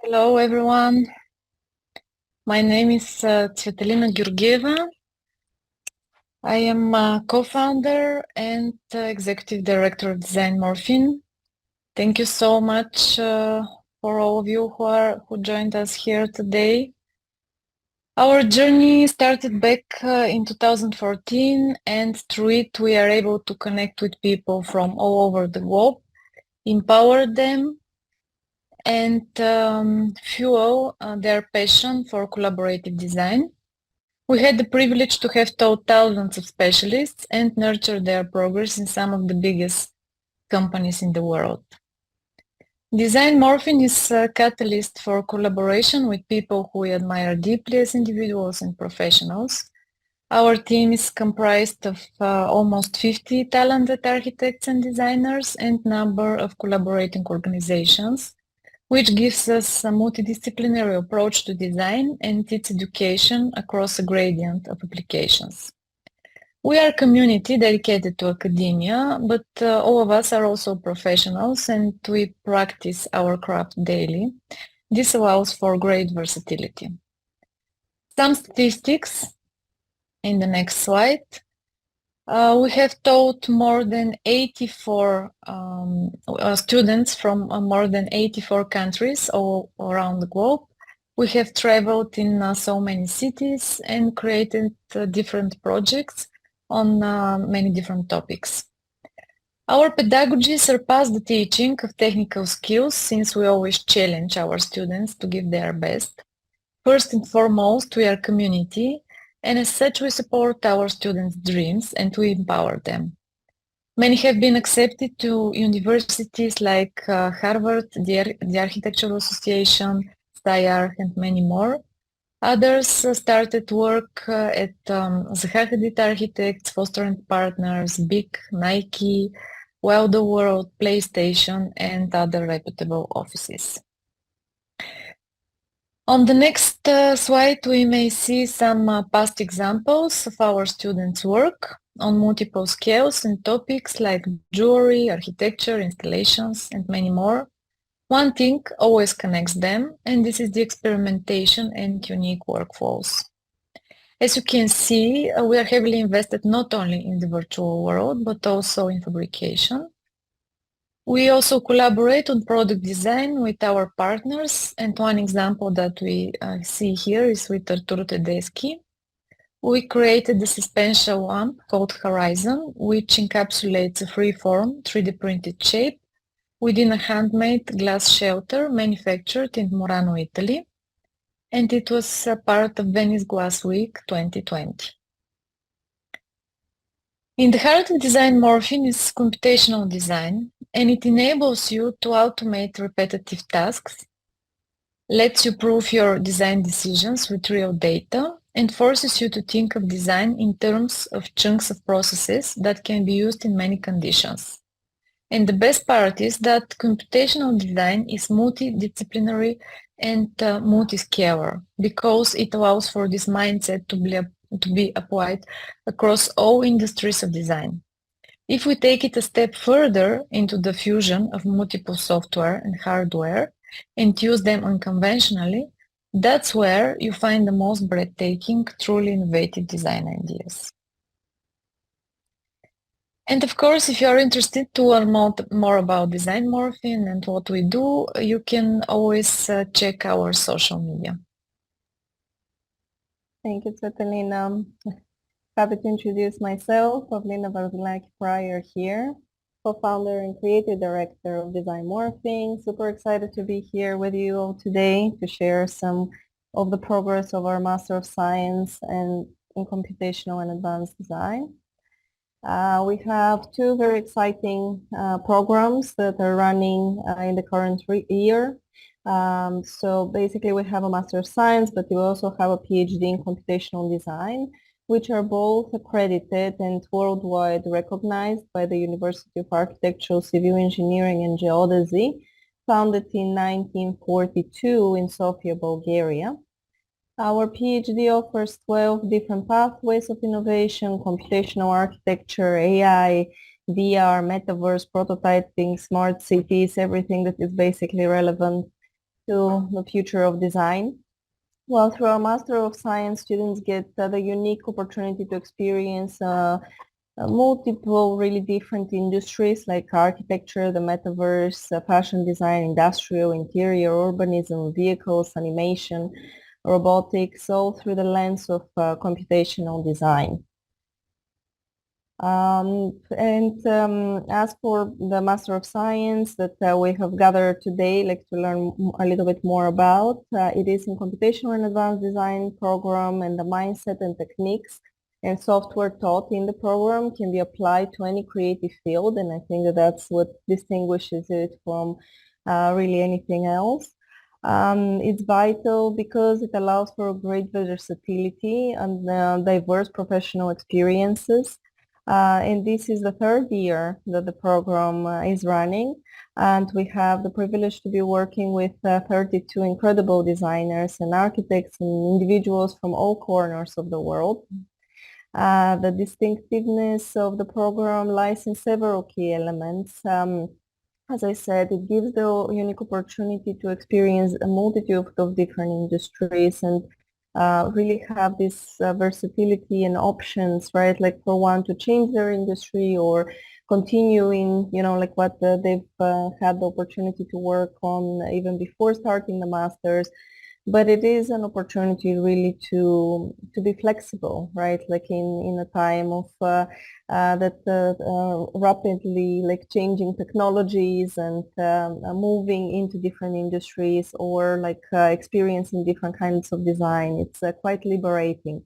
Hello, everyone. My name is Tsvetelina Georgieva. I am a co-founder and executive director of DesignMorphine. Thank you so much for all of you who joined us here today. Our journey started back in 2014, and through it we are able to connect with people from all over the globe, empower them, and fuel their passion for collaborative design. We had the privilege to have taught thousands of specialists and nurture their progress in some of the biggest companies in the world. DesignMorphine is a catalyst for collaboration with people who we admire deeply as individuals and professionals. Our team is comprised of almost 50 talented architects and designers and number of collaborating organizations, which gives us a multidisciplinary approach to design and its education across a gradient of applications. We are a community dedicated to academia, but all of us are also professionals and we practice our craft daily. This allows for great versatility. Some statistics in the next slide. We have taught more than 84 students from more than 84 countries all around the globe. We have traveled in so many cities and created different projects on many different topics. Our pedagogy surpassed the teaching of technical skills since we always challenge our students to give their best. First and foremost, we are a community, and as such we support our students' dreams and we empower them. Many have been accepted to universities like Harvard, the Architectural Association, SciArch, and many more. Others started work at Zaha Hadid Architects, Foster & Partners, BIC, Nike, Well the World, PlayStation, and other reputable offices. On the next slide, we may see some past examples of our students' work on multiple scales and topics like jewelry, architecture, installations, and many more. One thing always connects them, and this is the experimentation and unique workflows. As you can see, we are heavily invested not only in the virtual world, but also in fabrication. We also collaborate on product design with our partners, and one example that we see here is with Arturo Tedeschi. We created the suspension lamp called Horizon, which encapsulates a free-form 3D printed shape within a handmade glass shelter manufactured in Murano, Italy, and it was a part of Venice Glass Week 2020. In the heart of DesignMorphine is computational design, and it enables you to automate repetitive tasks, lets you prove your design decisions with real data, and forces you to think of design in terms of chunks of processes that can be used in many conditions. And the best part is that computational design is multidisciplinary and multi-scalar because it allows for this mindset to be applied across all industries of design. If we take it a step further into the fusion of multiple software and hardware and use them unconventionally, that's where you find the most breathtaking, truly innovative design ideas. And of course, if you are interested to learn more about DesignMorphine and what we do, you can always check our social media. Thank you, Svetlana. Happy to introduce myself, Pavlina Varzilaki-Pryor here, co-founder and creative director of DesignMorphine. Super excited to be here with you all today to share some of the progress of our Master of Science and in Computational and Advanced Design. We have two very exciting programs that are running in the current year. So basically we have a Master of Science, but we also have a PhD in Computational Design, which are both accredited and worldwide recognized by the University of Architectural, Civil Engineering and Geodesy, founded in 1942 in Sofia, Bulgaria. Our PhD offers 12 different pathways of innovation: computational architecture, AI, VR, metaverse, prototyping, smart cities, everything that is basically relevant to the future of design. Well, through our Master of Science, students get the unique opportunity to experience multiple really different industries like architecture, the metaverse, fashion design, industrial, interior, urbanism, vehicles, animation, robotics, all through the lens of computational design. As for the Master of Science that we have gathered today, like to learn a little bit more about, it is in Computational and Advanced Design program, and the mindset and techniques and software taught in the program can be applied to any creative field, and I think that that's what distinguishes it from really anything else. It's vital because it allows for great versatility and diverse professional experiences. And this is the third year that the program is running, and we have the privilege to be working with 32 incredible designers and architects and individuals from all corners of the world. The distinctiveness of the program lies in several key elements. As I said, it gives the unique opportunity to experience a multitude of different industries and really have this versatility and options, right? Like for one to change their industry or continuing, like what they've had the opportunity to work on even before starting the master's. But it is an opportunity really to be flexible, right? Like in a time of rapidly like changing technologies and moving into different industries or like experiencing different kinds of design. It's quite liberating,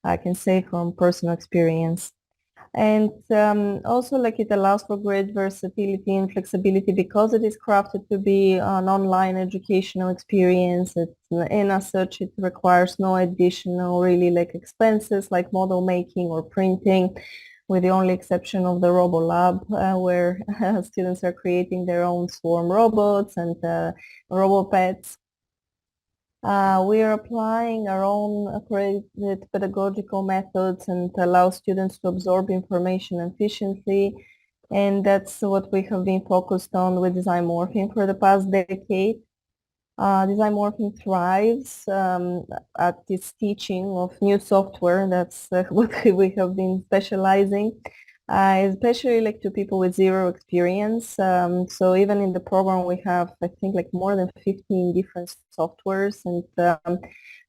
I can say from personal experience. And also like it allows for great versatility and flexibility because it is crafted to be an online educational experience. And as such, it requires no additional really like expenses like model making or printing, with the only exception of the RoboLab, where students are creating their own swarm robots and RoboPets. We are applying our own accredited pedagogical methods and allow students to absorb information efficiently. And that's what we have been focused on with DesignMorphine for the past decade. DesignMorphine thrives at this teaching of new software. That's what we have been specializing. Especially like to people with zero experience. So even in the program, we have, I think, like more than 15 different softwares, and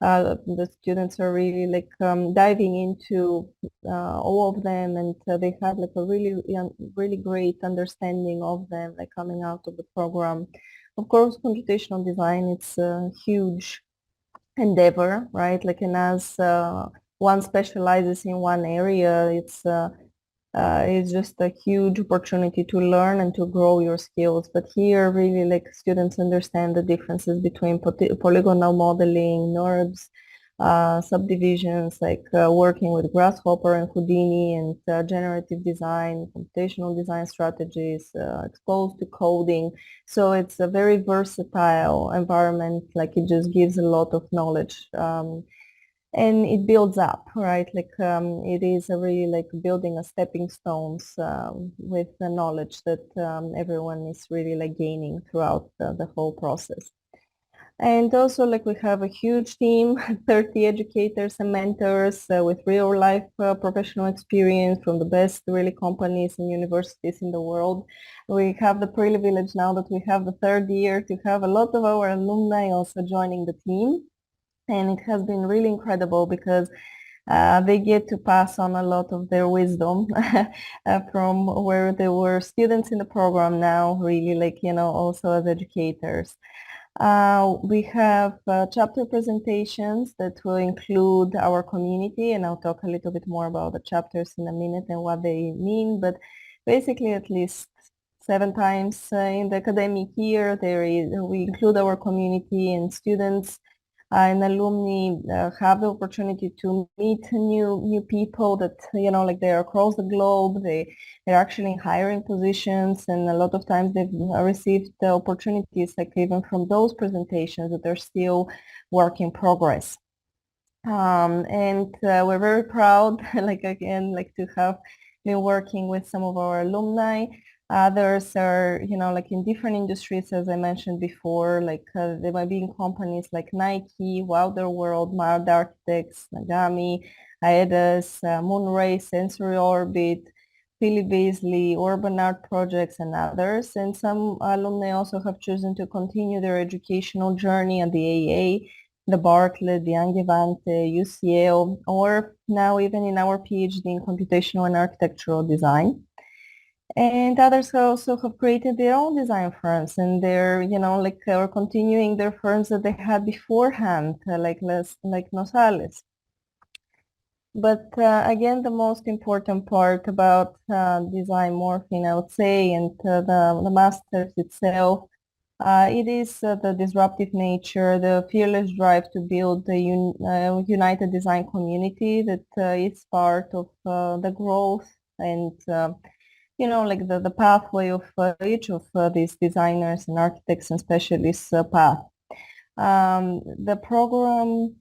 the students are really like diving into all of them, and they have like a really great understanding of them, like coming out of the program. Of course, computational design, it's a huge endeavor, right? Like, and as one specializes in one area, it's just a huge opportunity to learn and to grow your skills. But here, really, like students understand the differences between polygonal modeling, NURBS, subdivisions, like working with grasshopper and Houdini, and generative design, computational design strategies, exposed to coding. So it's a very versatile environment. Like it just gives a lot of knowledge. And it builds up, right? Like it is a really like building a stepping stones with the knowledge that everyone is really like gaining throughout the whole process. And also like we have a huge team, 30 educators and mentors with real life professional experience from the best really companies and universities in the world. We have the privilege now that we have the third year to have a lot of our alumni also joining the team. And it has been really incredible because they get to pass on a lot of their wisdom from where they were students in the program now, really like, also as educators. We have chapter presentations that will include our community, and I'll talk a little bit more about the chapters in a minute and what they mean, but basically at least 7 times in the academic year, we include our community, and students and alumni have the opportunity to meet new people that, like they're across the globe. They're actually in hiring positions, and a lot of times they've received the opportunities, like even from those presentations, that they're still work in progress. And we're very proud, like again, like to have been working with some of our alumni. Others are, like in different industries, as I mentioned before, like they might be in companies like Nike, Wilder World, Mard Architects, Nagami, Aedas, Moonray, Sensory Orbit, Philly Beasley, Urban Art Projects, and others. And some alumni also have chosen to continue their educational journey at the AA, the Bartlett, the Angevante, UCL, or now even in our PhD in computational and architectural design. And others also have created their own design firms, and they're, are continuing their firms that they had beforehand, like Nosales. But again, the most important part about DesignMorphine, I would say, and the masters itself, it is the disruptive nature, the fearless drive to build a united design community that is part of the growth and the pathway of each of these designers and architects and specialists path. The program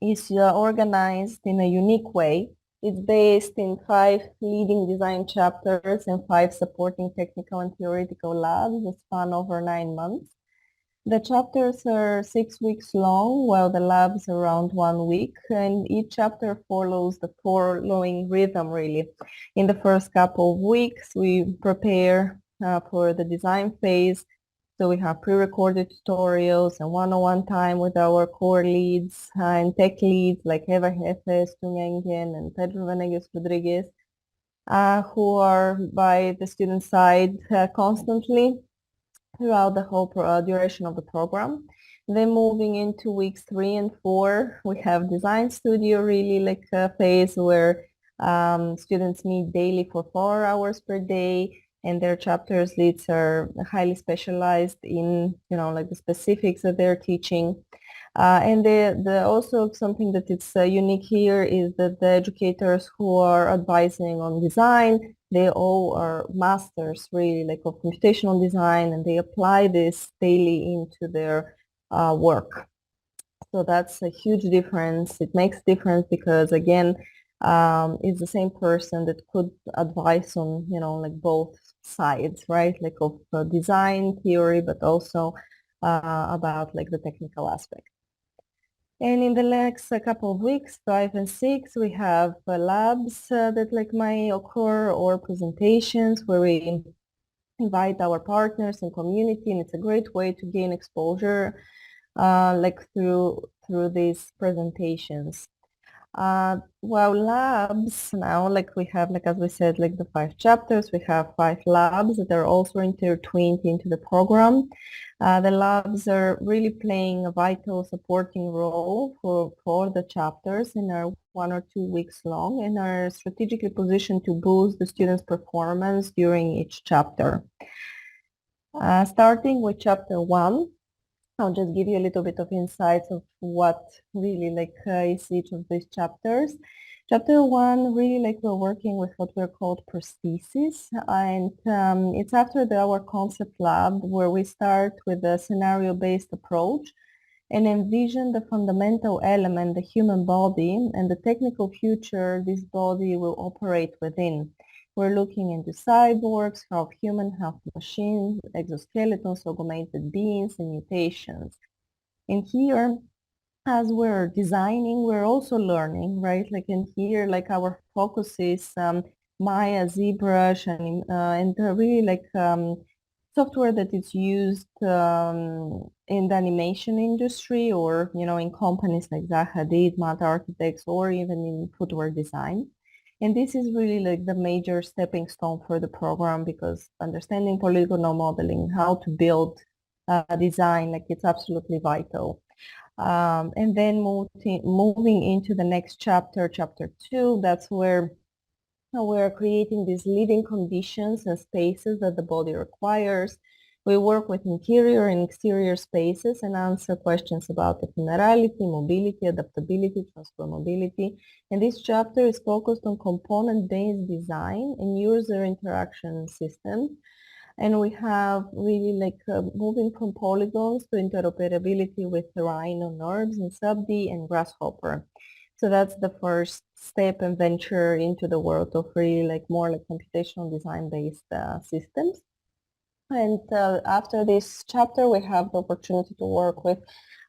is organized in a unique way. It's based in 5 leading design chapters and 5 supporting technical and theoretical labs that span over 9 months. The chapters are 6 weeks long, while the labs are around 1 week, and each chapter follows the following rhythm, really. In the first couple of weeks, we prepare for the design phase. So we have pre-recorded tutorials and one-on-one time with our core leads and tech leads like Eva Jefes, Tungengen, and Pedro Venegas Rodriguez, who are by the student side constantly throughout the whole duration of the program. Then moving into weeks 3 and 4, we have design studio, really like a phase where students meet daily for 4 hours per day, and their chapters leads are highly specialized in, the specifics that they're teaching. And the also something that is unique here is that the educators who are advising on design, they all are masters really like of computational design, and they apply this daily into their work. So that's a huge difference. It makes difference because again, it's the same person that could advise on, both sides, right? Like of design theory, but also about like the technical aspect. And in the next couple of weeks, 5 and 6, we have labs that like may occur or presentations where we invite our partners and community, and it's a great way to gain exposure like through these presentations. Well, labs now, like we have, like as we said, like the 5 chapters, we have 5 labs that are also intertwined into the program. The labs are really playing a vital supporting role for the chapters and are 1 or 2 weeks long and are strategically positioned to boost the students' performance during each chapter. Starting with chapter 1, I'll just give you a little bit of insights of what really like is each of these chapters. Chapter 1, really like we're working with what we're called prosthesis, and it's after our concept lab where we start with a scenario-based approach and envision the fundamental element, the human body, and the technical future this body will operate within. We're looking into cyborgs, half human, half machine, exoskeletons, augmented beings, and mutations. And here, as we're designing, we're also learning, right? Like in here, like our focus is Maya, ZBrush, and really like software that is used in the animation industry or, in companies like Zaha Hadid, Mata Architects, or even in footwear design. And this is really like the major stepping stone for the program because understanding polygonal modeling, how to build design, like it's absolutely vital. And then moving into the next chapter, chapter 2, that's where we're creating these living conditions and spaces that the body requires. We work with interior and exterior spaces and answer questions about ephemerality, mobility, adaptability, transformability. And this chapter is focused on component-based design and user interaction systems. And we have really like moving from polygons to interoperability with Rhino, NURBS, and SUBD, and Grasshopper. So that's the first step and venture into the world of really like more like computational design-based systems. And after this chapter, we have the opportunity to work with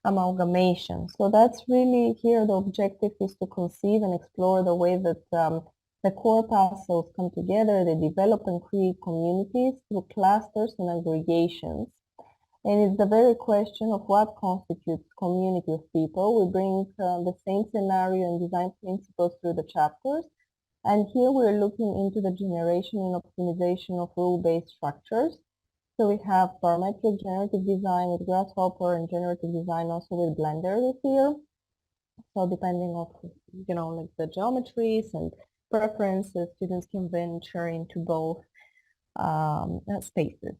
amalgamation. So that's really here the objective is to conceive and explore the way that the core puzzles come together, they develop and create communities through clusters and aggregations. And it's the very question of what constitutes community of people. We bring the same scenario and design principles through the chapters. And here we're looking into the generation and optimization of rule-based structures. So we have parametric generative design with Grasshopper and generative design also with Blender this year. So depending on, like the geometries and preferences, students can venture into both spaces.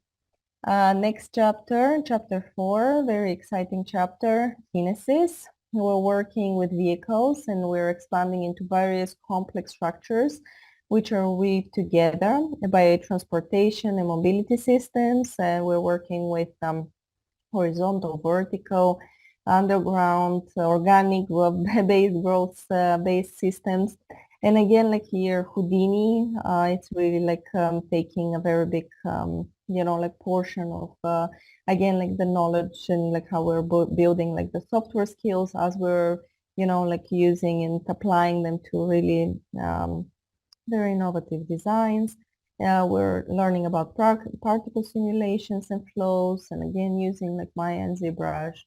Next chapter, chapter 4, very exciting chapter, kinesis. We're working with vehicles and we're expanding into various complex structures which are weaved together by transportation and mobility systems. We're working with horizontal, vertical, underground, organic, based growth based systems. And again, like here, Houdini, it's really like taking a very big, like portion of, again, like the knowledge and like how we're building like the software skills as we're, like using and applying them to really very innovative designs. We're learning about particle simulations and flows, and again, using like Maya and ZBrush.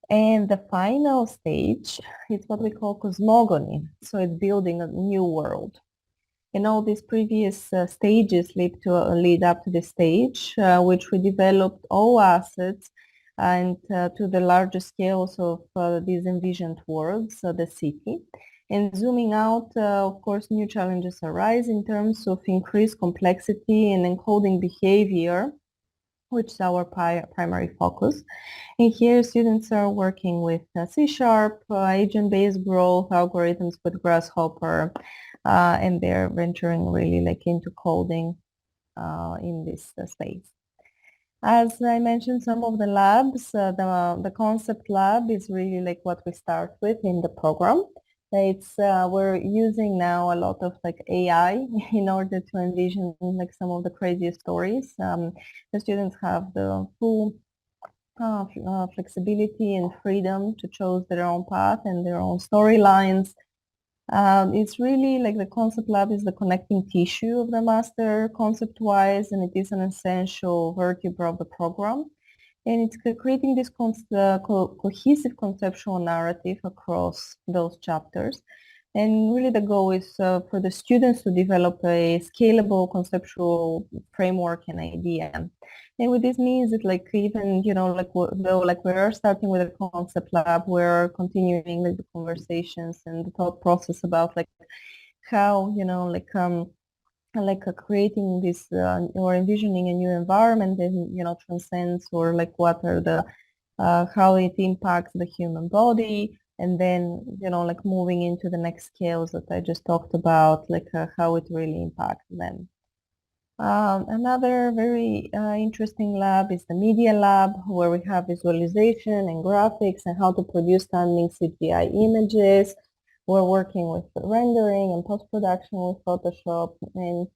And the final stage is what we call cosmogony. So it's building a new world. And all these previous stages lead up to the stage, which we developed all assets and to the larger scales of these envisioned worlds, the city. And zooming out, of course, new challenges arise in terms of increased complexity and encoding behavior, which is our primary focus. And here students are working with C#, agent-based growth algorithms with Grasshopper, and they're venturing really like into coding in this space. As I mentioned, some of the labs, the concept lab is really like what we start with in the program. It's we're using now a lot of like AI in order to envision like some of the craziest stories. The students have the full flexibility and freedom to choose their own path and their own storylines. It's really like the concept lab is the connecting tissue of the master concept-wise, and it is an essential vertebra of the program. And it's creating this cohesive conceptual narrative across those chapters. And really the goal is for the students to develop a scalable conceptual framework and idea. And what this means is like even, though like we're starting with a concept lab, we're continuing like the conversations and the thought process about like how, creating this or envisioning a new environment that, transcends or like what are the, how it impacts the human body. And then, like moving into the next scales that I just talked about, like how it really impacts them. Another very interesting lab is the media lab, where we have visualization and graphics and how to produce stunning CGI images. We're working with rendering and post-production with Photoshop, and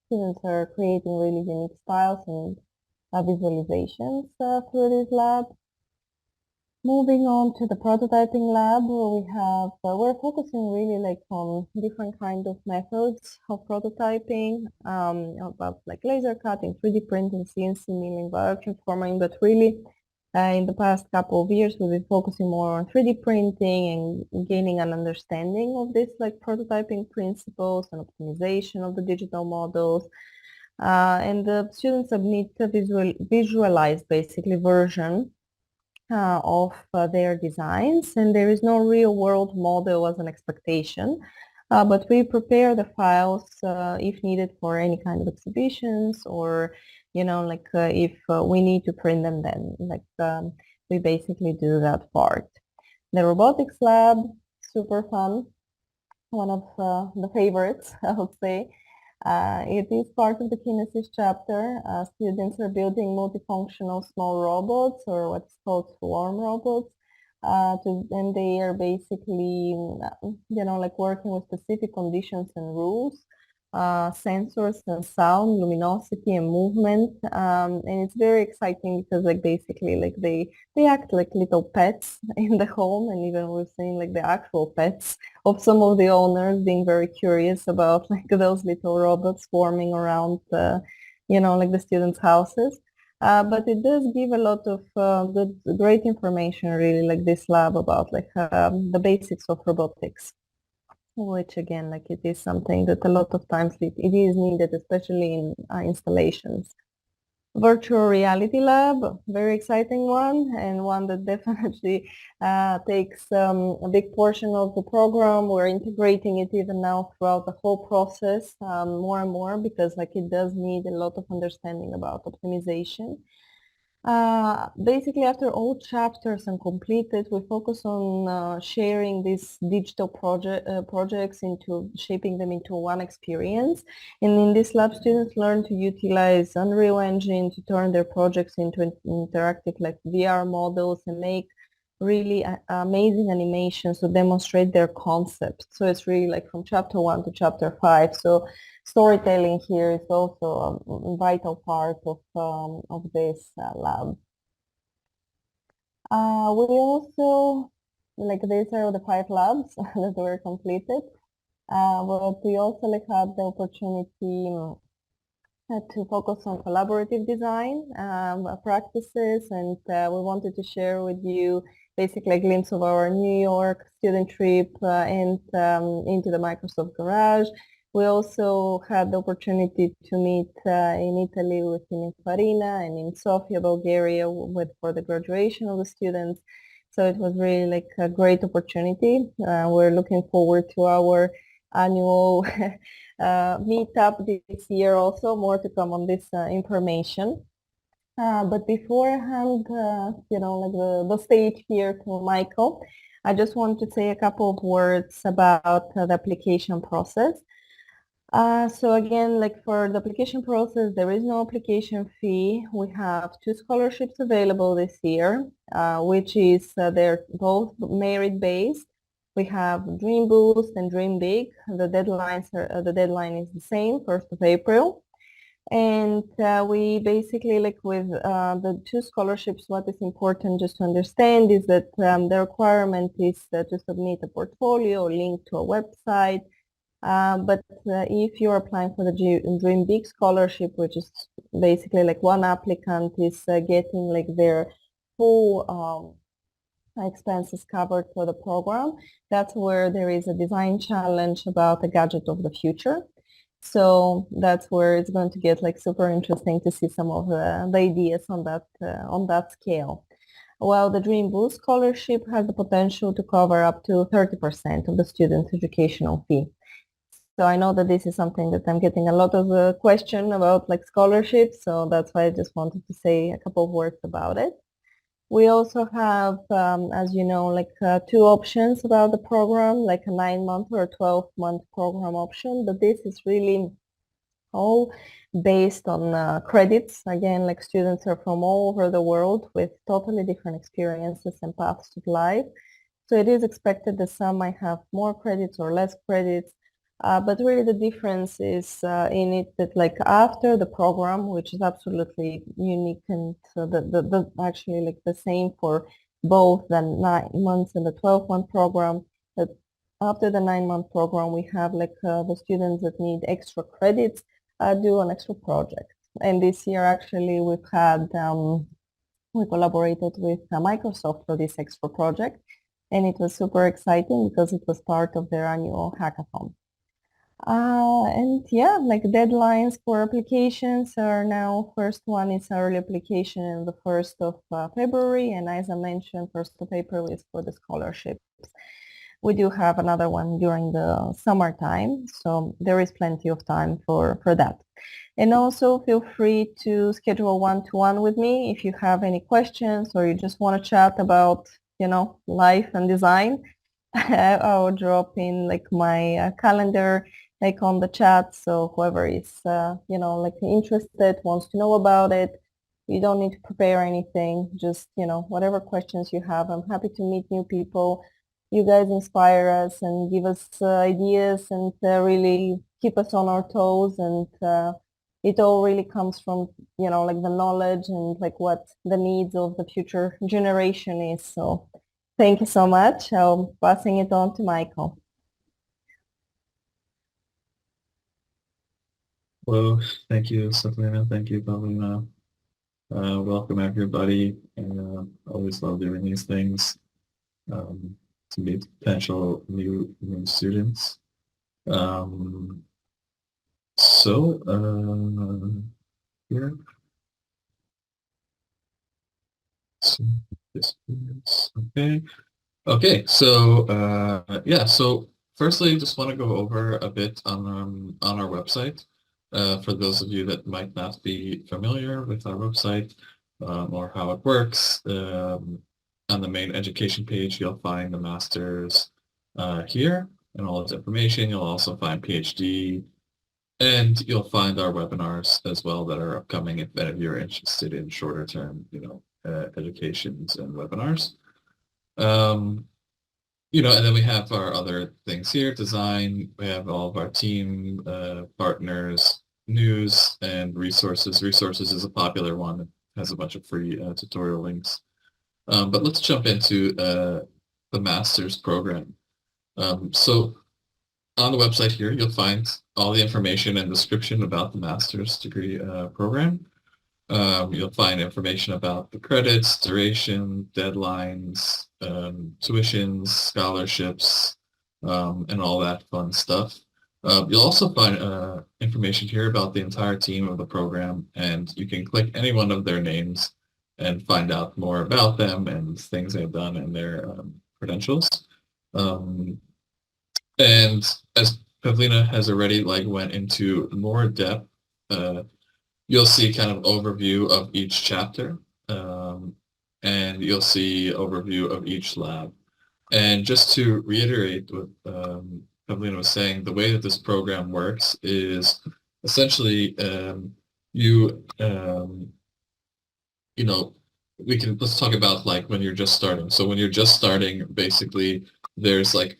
students are creating really unique styles and visualizations through this lab. Moving on to the prototyping lab, where we have, we're focusing really like on different kind of methods of prototyping, about like laser cutting, 3D printing, CNC milling, biotransforming, but really in the past couple of years, we've been focusing more on 3D printing and gaining an understanding of this like prototyping principles and optimization of the digital models. And the students submit a visualized basically version of their designs, and there is no real world model as an expectation, but we prepare the files if needed for any kind of exhibitions, or if we need to print them, then we basically do that part. The robotics lab, super fun, one of the favorites, I would say. It is part of the kinesis chapter. Students are building multifunctional small robots, or what's called swarm robots, and they are basically, like working with specific conditions and rules, sensors and sound, luminosity and movement. And it's very exciting because like basically like they act like little pets in the home, and even we've seen like the actual pets of some of the owners being very curious about like those little robots swarming around like the students' houses. But it does give a lot of great information, really, like this lab about like the basics of robotics, which again, like it is something that a lot of times it is needed, especially in installations. Virtual reality lab, very exciting one, and one that definitely takes a big portion of the program. We're integrating it even now throughout the whole process more and more, because like it does need a lot of understanding about optimization. Basically, after all chapters are completed, we focus on sharing these digital projects into shaping them into one experience. And in this lab, students learn to utilize Unreal Engine to turn their projects into interactive like VR models and make really amazing animations to demonstrate their concept. So it's really like from chapter 1 to chapter 5. So storytelling here is also a vital part of this lab. We also, like these are the 5 labs that were completed, but we also like had the opportunity to focus on collaborative design practices, and we wanted to share with you basically a glimpse of our New York student trip and into the Microsoft Garage. We also had the opportunity to meet in Italy with Farina and in Sofia, Bulgaria for the graduation of the students. So it was really like a great opportunity. We're looking forward to our annual meetup this year also, more to come on this information. But beforehand, like the stage here to Michael, I just want to say a couple of words about the application process. So again, like for the application process, there is no application fee. We have 2 scholarships available this year, which is they're both merit-based. We have Dream Boost and Dream Big. The deadline is the same, 1st of April. And we basically, like with the 2 scholarships, what is important just to understand is that the requirement is to submit a portfolio, link to a website. But if you're applying for the Dream Big scholarship, which is basically like one applicant is getting like their full expenses covered for the program, that's where there is a design challenge about the gadget of the future. So that's where it's going to get like super interesting to see some of the ideas on that scale. While the Dream Boost scholarship has the potential to cover up to 30% of the student's educational fee. So I know that this is something that I'm getting a lot of question about like scholarships. So that's why I just wanted to say a couple of words about it. We also have, as you know, like 2 options about the program, like a 9-month or a 12-month program option. But this is really all based on credits. Again, like students are from all over the world with totally different experiences and paths to life. So it is expected that some might have more credits or less credits. But really the difference is in it that like after the program, which is absolutely unique, and so the actually like the same for both the 9 months and the 12-month program, that after the 9-month program, we have like the students that need extra credits do an extra project. And this year actually we've had, we collaborated with Microsoft for this extra project, and it was super exciting because it was part of their annual hackathon. And yeah, like deadlines for applications are now, first one is early application in the 1st of February. And as I mentioned, 1st of April is for the scholarships. We do have another one during the summertime, so there is plenty of time for that. And also feel free to schedule one-to-one with me if you have any questions or you just want to chat about, life and design. I'll drop in like my calendar like on the chat, so whoever is like interested, wants to know about it, You don't need to prepare anything, just, whatever questions you have. I'm happy to meet new people. You guys inspire us and give us ideas and really keep us on our toes. And it all really comes from, like the knowledge and like what the needs of the future generation is. So thank you so much. I'm passing it on to Michael. Hello, thank you, Sabrina. Thank you, Paulina. Welcome, everybody. Always love doing these things to meet potential new students. Here. So this is okay. Okay, so yeah, so firstly, just want to go over a bit on our website. For those of you that might not be familiar with our website or how it works, on the main education page, you'll find the master's here and all its information. You'll also find PhD, and you'll find our webinars as well that are upcoming if you're interested in shorter term, educations and webinars. And then we have our other things here, design, we have all of our team, partners, news, and resources. Resources is a popular one. It has a bunch of free tutorial links. But let's jump into the master's program. So on the website here, you'll find all the information and description about the master's degree program. You'll find information about the credits, duration, deadlines, tuitions, scholarships, and all that fun stuff. You'll also find information here about the entire team of the program, and you can click any one of their names and find out more about them and things they've done and their credentials. And as Pavlina has already went into more depth, you'll see kind of overview of each chapter, and you'll see overview of each lab. And just to reiterate what Pavlina was saying, the way that this program works is essentially let's talk about when you're just starting. So when you're just starting, basically there's an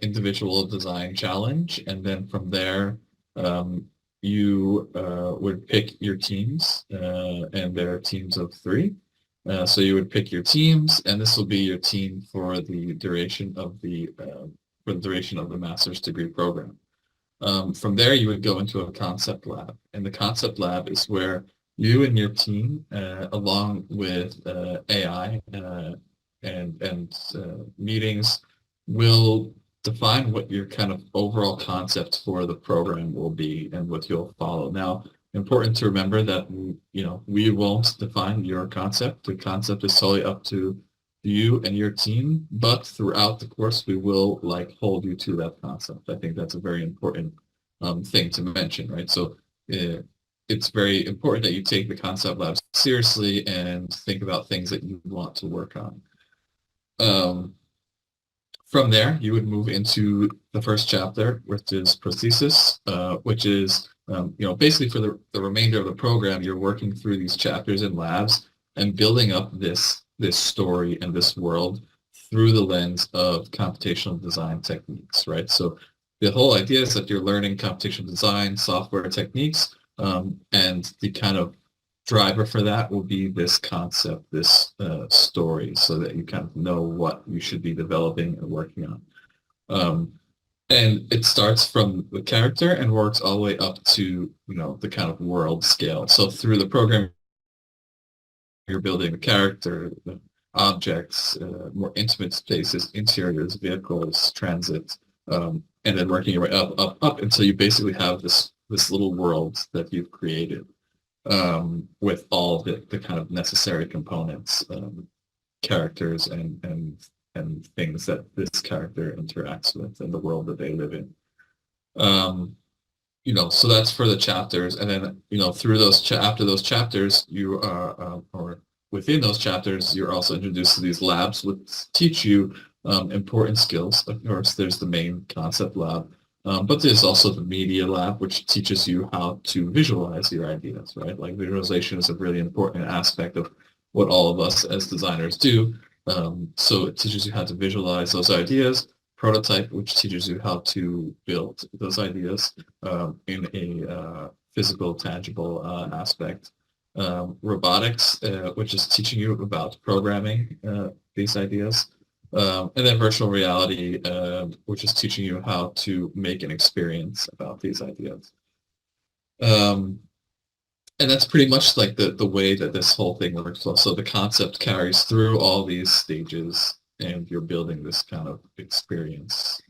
individual design challenge, and then from there you would pick your teams, and there are teams of 3. So you would pick your teams, and this will be your team for the duration of the master's degree program. From there, you would go into a concept lab, and the concept lab is where you and your team, along with AI and meetings, will define what your kind of overall concept for the program will be and what you'll follow. Now, important to remember that we won't define your concept. The concept is solely up to you and your team, but throughout the course we will hold you to that concept. I think that's a very important thing to mention, right? So it's very important that you take the concept lab seriously and think about things that you want to work on. From there, you would move into the first chapter, which is prosthesis, which is, basically for the remainder of the program, you're working through these chapters and labs and building up this story and this world through the lens of computational design techniques, right? So the whole idea is that you're learning computational design, software techniques, and the kind of driver for that will be this concept, this story, so that you kind of know what you should be developing and working on. And it starts from the character and works all the way up to, the kind of world scale. So through the program, you're building the character, the objects, more intimate spaces, interiors, vehicles, transit, and then working your way up until you basically have this little world that you've created. With all the kind of necessary components, characters and things that this character interacts with and the world that they live in. So that's for the chapters, and then through after those chapters, you are or within those chapters, you're also introduced to these labs, which teach you important skills. Of course, there's the main concept lab, But there's also the media lab, which teaches you how to visualize your ideas, right? Like visualization is a really important aspect of what all of us as designers do. So it teaches you how to visualize those ideas. Prototype, which teaches you how to build those ideas in a physical, tangible aspect. Robotics, which is teaching you about programming these ideas. And then virtual reality, which is teaching you how to make an experience about these ideas. And that's pretty much like the way that this whole thing works. So the concept carries through all these stages, and you're building this kind of experience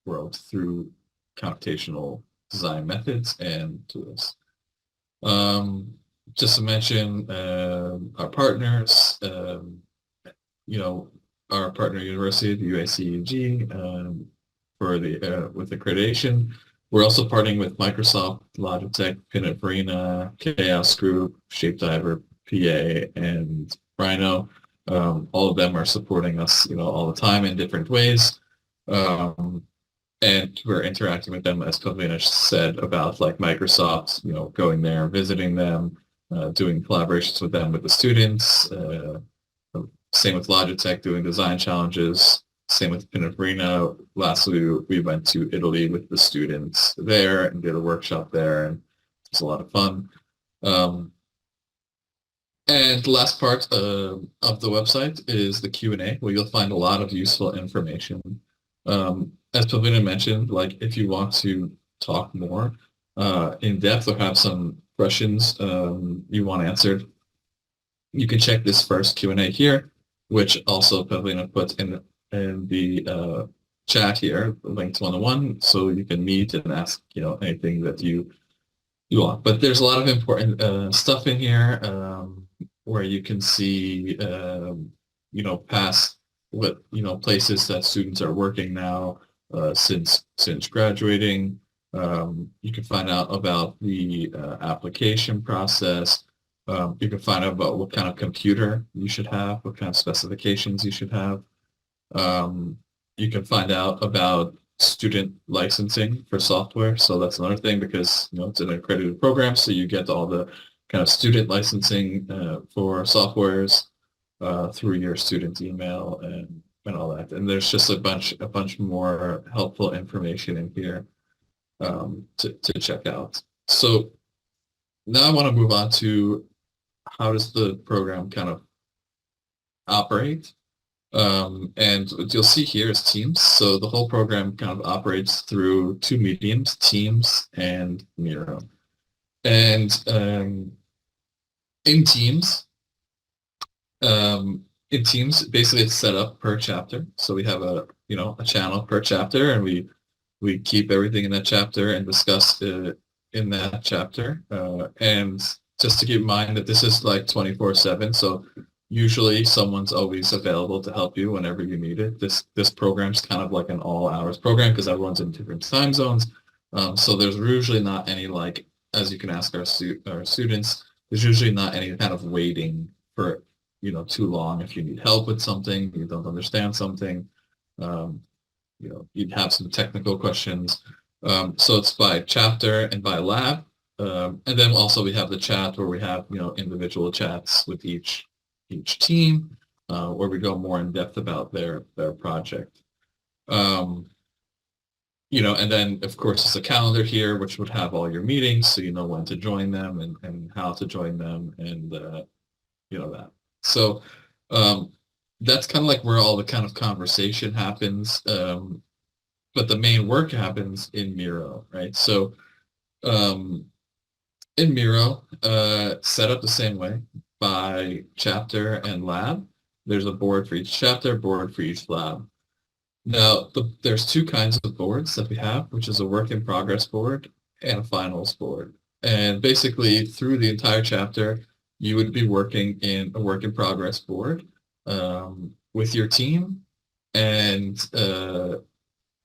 world through computational design methods and tools. Just to mention our partners, our partner university, the UACUG, for the with accreditation. We're also partnering with Microsoft, Logitech, Pininfarina, Chaos Group, Shapediver, PA, and Rhino. All of them are supporting us, all the time in different ways. And we're interacting with them, as Pavlina said, about like Microsoft, going there, visiting them, doing collaborations with them, with the students. Same with Logitech, doing design challenges. Same with Pininfarina. Lastly, we went to Italy with the students there and did a workshop there, and it was a lot of fun. And the last part of the website is the Q&A, where you'll find a lot of useful information. As Pavlina mentioned, like if you want to talk more in depth or have some questions you want answered, you can check this first Q&A here, which also Pavlina put in the chat here, linked one-on-one, so you can meet and ask anything that you want. But there's a lot of important stuff in here where you can see past what places that students are working now since graduating. You can find out about the application process. You can find out about what kind of computer you should have, what kind of specifications you should have. You can find out about student licensing for software. So that's another thing, because it's an accredited program, so you get all the kind of student licensing for softwares through your student email and all that. And there's just a bunch more helpful information in here to check out. So now I want to move on to how does the program kind of operate. And what you'll see here is Teams. So the whole program kind of operates through two mediums, Teams and Miro. And in Teams, basically it's set up per chapter. So we have a channel per chapter, and we keep everything in that chapter and discuss it in that chapter. And just to keep in mind that this is like 24/7. So usually someone's always available to help you whenever you need it. This program's kind of like an all hours program because everyone's in different time zones. So there's usually not any, like, as you can ask our students, there's usually not any kind of waiting for too long. If you need help with something, you don't understand something, you'd have some technical questions. So it's by chapter and by lab. And then also we have the chat where we have individual chats with each team, where we go more in depth about their project. And then of course there's a calendar here which would have all your meetings, so you know when to join them and how to join them, and that. So that's kind of like where all the kind of conversation happens, but the main work happens in Miro, right? So in Miro, set up the same way by chapter and lab. There's a board for each chapter, board for each lab. Now, there's two kinds of boards that we have, which is a work in progress board and a finals board. And basically, through the entire chapter, you would be working in a work in progress board with your team. And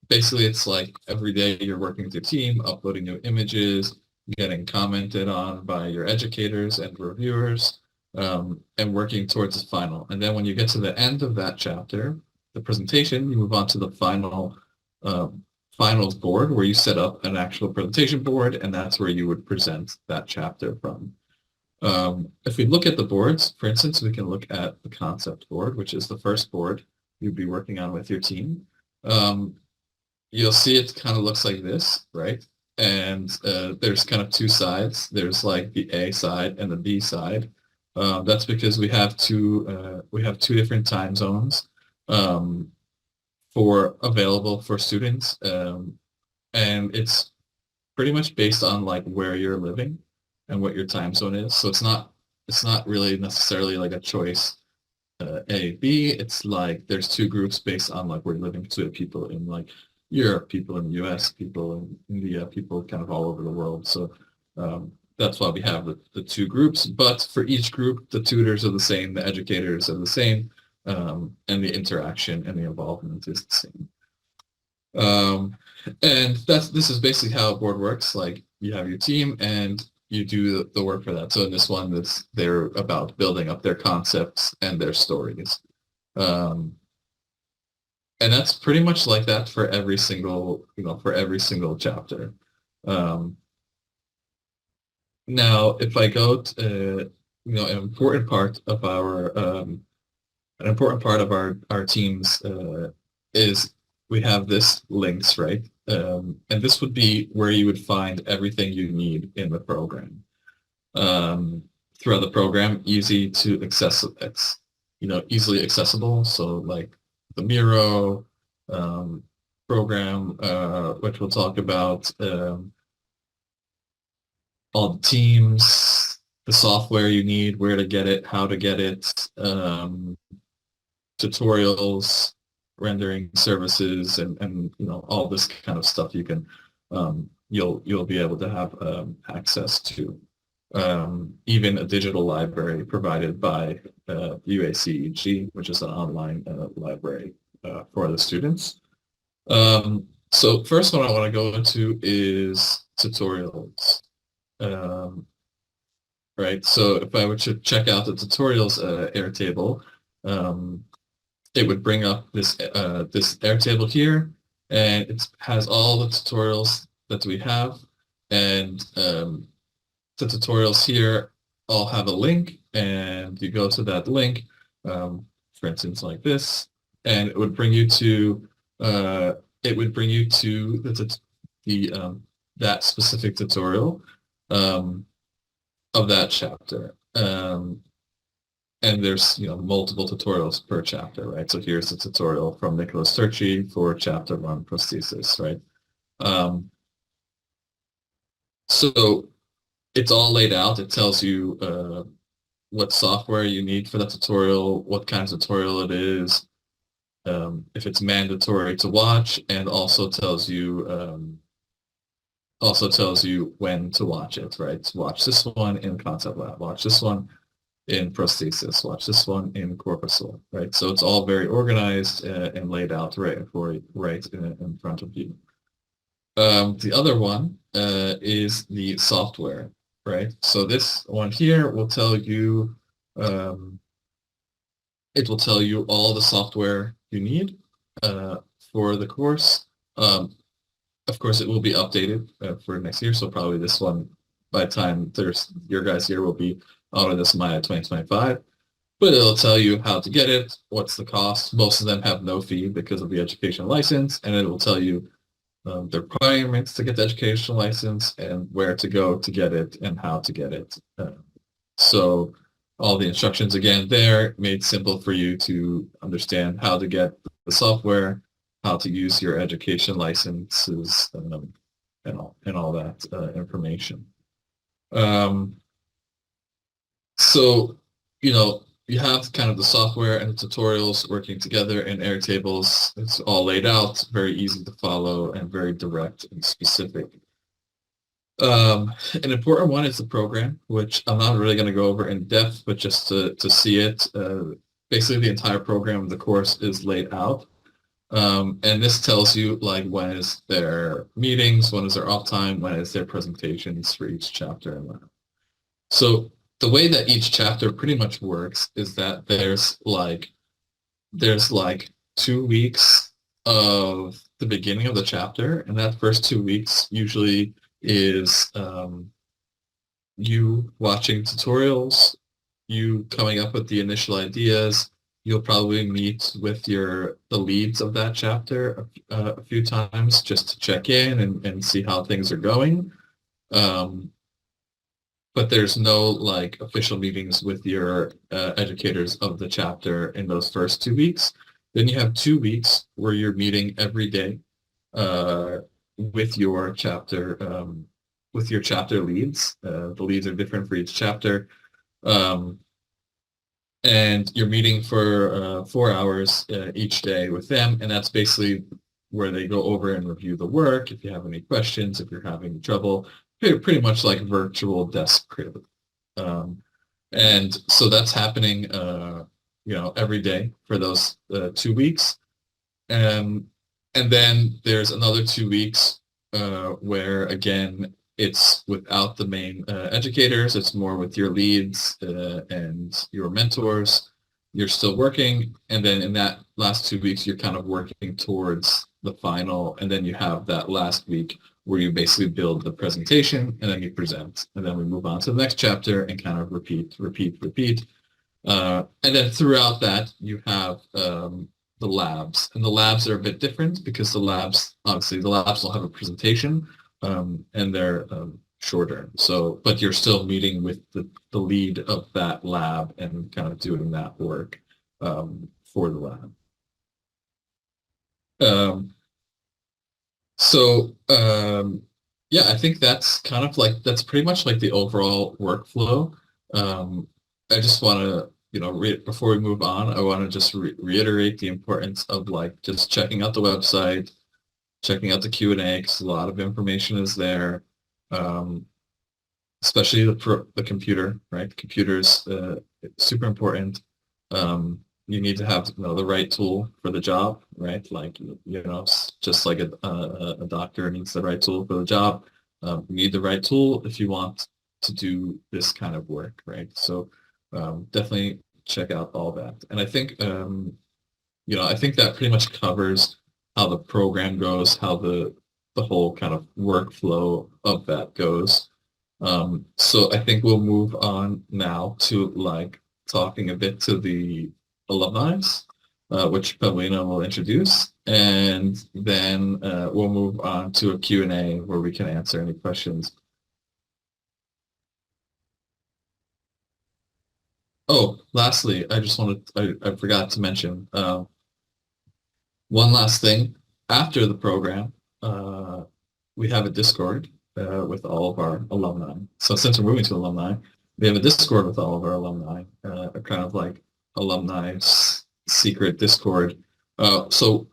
basically, it's like every day you're working with your team, uploading new images, getting commented on by your educators and reviewers, and working towards the final. And then when you get to the end of that chapter, the presentation, you move on to the final finals board where you set up an actual presentation board, and that's where you would present that chapter from. If we look at the boards, for instance, we can look at the concept board, which is the first board you'd be working on with your team. You'll see it kind of looks like this, right? And there's kind of two sides. There's like the A side and the B side. That's because we have two different time zones available for students, and it's pretty much based on like where you're living and what your time zone is. So it's not really necessarily like a choice A, B. It's like there's two groups based on like where you're living. So people in like Europe, people in the US, people in India, people kind of all over the world. So that's why we have the two groups. But for each group, the tutors are the same, the educators are the same, and the interaction and the involvement is the same. And this is basically how a board works. Like you have your team and you do the work for that. So in this one, they're about building up their concepts and their stories. And that's pretty much like that for every single chapter. Now, if I go to, an important part of our teams is we have this links, right? And this would be where you would find everything you need in the program. Throughout the program, easily accessible. So like the Miro program, which we'll talk about, all the teams, the software you need, where to get it, how to get it, tutorials, rendering services, and all this kind of stuff you can you'll be able to have access to. Even a digital library provided by UACEG, which is an online library for the students. So first one I want to go into is tutorials. Right, so if I were to check out the tutorials Airtable, it would bring up this Airtable here, and it has all the tutorials that we have, and the tutorials here all have a link, and you go to that link, for instance, like this, and it would bring you to that specific tutorial of that chapter. And there's multiple tutorials per chapter, right? So here's the tutorial from Nicholas Turchi for chapter 1 prosthesis, right? So it's all laid out. It tells you what software you need for that tutorial, what kind of tutorial it is, if it's mandatory to watch, and also tells you when to watch it, right? Watch this one in Concept Lab, watch this one in prosthesis, watch this one in corpuscle, right? So it's all very organized and laid out right in front of you. The other one is the software, right? So this one here will tell you, it will tell you all the software you need for the course. Of course, it will be updated for next year, so probably this one, by the time your guys' year will be out of this Maya 2025, but it'll tell you how to get it, what's the cost. Most of them have no fee because of the educational license, and it will tell you the requirements to get the educational license and where to go to get it and how to get it. So all the instructions, again, there made simple for you to understand how to get the software, how to use your education licenses, and all that information. So, you have kind of the software and the tutorials working together in Airtables. It's all laid out, very easy to follow, and very direct and specific. An important one is the program, which I'm not really going to go over in depth, but just to see it, basically the entire program of the course is laid out. And this tells you like when is their meetings, when is their off time, when is their presentations for each chapter and lab. So the way that each chapter pretty much works is that there's like 2 weeks of the beginning of the chapter, and that first 2 weeks usually is you watching tutorials, you coming up with the initial ideas. You'll probably meet with the leads of that chapter a few times just to check in and see how things are going. But there's no like official meetings with your educators of the chapter in those first 2 weeks. Then you have 2 weeks where you're meeting every day uh, with your chapter leads. The leads are different for each chapter. Um, and you're meeting for 4 hours each day with them, and that's basically where they go over and review the work. If you have any questions, if you're having trouble, pretty much like virtual desk crib. And so that's happening, every day for those 2 weeks. And then there's another 2 weeks where, again, it's without the main educators. It's more with your leads and your mentors. You're still working. And then in that last 2 weeks, you're kind of working towards the final. And then you have that last week where you basically build the presentation and then you present. And then we move on to the next chapter and kind of repeat. And then throughout that, you have the labs. And the labs are a bit different because the labs will have a presentation and they're shorter. So, but you're still meeting with the lead of that lab and kind of doing that work for the lab. Yeah, I think that's pretty much like the overall workflow. I just want to, before we move on, I want to just reiterate the importance of like just checking out the website, checking out the Q&A, because a lot of information is there, especially the computer, right? The computer's super important. You need to have the right tool for the job, right? Like, just like a doctor needs the right tool for the job. You need the right tool if you want to do this kind of work, right? So definitely check out all that. And I think, I think that pretty much covers how the program goes, how the whole kind of workflow of that goes. So I think we'll move on now to like talking a bit to the alumni, which Paulina will introduce, and then we'll move on to a Q&A where we can answer any questions. Oh, lastly, I forgot to mention one last thing. After the program, we have a Discord with all of our alumni. So since we're moving to alumni, we have a Discord with all of our alumni, a kind of like alumni secret Discord. So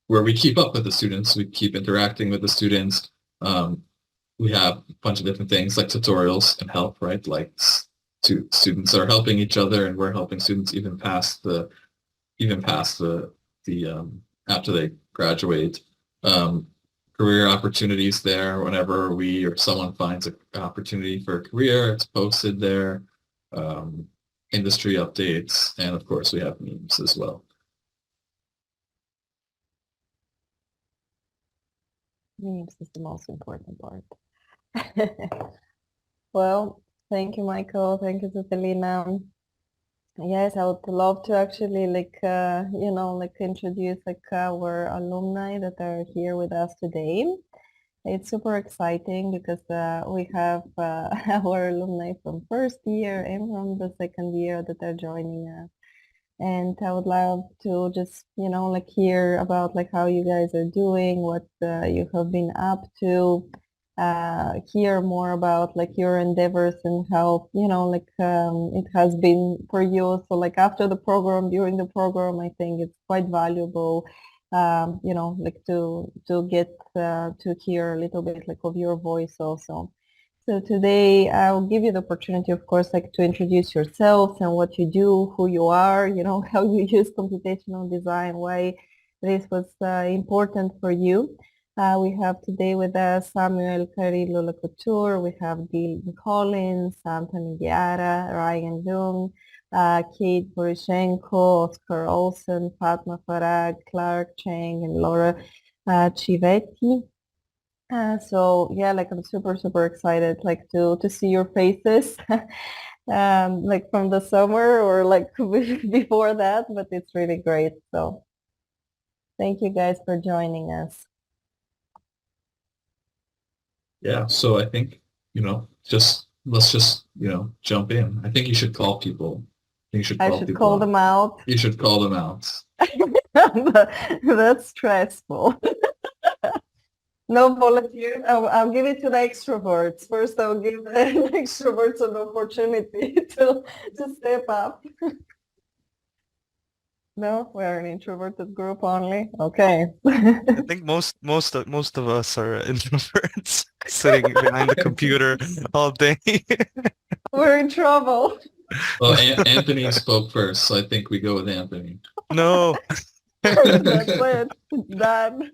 where we keep up with the students, we keep interacting with the students. We have a bunch of different things like tutorials and help, right? Like students are helping each other, and we're helping students even past the after they graduate. Career opportunities there. Whenever we or someone finds an opportunity for a career, it's posted there. Industry updates, and of course we have memes as well. Memes is the most important part. Well, thank you, Michael. Thank you, Catalina. Yes, I would love to actually introduce our alumni that are here with us today. It's super exciting because we have our alumni from first year and from the second year that are joining us. And I would love to just, hear about how you guys are doing, what you have been up to, hear more about your endeavors and how, it has been for you. So after the program, during the program, I think it's quite valuable, to get to hear a little bit of your voice also. So today I'll give you the opportunity, of course, to introduce yourselves and what you do, who you are, how you use computational design, why this was important for you. We have today with us Samuel Carrillo Lacouture, we have Dylan Collins, Anthony Guiara, Ryan Jung, Kate Borishenko, Oscar Olsen, Fatma Farag, Clark Chang, and Laura Civetti. So yeah, like I'm super excited like to see your faces like from the summer or like before that, but it's really great. So thank you guys for joining us. Yeah, so I think, let's just, jump in. I think you should call people. You should I call should people call out. them out. You should call them out. That's stressful. No volunteers. I'll give it to the extroverts. First, I'll give the extroverts an opportunity to step up. No, we're an introverted group only. Okay. I think most of us are introverts, sitting behind the computer all day. We're in trouble. Well, Anthony spoke first, so I think we go with Anthony. No. That's it. It's done.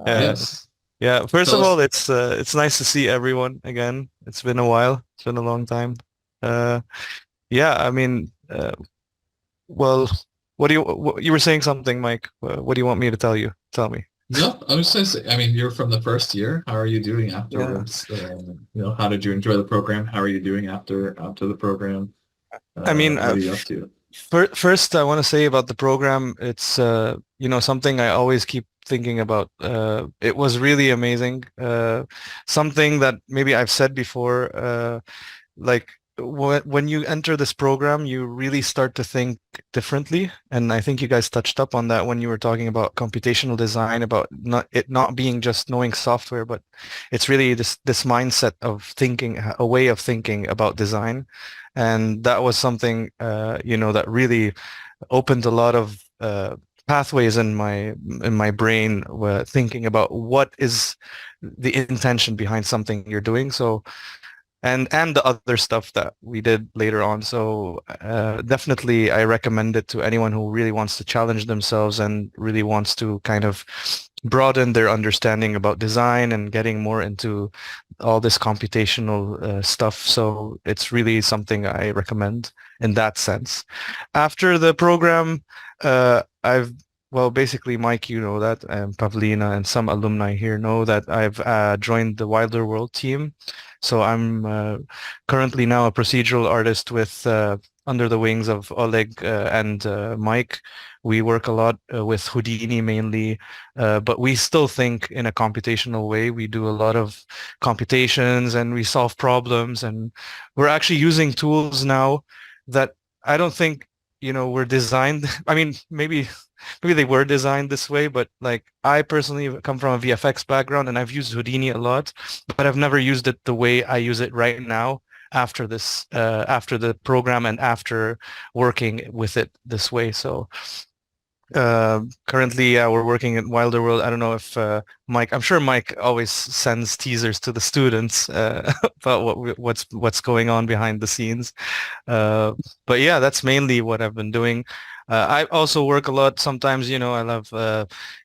Yes. Yeah. First Tell of all, us- it's nice to see everyone again. It's been a while. It's been a long time. Yeah. I mean, well, what you were saying something, Mike. What do you want me to tell you? Tell me. No, I was just, I mean, you're from the first year. How are you doing afterwards? How did you enjoy the program? How are you doing after the program? I mean, What are you up to? First, I want to say about the program, it's something I always keep thinking about. It was really amazing. Something that maybe I've said before, like when you enter this program, you really start to think differently. And I think you guys touched up on that when you were talking about computational design, about not being just knowing software, but it's really this mindset of thinking, a way of thinking about design. And that was something that really opened a lot of pathways in my brain, thinking about what is the intention behind something you're doing. So and the other stuff that we did later on. So definitely I recommend it to anyone who really wants to challenge themselves and really wants to kind of broaden their understanding about design and getting more into all this computational stuff. So it's really something I recommend in that sense. After the program, basically, Mike, you know that, and Pavlina and some alumni here know that I've joined the Wilder World team. So I'm currently now a procedural artist with under the wings of Oleg and Mike. We work a lot with Houdini mainly, but we still think in a computational way. We do a lot of computations and we solve problems, and we're actually using tools now that I don't think were designed. I mean, maybe they were designed this way, but like I personally come from a VFX background and I've used Houdini a lot, but I've never used it the way I use it right now after the program and after working with it this way. So currently, we're working at Wilder World. I don't know if Mike. I'm sure Mike always sends teasers to the students about what's going on behind the scenes. But yeah, that's mainly what I've been doing. I also work a lot. Sometimes, I love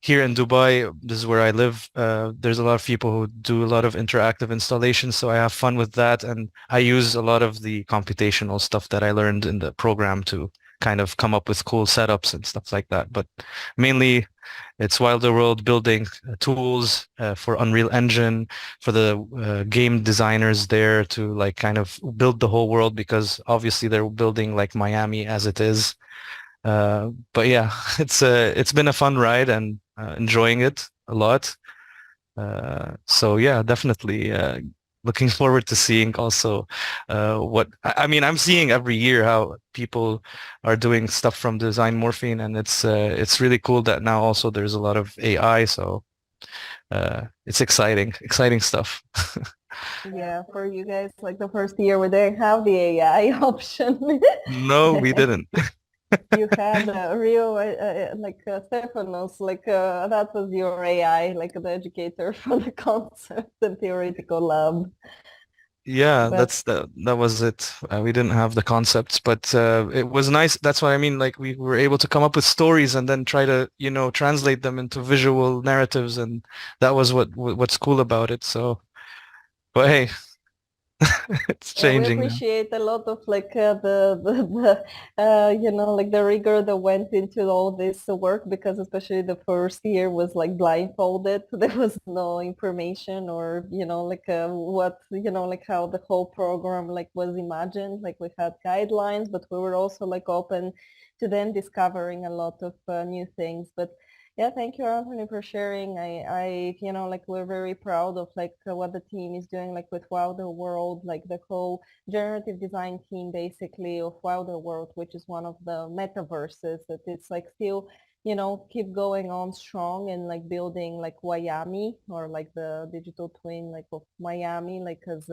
here in Dubai. This is where I live. There's a lot of people who do a lot of interactive installations, so I have fun with that, and I use a lot of the computational stuff that I learned in the program to kind of come up with cool setups and stuff like that. But mainly it's Wilder World building tools for Unreal Engine, for the game designers there to like kind of build the whole world, because obviously they're building like Miami as it is. But yeah, it's been a fun ride and enjoying it a lot. So yeah, definitely looking forward to seeing also what I mean. I'm seeing every year how people are doing stuff from DesignMorphine, and it's really cool that now also there's a lot of AI. So it's exciting stuff. Yeah, for you guys, like the first year where they have the AI option. No, we didn't. You had a real like Stefanos, like that was your AI, like the educator for the concept and theoretical lab. Yeah, But that was it. We didn't have the concepts, but it was nice. That's what I mean. Like we were able to come up with stories and then try to, translate them into visual narratives, and that was what's cool about it. So, but hey, It's We changing now. appreciate a lot of like you know, like the rigor that went into all this work, because especially the first year was like blindfolded. There was no information, or you know, like what, you know, like how the whole program like was imagined. Like we had guidelines, but we were also like open to then discovering a lot of new things. But yeah, thank you, Anthony, for sharing. You know, like we're very proud of like what the team is doing, like with Wilder World, like the whole generative design team, basically, of Wilder World, which is one of the metaverses that it's like still, you know, keep going on strong and like building like Wyami, or like the digital twin like of Miami, like as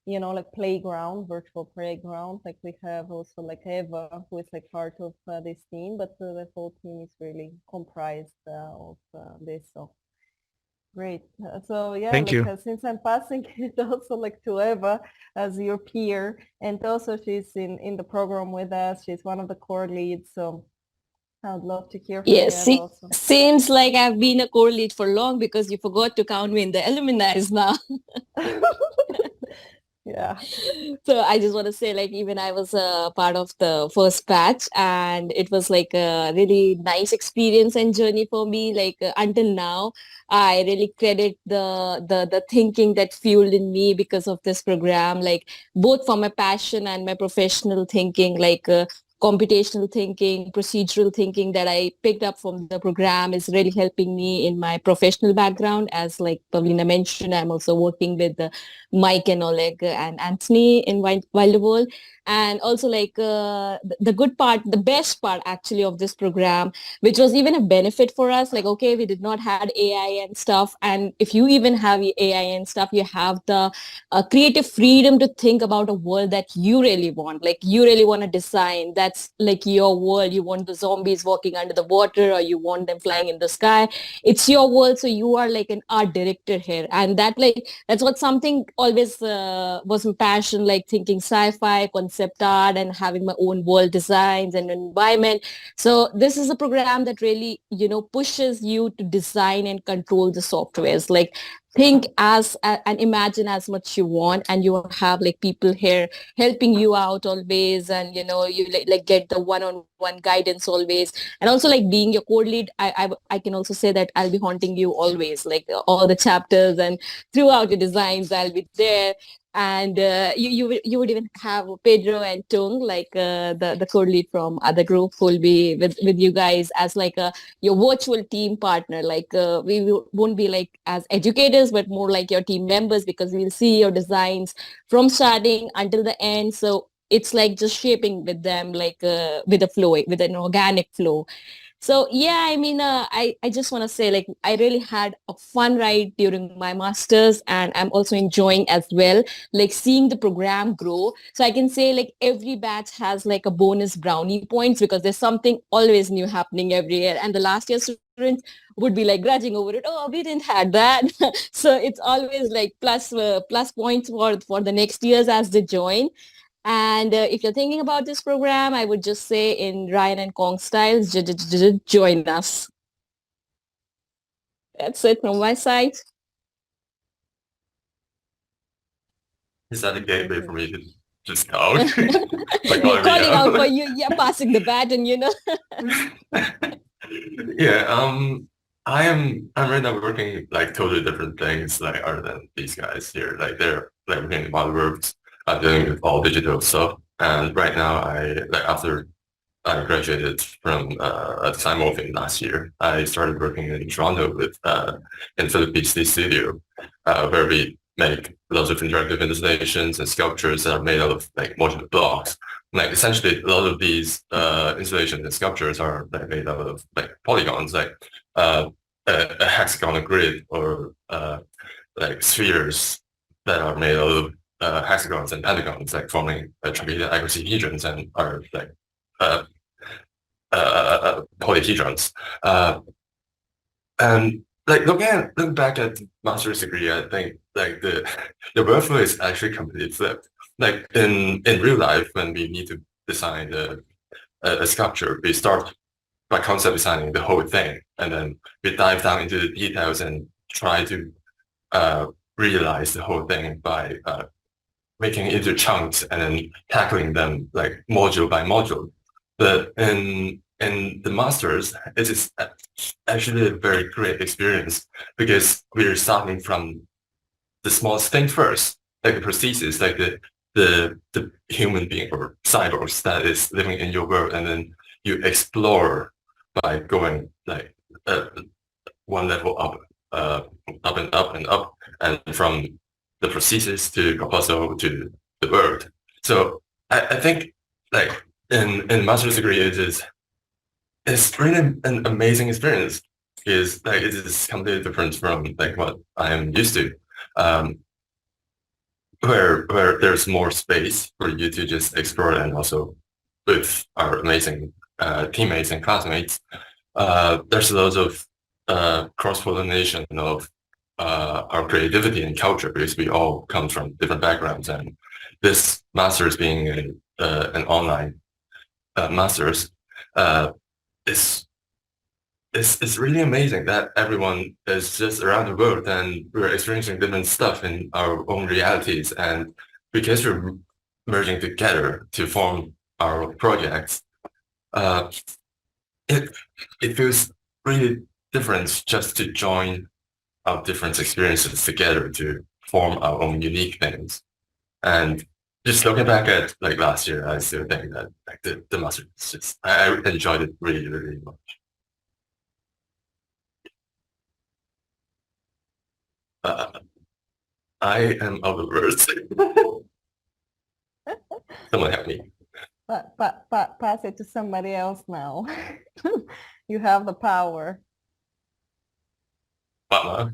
you know, like playground, virtual playground. Like we have also like Eva, who is like part of this team, but the whole team is really comprised of this. So great. So yeah, Thank like you. since I'm passing it also like to Eva as your peer, and also she's in the program with us. She's one of the core leads. So I would love to hear from you, Yes, Eva, also. seems like I've been a core lead for long, because you forgot to count me in the alumni now. Yeah. So I just want to say, like, even I was a part of the first batch, and it was like a really nice experience and journey for me. Like until now, I really credit the thinking that fueled in me because of this program, like both for my passion and my professional thinking, like computational thinking, procedural thinking that I picked up from the program is really helping me in my professional background. As like Pavlina mentioned, I'm also working with Mike and Oleg and Anthony in Wilder World. And also like the good part, the best part actually of this program, which was even a benefit for us, like, okay, we did not have AI and stuff. And if you even have AI and stuff, you have the creative freedom to think about a world that you really want. Like you really want to design. That's like your world. You want the zombies walking under the water, or you want them flying in the sky. It's your world. So you are like an art director here. And that like, that's what something always was my passion, like thinking sci-fi, concept art, and having my own world designs and environment. So this is a program that really, you know, pushes you to design and control the softwares. Like think as and imagine as much you want, and you have like people here helping you out always, and you know, you like get the one-on-one guidance always. And also like being your core lead, I can also say that I'll be haunting you always, like all the chapters and throughout your designs I'll be there. And you would even have Pedro and Tung, like the core lead from other group, who will be with you guys as like your virtual team partner. Like won't be like as educators, but more like your team members, because we'll see your designs from starting until the end. So it's like just shaping with them, like with a flow, with an organic flow. So yeah, I mean, I just want to say, like, I really had a fun ride during my masters, and I'm also enjoying as well, like seeing the program grow. So I can say like every batch has like a bonus brownie points, because there's something always new happening every year. And the last year students would be like grudging over it. Oh, we didn't had that. So it's always like plus points for the next years as they join. And if you're thinking about this program, I would just say in Ryan and Kong styles, join us. That's it from my side. Is that a gateway for me to just go? Like Calling out for you, yeah, passing the baton, you know. Yeah, I'm right now working like totally different things, like other than these guys here. Like they're like working in model works, dealing with all digital stuff. And right now after I graduated from DesignMorphine last year, I started working in Toronto with in Philippines Studio, where we make lots of interactive installations and sculptures that are made out of like modular blocks. Like essentially, a lot of these installations and sculptures are like made out of like polygons, like a hexagonal grid, or like spheres that are made out of hexagons and pentagons, like forming attributed icosahedrons, and are like uh, polyhedrons. And like looking back at the master's degree, I think like the workflow is actually completely flipped. Like in real life, when we need to design a sculpture, we start by concept designing the whole thing, and then we dive down into the details and try to realize the whole thing by making it into chunks and then tackling them like module by module. But in the masters, it is actually a very great experience because we're starting from the smallest thing first, like the prosthesis, like the human being or cyborgs that is living in your world, and then you explore by going like one level up, up and up and up, and from the prosthesis to corpuscle to the world. So I think like in master's degree, it's really an amazing experience. Is like it is completely different from like what I am used to. Where there's more space for you to just explore, and also with our amazing teammates and classmates, there's a lot of cross-pollination of our creativity and culture because we all come from different backgrounds, and this master's being an online master's is it's really amazing that everyone is just around the world and we're experiencing different stuff in our own realities. And because we're merging together to form our projects, it feels really different just to join our different experiences together to form our own unique things. And just looking back at like last year, I still think that like the master is just I enjoyed it really, really much. I am out of words. Someone help me. Pass it to somebody else now. You have the power Mama.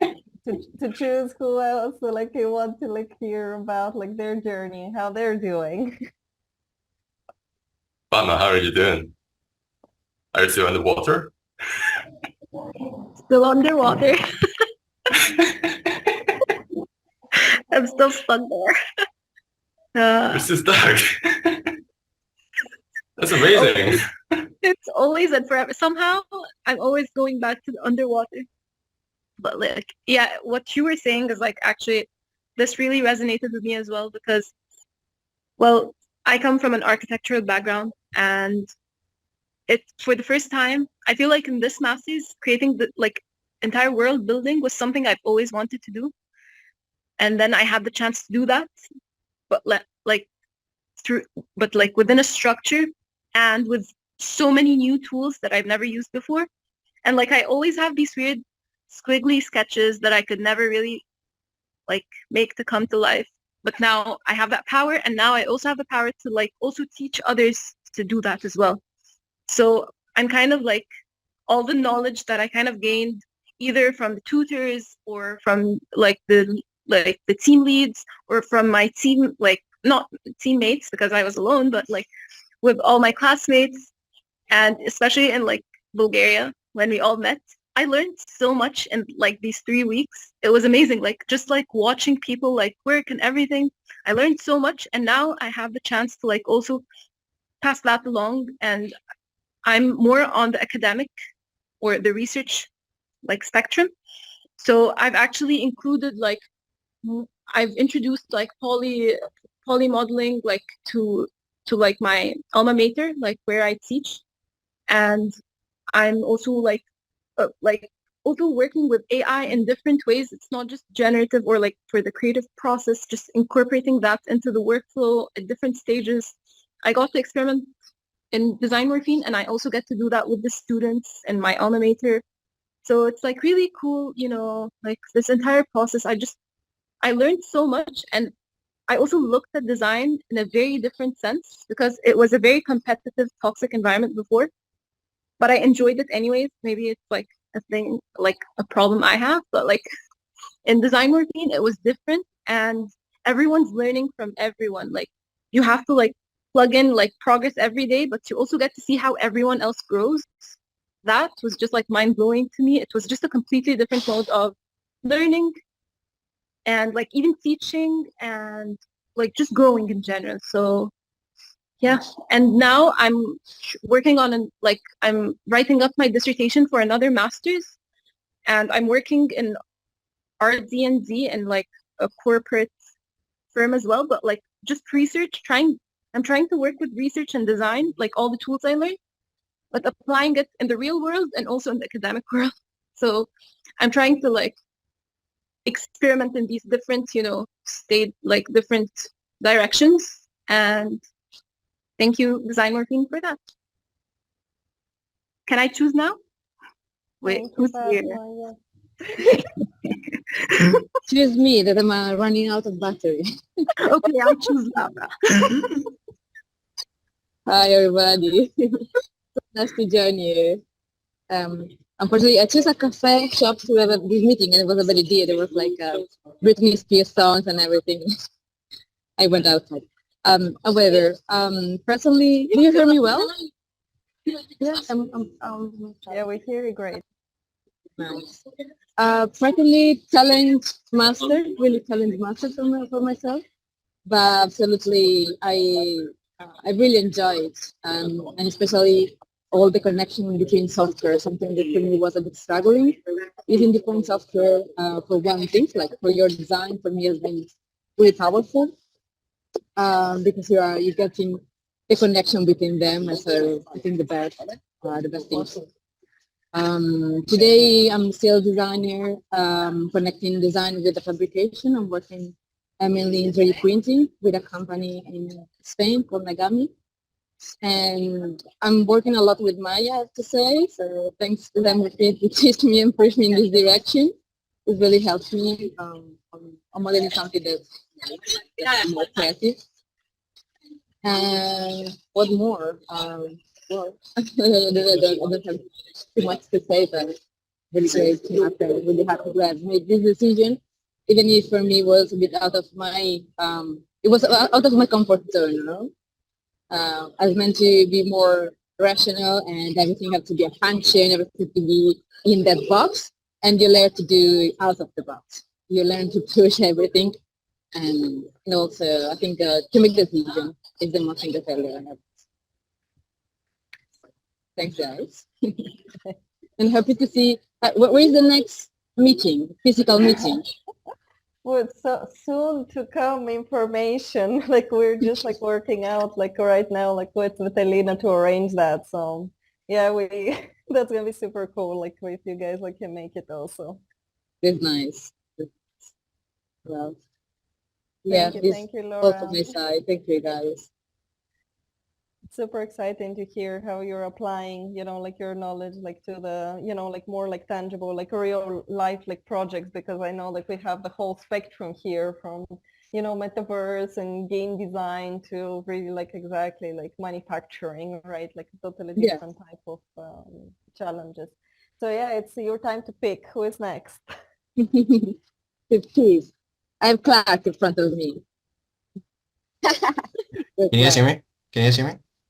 to choose who else like you want to like hear about like their journey, how they're doing. Mama, how are you doing? Are you still underwater? Still underwater. I'm still stuck there. You're still stuck. That's amazing. It's always and forever. Somehow, I'm always going back to the underwater. But like, yeah, what you were saying is like actually, this really resonated with me as well because, well, I come from an architectural background, and it's for the first time, I feel like in this master's, creating the like entire world building was something I've always wanted to do. And then I had the chance to do that, but like within a structure and with so many new tools that I've never used before. And like I always have these weird squiggly sketches that I could never really like make to come to life. But now I have that power, and now I also have the power to like also teach others to do that as well. So I'm kind of like all the knowledge that I kind of gained either from the tutors or from like the team leads or from my team, like not teammates because I was alone, but like with all my classmates, and especially in like Bulgaria when we all met, I learned so much in like these 3 weeks. It was amazing. Like just like watching people like work and everything. I learned so much, and now I have the chance to like also pass that along, and I'm more on the academic or the research like spectrum. So I've actually included like I've introduced like poly modeling like to like my alma mater, like where I teach, and I'm also like also working with AI in different ways. It's not just generative or like for the creative process, just incorporating that into the workflow at different stages. I got to experiment in DesignMorphine, and I also get to do that with the students in my alma mater. So it's like really cool, you know, like this entire process. I learned so much, and I also looked at design in a very different sense because it was a very competitive, toxic environment before, but I enjoyed it anyways. Maybe it's like a thing, like a problem I have, but like in DesignMorphine, it was different, and everyone's learning from everyone. Like you have to like plug in like progress every day, but you also get to see how everyone else grows. That was just like mind-blowing to me. It was just a completely different mode of learning and like even teaching and like just growing in general. So yeah, and now I'm working on I'm writing up my dissertation for another master's, and I'm working in RD&D and like a corporate firm as well, but like just research, I'm trying to work with research and design, like all the tools I learned, but applying it in the real world and also in the academic world. So I'm trying to like experiment in these different, different directions. And thank you, DesignMorphine, for that. Can I choose now? Wait, who's here? Choose me, that I'm running out of battery. Okay, I'll choose Laura. Hi, everybody. So nice to join you. Unfortunately, I chose a cafe shop to have this meeting, and it was a bad idea. There was like Britney Spears songs and everything. I went outside. However, personally, do you hear me well? Yes. Yeah, we hear you great. Nice. Personally, challenge master, really challenge master for myself. But absolutely, I really enjoy it, and especially all the connection between software, something that for me was a bit struggling. Using different software for one thing, like for your design, for me has been really powerful because you're getting the connection between them. And so I think the best things. Today I'm still a designer, connecting design with the fabrication. I'm working mainly in 3D printing with a company in Spain called Nagami. And I'm working a lot with Maya, I have to say. So thanks to them, it teach me and push me in this direction. It really helps me on modeling something that's more creative. And what more? Well, I don't have too much to say, but really great to have really happy to have made this decision, even if for me it was a bit out of my it was out of my comfort zone, you know. I was meant to be more rational and everything had to be a function, everything to be in that box, and you learn to do out of the box. You learn to push everything, and also I think to make decisions is the most thing that I learned. Thanks, guys. And happy to see. Where is the next meeting? Physical meeting? Well, so soon to come information. Like we're just like working out like right now, like with Elena to arrange that. So yeah, that's gonna be super cool. Like if you guys like can make it also. It's nice. Well, yeah. Thank you, Laura. All from my side. Thank you, guys. Super exciting to hear how you're applying, like your knowledge, like to the, like more like tangible, like real life, like projects, because I know like we have the whole spectrum here from, metaverse and game design to really like exactly like manufacturing, right? Like totally different type of challenges. So yeah, it's your time to pick who is next. Please. I have Clark in front of me. Can you guys hear me?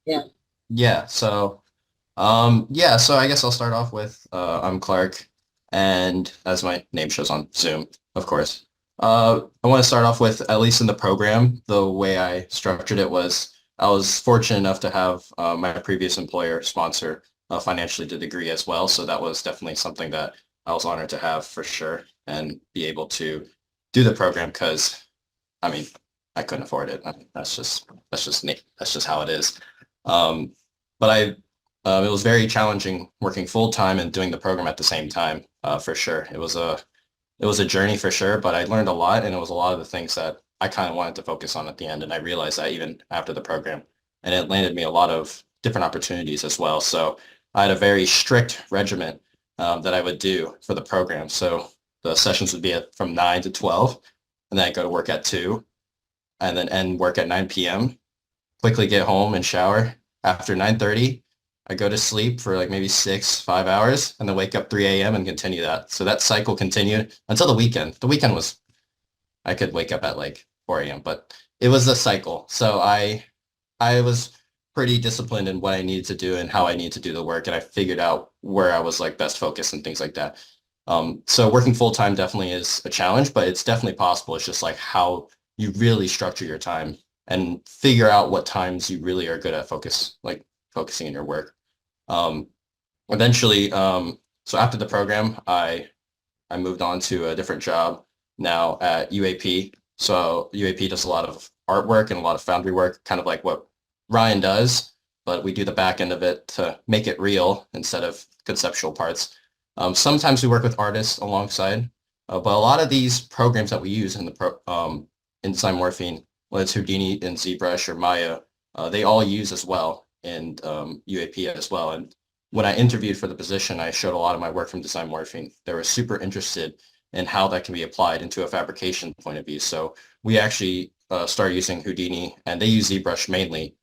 Yeah. Yeah. So, so I guess I'll start off with, I'm Clark, and as my name shows on Zoom, of course. I want to start off with, at least in the program, the way I structured it was, I was fortunate enough to have my previous employer sponsor financially the degree as well. So that was definitely something that I was honored to have for sure, and be able to do the program because, I mean, I couldn't afford it. I mean, that's just how it is. But it was very challenging working full time and doing the program at the same time, for sure. It was a journey for sure, but I learned a lot, and it was a lot of the things that I kind of wanted to focus on at the end. And I realized that even after the program, and it landed me a lot of different opportunities as well. So I had a very strict regimen that I would do for the program. So the sessions would be from 9 to 12, and then I'd go to work at 2, and then end work at 9 p.m., quickly get home and shower. After 9:30, I go to sleep for like maybe 5 hours, and then wake up 3 a.m. and continue that. So that cycle continued until the weekend. The weekend was, I could wake up at like 4 a.m., but it was a cycle. So I was pretty disciplined in what I needed to do and how I needed to do the work, and I figured out where I was like best focused and things like that. So working full time definitely is a challenge, but it's definitely possible. It's just like how you really structure your time and figure out what times you really are good at focusing in your work. Eventually, so after the program, I moved on to a different job now at UAP. So UAP does a lot of artwork and a lot of foundry work, kind of like what Ryan does, but we do the back end of it to make it real instead of conceptual parts. Sometimes we work with artists alongside, but a lot of these programs that we use in in DesignMorphine, whether it's Houdini and ZBrush or Maya, they all use as well in UAP as well. And when I interviewed for the position, I showed a lot of my work from DesignMorphine. They were super interested in how that can be applied into a fabrication point of view. So we actually started using Houdini, and they use ZBrush mainly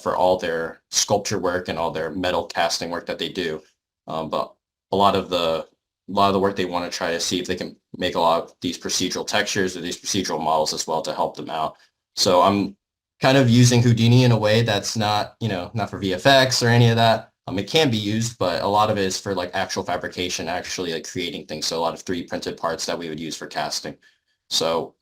for all their sculpture work and all their metal casting work that they do. But a lot of the work they want to try to see if they can make a lot of these procedural textures or these procedural models as well to help them out. So I'm kind of using Houdini in a way that's not, not for VFX or any of that. It can be used, but a lot of it is for like actual fabrication, actually like creating things. So a lot of 3D printed parts that we would use for casting. So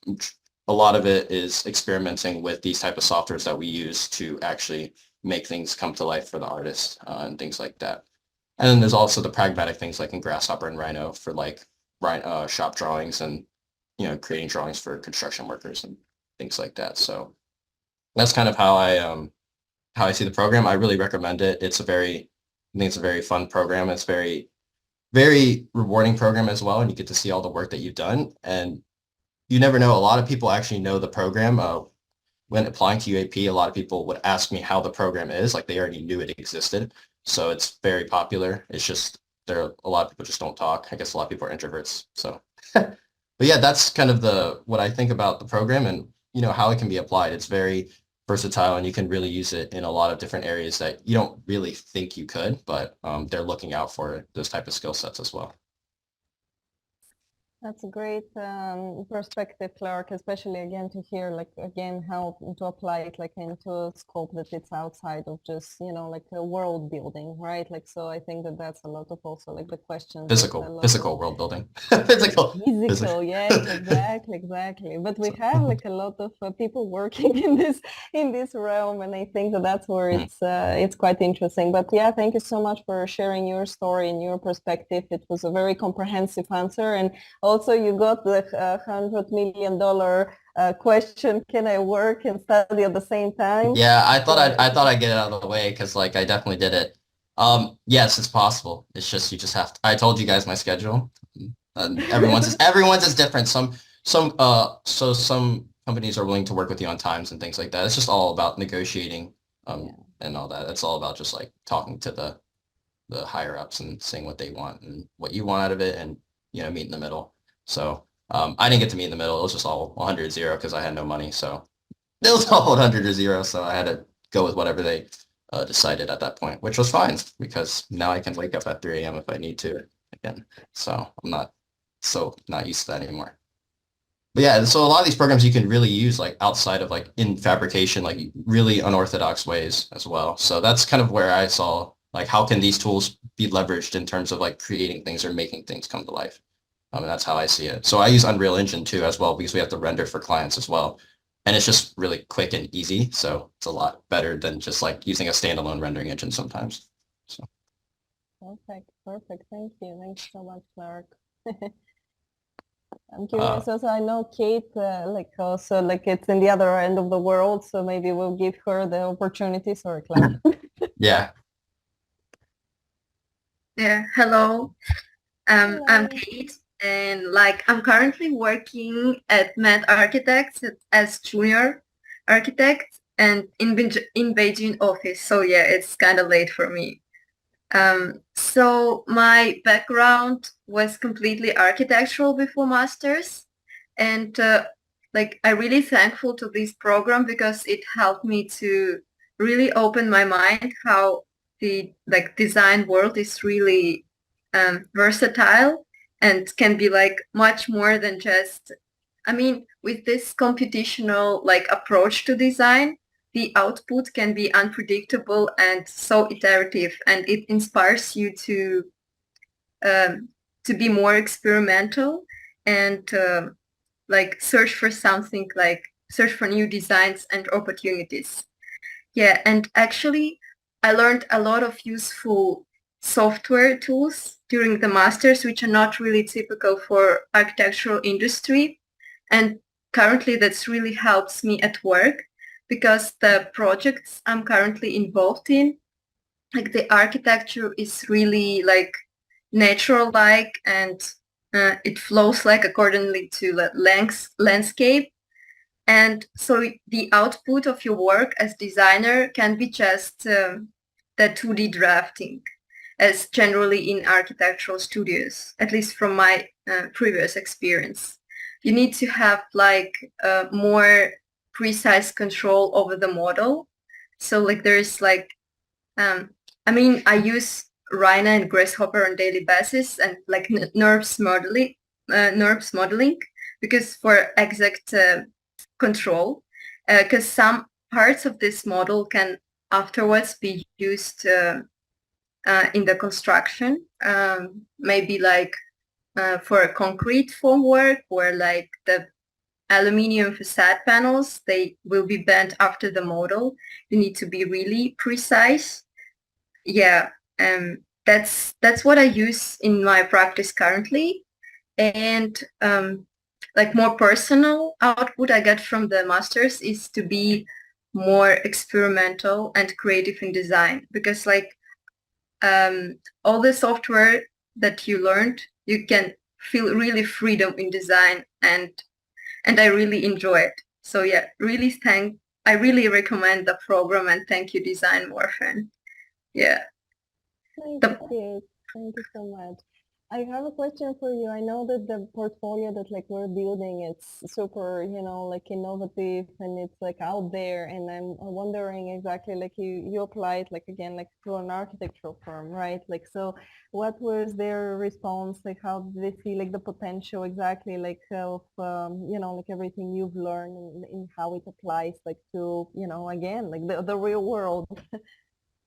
a lot of it is experimenting with these type of softwares that we use to actually make things come to life for the artist and things like that. And then there's also the pragmatic things like in Grasshopper and Rhino for like shop drawings and, creating drawings for construction workers and things like that. So that's kind of how I see the program. I really recommend it. I think it's a very fun program. It's very, very rewarding program as well. And you get to see all the work that you've done. And you never know. A lot of people actually know the program. When applying to UAP, a lot of people would ask me how the program is. Like they already knew it existed. So it's very popular. It's just a lot of people just don't talk. I guess a lot of people are introverts. So, but yeah, that's kind of what I think about the program and, how it can be applied. It's very versatile and you can really use it in a lot of different areas that you don't really think you could, but they're looking out for those type of skill sets as well. That's a great perspective, Clark, especially again to hear how to apply it into a scope that it's outside of just, like a world building, right? So I think that's a lot of also the questions. Physical world building. Physical, yes, exactly. But we have a lot of people working in this realm, and I think that's where it's quite interesting. But yeah, thank you so much for sharing your story and your perspective. It was a very comprehensive answer, and also, you got the $100 million question: can I work and study at the same time? Yeah, I thought I'd get it out of the way because I definitely did it. Yes, it's possible. It's just you just have to. I told you guys my schedule. Everyone's is different. Some companies are willing to work with you on times and things like that. It's just all about negotiating and all that. It's all about just talking to the higher ups and seeing what they want and what you want out of it and meet in the middle. So I didn't get to meet in the middle. It was just all 100-0 because I had no money. So it was all 100-0. So I had to go with whatever they decided at that point, which was fine because now I can wake up at 3 a.m. if I need to again. So I'm not used to that anymore. But yeah, so a lot of these programs you can really use outside of in fabrication, really unorthodox ways as well. So that's kind of where I saw how can these tools be leveraged in terms of creating things or making things come to life. And that's how I see it. So I use Unreal Engine too as well because we have to render for clients as well. And it's just really quick and easy. So it's a lot better than just using a standalone rendering engine sometimes. So. Perfect. Thank you. Thanks so much, Clark. I'm curious also, I know Kate, also it's in the other end of the world. So maybe we'll give her the opportunity. Sorry, Clark. Yeah. Yeah, hello. I'm Kate, and I'm currently working at Met Architects as junior architect and in Beijing office. So yeah, it's kind of late for me. So my background was completely architectural before masters, and I'm really thankful to this program because it helped me to really open my mind how the design world is really versatile and can be much more than just, with this computational approach to design, the output can be unpredictable and so iterative, and it inspires you to be more experimental and search for new designs and opportunities. Yeah, and actually I learned a lot of useful software tools during the masters, which are not really typical for architectural industry. And currently that's really helps me at work, because the projects I'm currently involved in, like the architecture is really like natural like, and it flows like accordingly to the landscape. And so the output of your work as designer can be just the 2D drafting, as generally in architectural studios, at least from my previous experience. You need to have like more precise control over the model. So like there's like, I mean, I use Rhina and Grasshopper on daily basis, and like NURBS modeling, because for exact control, because some parts of this model can afterwards be used in the construction, maybe like for a concrete formwork, where like the aluminium facade panels, they will be bent after the model. You need to be really precise. Yeah, that's what I use in my practice currently. And like more personal output I get from the masters is to be more experimental and creative in design, because like all the software that you learned, you can feel really freedom in design, and I really enjoy it. So yeah, I really recommend the program, and thank you, DesignMorphine. Yeah. Thank you. Thank you so much. I have a question for you. I know that the portfolio that like we're building, it's super, like innovative, and it's like out there. And I'm wondering exactly, like you applied like again, like to an architectural firm, right? Like, so what was their response? Like, how did they see like the potential exactly, like of, like everything you've learned in how it applies like to, again, like the real world?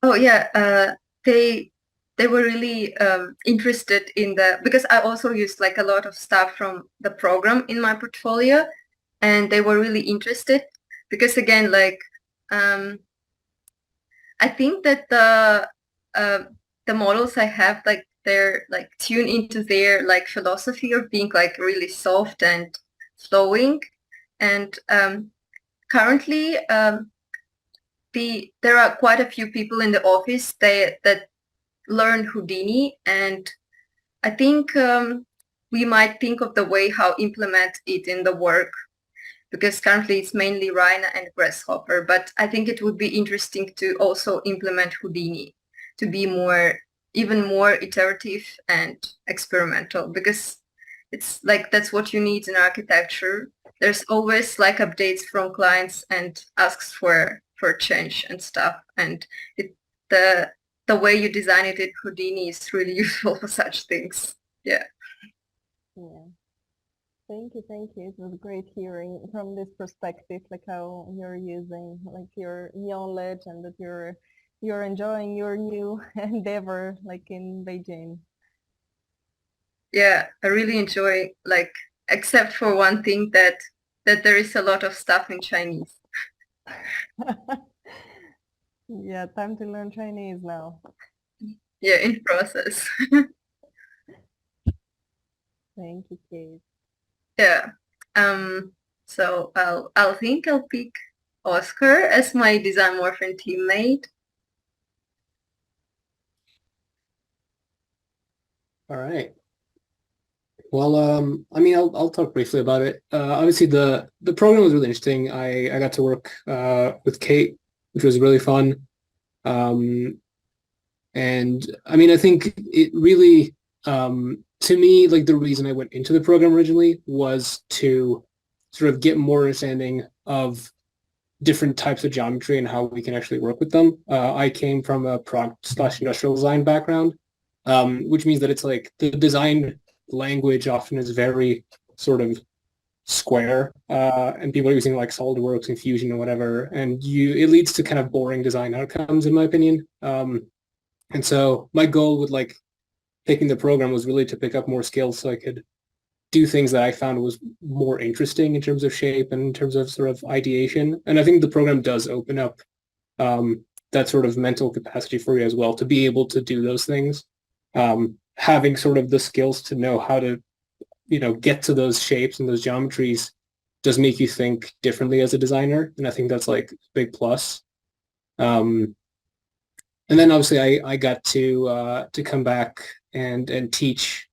Oh yeah, they were really interested in because I also used like a lot of stuff from the program in my portfolio, and they were really interested because again, like I think that the models I have, like they're like tuned into their like philosophy of being like really soft and flowing, and currently there are quite a few people in the office that learn Houdini, and I think we might think of the way how implement it in the work, because currently it's mainly Rhina and Grasshopper, but I think it would be interesting to also implement Houdini to be even more iterative and experimental, because it's like that's what you need in architecture. There's always like updates from clients and asks for change and stuff, and the way you design it in Houdini is really useful for such things. Yeah. Yeah. Thank you. It was great hearing from this perspective, like how you're using like your knowledge, and that you're enjoying your new endeavor like in Beijing. Yeah, I really enjoy, like, except for one thing, that there is a lot of stuff in Chinese. Yeah, time to learn Chinese now. Yeah, in process. Thank you, Kate. Yeah. So I'll pick Oscar as my DesignMorphine teammate. All right. Well, I mean, I'll talk briefly about it. Obviously, the program was really interesting. I got to work with Kate, which was really fun. And I mean, I think it really, to me, like the reason I went into the program originally was to sort of get more understanding of different types of geometry and how we can actually work with them. I came from a product/industrial design background, which means that it's like the design language often is very sort of square, and people are using like SolidWorks and Fusion or whatever, and it leads to kind of boring design outcomes, in my opinion. And so my goal with like picking the program was really to pick up more skills so I could do things that I found was more interesting in terms of shape and in terms of sort of ideation. And I think the program does open up that sort of mental capacity for you as well to be able to do those things. Having sort of the skills to know how to, get to those shapes and those geometries does make you think differently as a designer, and I think that's like a big plus. And then obviously I got to come back and teach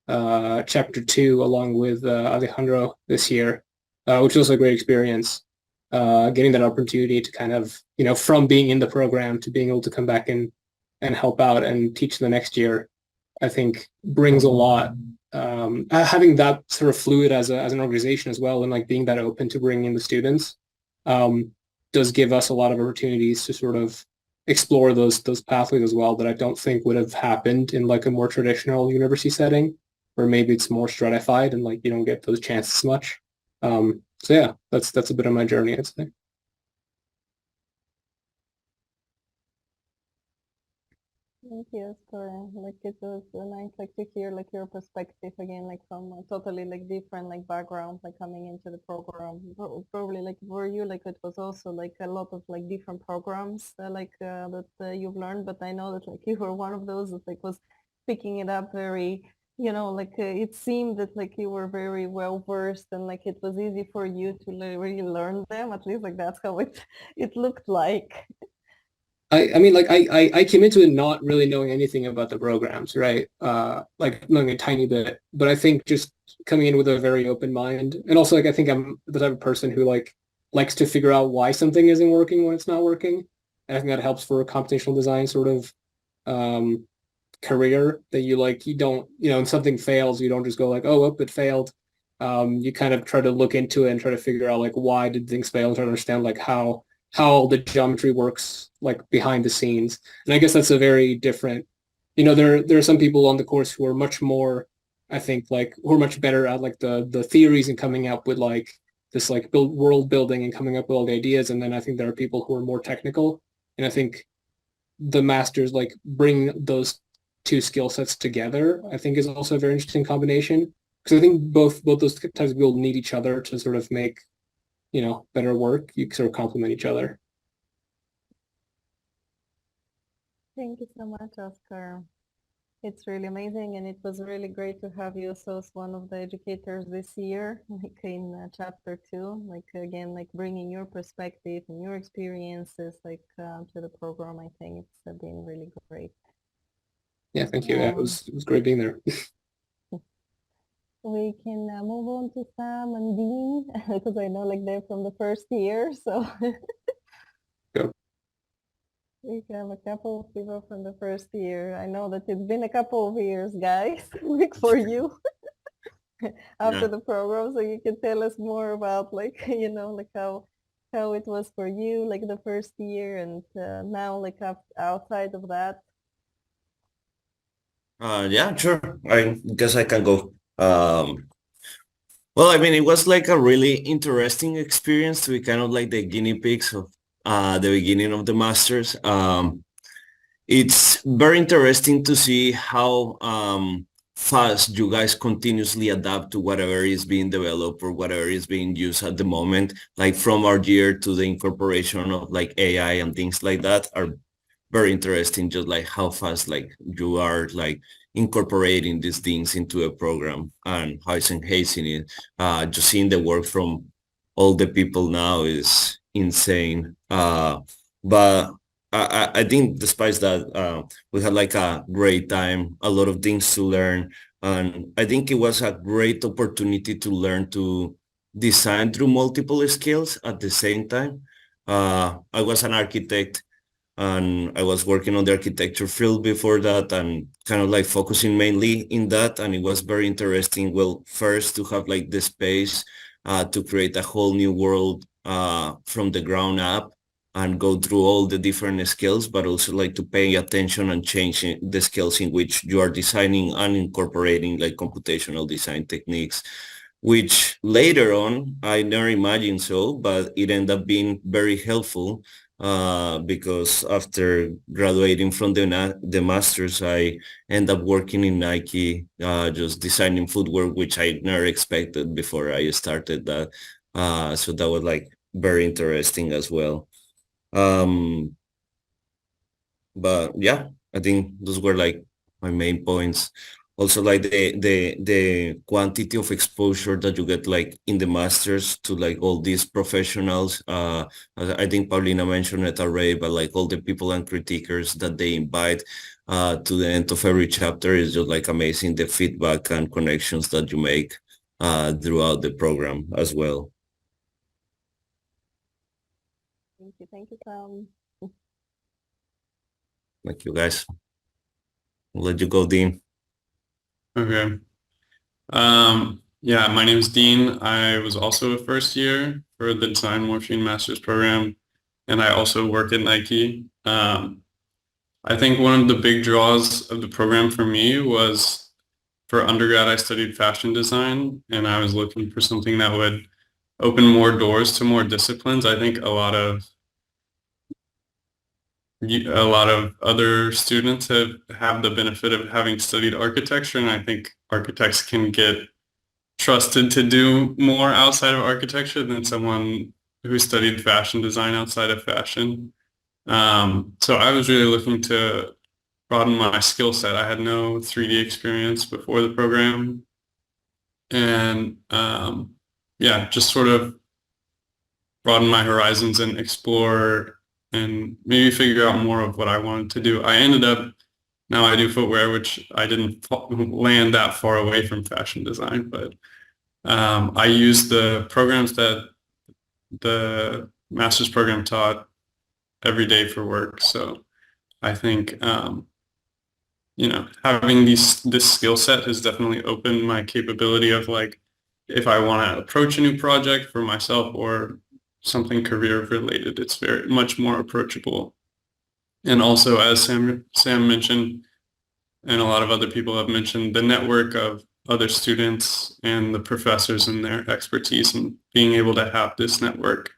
chapter 2 along with Alejandro this year, which was a great experience. Getting that opportunity to kind of, from being in the program to being able to come back and help out and teach the next year, I think brings a lot. Having that sort of fluid as an organization as well, and like being that open to bringing in the students, does give us a lot of opportunities to sort of explore those pathways as well that I don't think would have happened in like a more traditional university setting, where maybe it's more stratified and like you don't get those chances much. So yeah, that's a bit of my journey, I'd say. Thank you, Oscar. Like it was nice, like to hear like your perspective again, like from a totally like different like background, like coming into the program. Probably like for you, like it was also like a lot of like different programs that you've learned. But I know that like you were one of those that like was picking it up very, it seemed that like you were very well versed and like it was easy for you to really learn them. At least like that's how it looked like. I mean, like I came into it not really knowing anything about the programs, right? Like knowing a tiny bit, but I think just coming in with a very open mind, and also like I think I'm the type of person who like likes to figure out why something isn't working when it's not working, and I think that helps for a computational design sort of career. That you don't, when something fails, you don't just go like, oh, it failed. You kind of try to look into it and try to figure out like why did things fail, and try to understand like how the geometry works like behind the scenes. And I guess that's a very different, there are some people on the course who are much more, I think, like who are much better at like the theories and coming up with like this like world building and coming up with all the ideas. And then I think there are people who are more technical. And I think the masters like bring those two skill sets together, I think is also a very interesting combination. Because I think both those types of people need each other to sort of make better work. You sort of complement each other. Thank you so much, Oscar. It's really amazing, and it was really great to have you also as one of the educators this year, like in chapter 2, like again, like bringing your perspective and your experiences like to the program. I think it's been really great. Yeah, thank you. It was great being there. We can move on to Sam and Dean because I know like they're from the first year, so Go. We have a couple of people from the first year. I know that it's been a couple of years, guys, like for you after the program, so you can tell us more about like like how it was for you, like the first year, and now like outside of that. Yeah, sure. I guess I can go. Well, I mean, it was like a really interesting experience to be kind of like the guinea pigs of the beginning of the masters. It's very interesting to see how fast you guys continuously adapt to whatever is being developed or whatever is being used at the moment. Like from our year to the incorporation of like AI and things like that are very interesting. Just like how fast like you are like incorporating these things into a program and how it's enhancing it. Just seeing the work from all the people now is insane. But I think despite that, we had like a great time, a lot of things to learn. And I think it was a great opportunity to learn to design through multiple skills at the same time. I was an architect and I was working on the architecture field before that and kind of like focusing mainly in that. And it was very interesting. Well, first to have like the space to create a whole new world from the ground up and go through all the different skills, but also like to pay attention and changing the skills in which you are designing and incorporating like computational design techniques, which later on I never imagined so, but it ended up being very helpful because after graduating from the masters, I ended up working in Nike, just designing footwear, which I never expected before I started that. So that was like very interesting as well. But yeah, I think those were like my main points. also like the quantity of exposure that you get like in the masters to like all these professionals. I think Paulina mentioned it already, but like all the people and critiquers that they invite to the end of every chapter is just like amazing. The feedback and connections that you make throughout the program as well. Thank you, Sam. Thank you, guys. I'll let you go, Dean. Okay. Yeah, my name is Dean. I was also a first year for the DesignMorphine Master's Program, and I also work at Nike. I think one of the big draws of the program for me was for undergrad, I studied fashion design, and I was looking for something that would open more doors to more disciplines. I think a lot of other students have the benefit of having studied architecture, and I think architects can get trusted to do more outside of architecture than someone who studied fashion design outside of fashion. So I was really looking to broaden my skill set. I had no 3D experience before the program, and yeah, just sort of broaden my horizons and explore and maybe figure out more of what I wanted to do. I ended up, now I do footwear, which I didn't land that far away from fashion design, but I used the programs that the master's program taught every day for work. So I think, you know, having this skill set has definitely opened my capability of like, if I want to approach a new project for myself or something career related, it's very much more approachable. And also, as Sam mentioned, and a lot of other people have mentioned, the network of other students and the professors and their expertise, and being able to have this network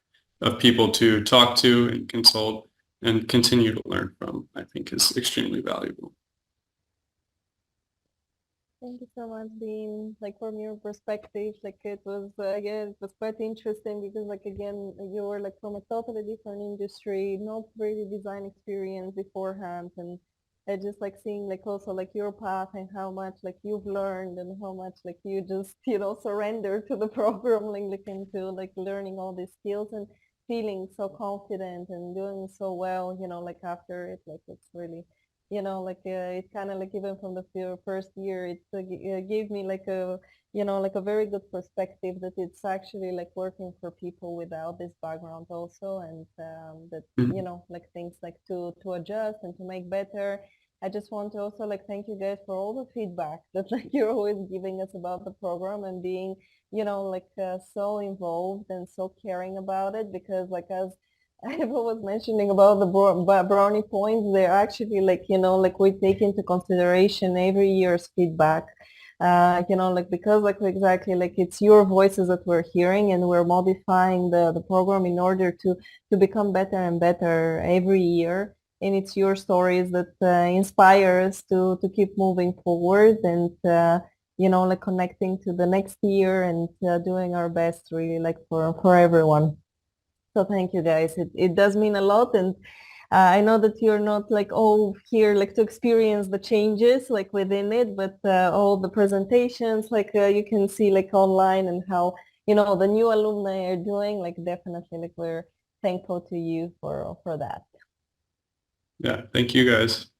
of people to talk to and consult and continue to learn from, I think is extremely valuable. Thank you so much, Dean. Like from your perspective, like it was again, it was quite interesting because like again, you were like from a totally different industry, not really design experience beforehand, and just like seeing like also like your path and how much like you've learned and how much like you just surrender to the program, like into like learning all these skills and feeling so confident and doing so well, like after it, like it's really like it kind of like even from the first year, it gave me like a like a very good perspective that it's actually like working for people without this background also, and that like things like to adjust and to make better. I just want to also like thank you guys for all the feedback that like you're always giving us about the program and being like so involved and so caring about it, because like as I was mentioning about the brownie points, they're actually like, like we take into consideration every year's feedback, like because like exactly like it's your voices that we're hearing, and we're modifying the program in order to become better and better every year. And it's your stories that inspire us to keep moving forward and, like connecting to the next year and doing our best really like for everyone. So thank you guys. It does mean a lot, and I know that you're not like all here like to experience the changes like within it, but all the presentations like you can see like online and how the new alumni are doing. Like definitely, like we're thankful to you for that. Yeah, thank you guys.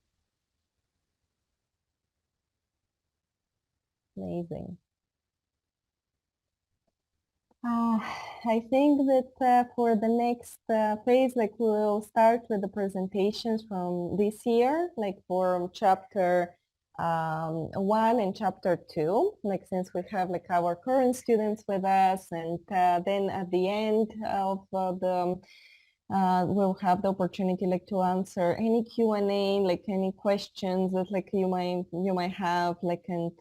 Amazing. I think that for the next phase, like we'll start with the presentations from this year, like for chapter 1 and chapter 2, like since we have like our current students with us, and then at the end of we'll have the opportunity like to answer any Q&A, like any questions that like you might have, like, and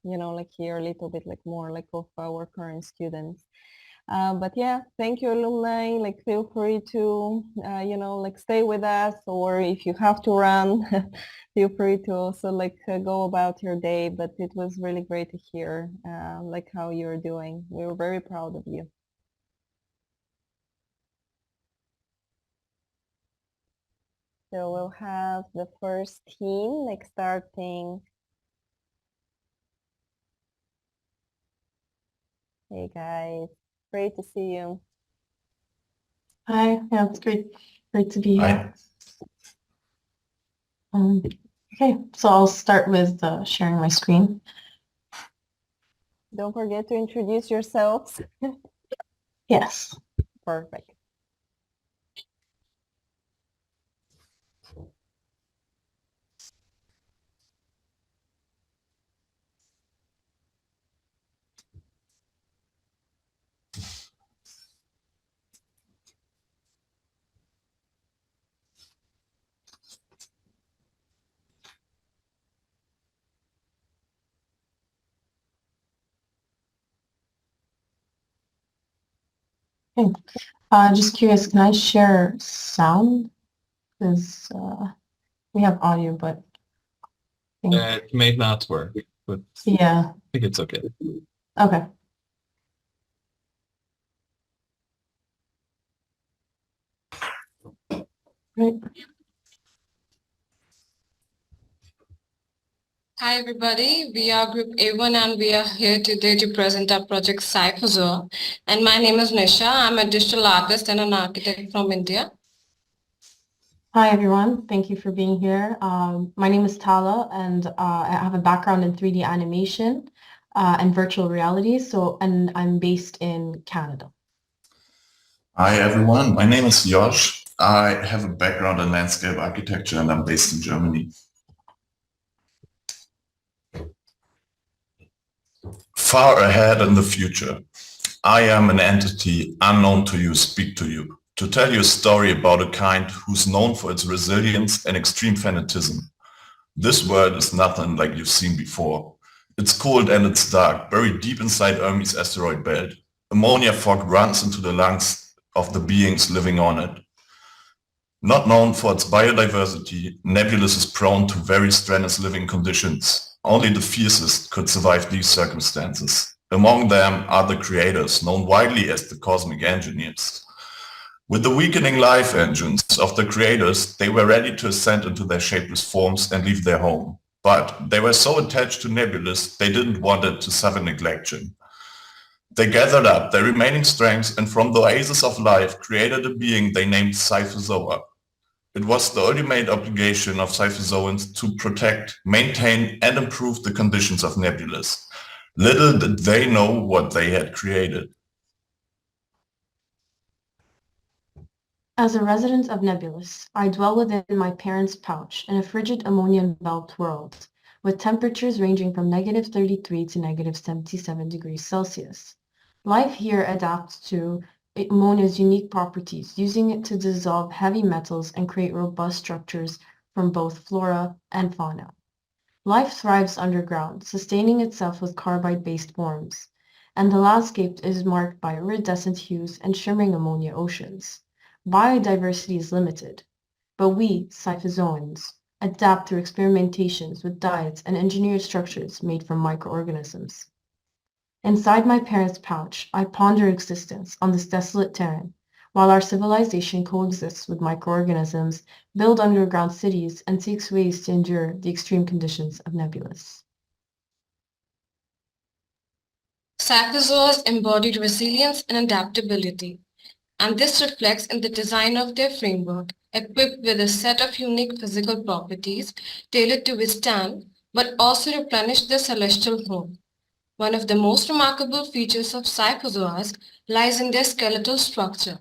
like hear a little bit like more like of our current students. But yeah, thank you, alumni. Like feel free to, like stay with us, or if you have to run, feel free to also like go about your day. But it was really great to hear like how you're doing. We were very proud of you. So we'll have the first team like starting Hey guys, great to see you. Hi, yeah, it's great to be here. Okay, so I'll start with sharing my screen. Don't forget to introduce yourselves. Yes. Perfect. Okay. Just curious, can I share sound? Because we have audio, but I think, It may not work, but yeah. I think it's okay. Okay. Right. Hi everybody, we are Group A1 and we are here today to present our project Cypherzoa. And my name is Nisha. I'm a digital artist and an architect from India. Hi, everyone. Thank you for being here. My name is Tala, and I have a background in 3D animation and virtual reality. And I'm based in Canada. Hi everyone, my name is Josh. I have a background in landscape architecture and I'm based in Germany. Far ahead in the future, I am an entity unknown to you, speak to you, to tell you a story about a kind who's known for its resilience and extreme fanatism. This world is nothing like you've seen before. It's cold and it's dark, buried deep inside Hermes asteroid belt. Ammonia fog runs into the lungs of the beings living on it. Not known for its biodiversity, Nebulous is prone to very strenuous living conditions. Only the fiercest could survive these circumstances. Among them are the creators, known widely as the cosmic engineers. With the weakening life engines of the creators, they were ready to ascend into their shapeless forms and leave their home. But they were so attached to Nebulous, they didn't want it to suffer neglection. They gathered up their remaining strengths and from the oasis of life created a being they named Cypherzoa. It was the ultimate obligation of Cypherzoans to protect, maintain, and improve the conditions of Nebulous. Little did they know what they had created. As a resident of Nebulous, I dwell within my parents' pouch in a frigid ammonia-enveloped world, with temperatures ranging from -33 to -77 degrees Celsius. Life here adapts to ammonia's unique properties, using it to dissolve heavy metals and create robust structures from both flora and fauna. Life thrives underground, sustaining itself with carbide-based forms, and the landscape is marked by iridescent hues and shimmering ammonia oceans. Biodiversity is limited, but we, Cypherzoans, adapt through experimentations with diets and engineered structures made from microorganisms. Inside my parents' pouch, I ponder existence on this desolate terrain, while our civilization coexists with microorganisms, build underground cities, and seeks ways to endure the extreme conditions of Nebulous. Cypherzoas embodied resilience and adaptability, and this reflects in the design of their framework, equipped with a set of unique physical properties tailored to withstand but also replenish their celestial home. One of the most remarkable features of Cypherzoas lies in their skeletal structure.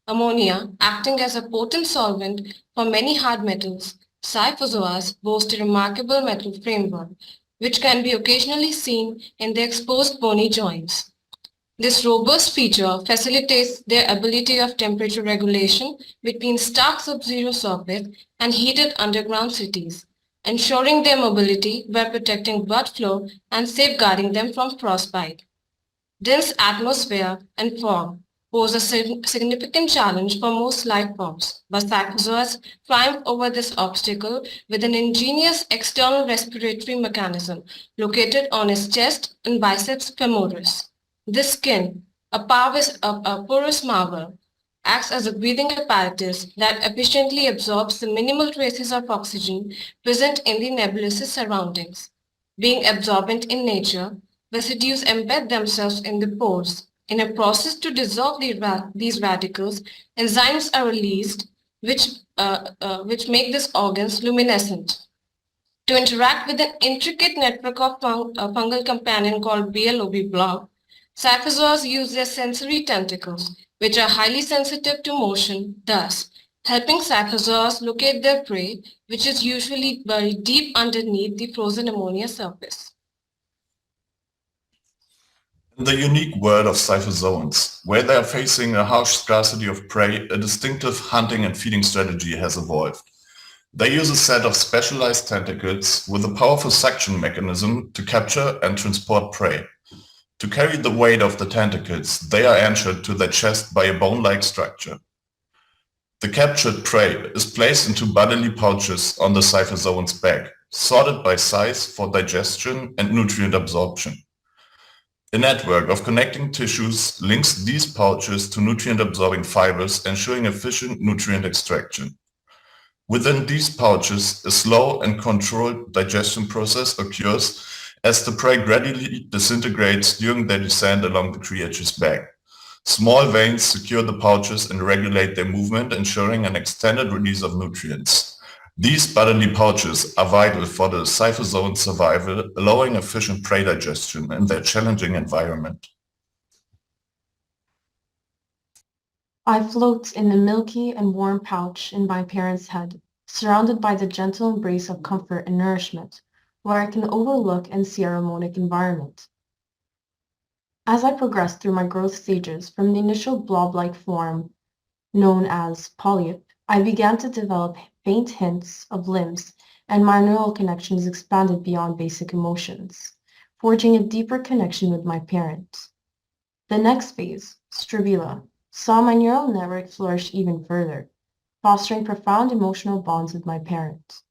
Ammonia, acting as a potent solvent for many hard metals, Cypherzoas boast a remarkable metal framework, which can be occasionally seen in their exposed bony joints. This robust feature facilitates their ability of temperature regulation between stark sub-zero sockets and heated underground cities, ensuring their mobility by protecting blood flow and safeguarding them from frostbite. Dense atmosphere and fog pose a significant challenge for most life forms, but Cypherzoas triumph over this obstacle with an ingenious external respiratory mechanism located on its chest and biceps femoris. This skin, a porous marble, acts as a breathing apparatus that efficiently absorbs the minimal traces of oxygen present in the nebulous surroundings. Being absorbent in nature, residues embed themselves in the pores. In a process to dissolve these radicals, enzymes are released which make these organs luminescent. To interact with an intricate network of fungal companion called BLOB blob, cyphozoas use their sensory tentacles, which are highly sensitive to motion, thus helping cyphozoas locate their prey, which is usually buried deep underneath the frozen ammonia surface. In the unique world of cyphozoans, where they are facing a harsh scarcity of prey, a distinctive hunting and feeding strategy has evolved. They use a set of specialized tentacles with a powerful suction mechanism to capture and transport prey. To carry the weight of the tentacles, they are anchored to their chest by a bone-like structure. The captured prey is placed into bodily pouches on the cyphozoan's back, sorted by size for digestion and nutrient absorption. A network of connecting tissues links these pouches to nutrient-absorbing fibers, ensuring efficient nutrient extraction. Within these pouches, a slow and controlled digestion process occurs as the prey gradually disintegrates during their descent along the creature's back. Small veins secure the pouches and regulate their movement, ensuring an extended release of nutrients. These bodily pouches are vital for the cyphozoan survival, allowing efficient prey digestion in their challenging environment. I float in the milky and warm pouch in my parents' head, surrounded by the gentle embrace of comfort and nourishment, where I can overlook and see our harmonic environment. As I progressed through my growth stages from the initial blob-like form known as polyp, I began to develop faint hints of limbs, and my neural connections expanded beyond basic emotions, forging a deeper connection with my parent. The next phase, strabila, saw my neural network flourish even further, fostering profound emotional bonds with my parent.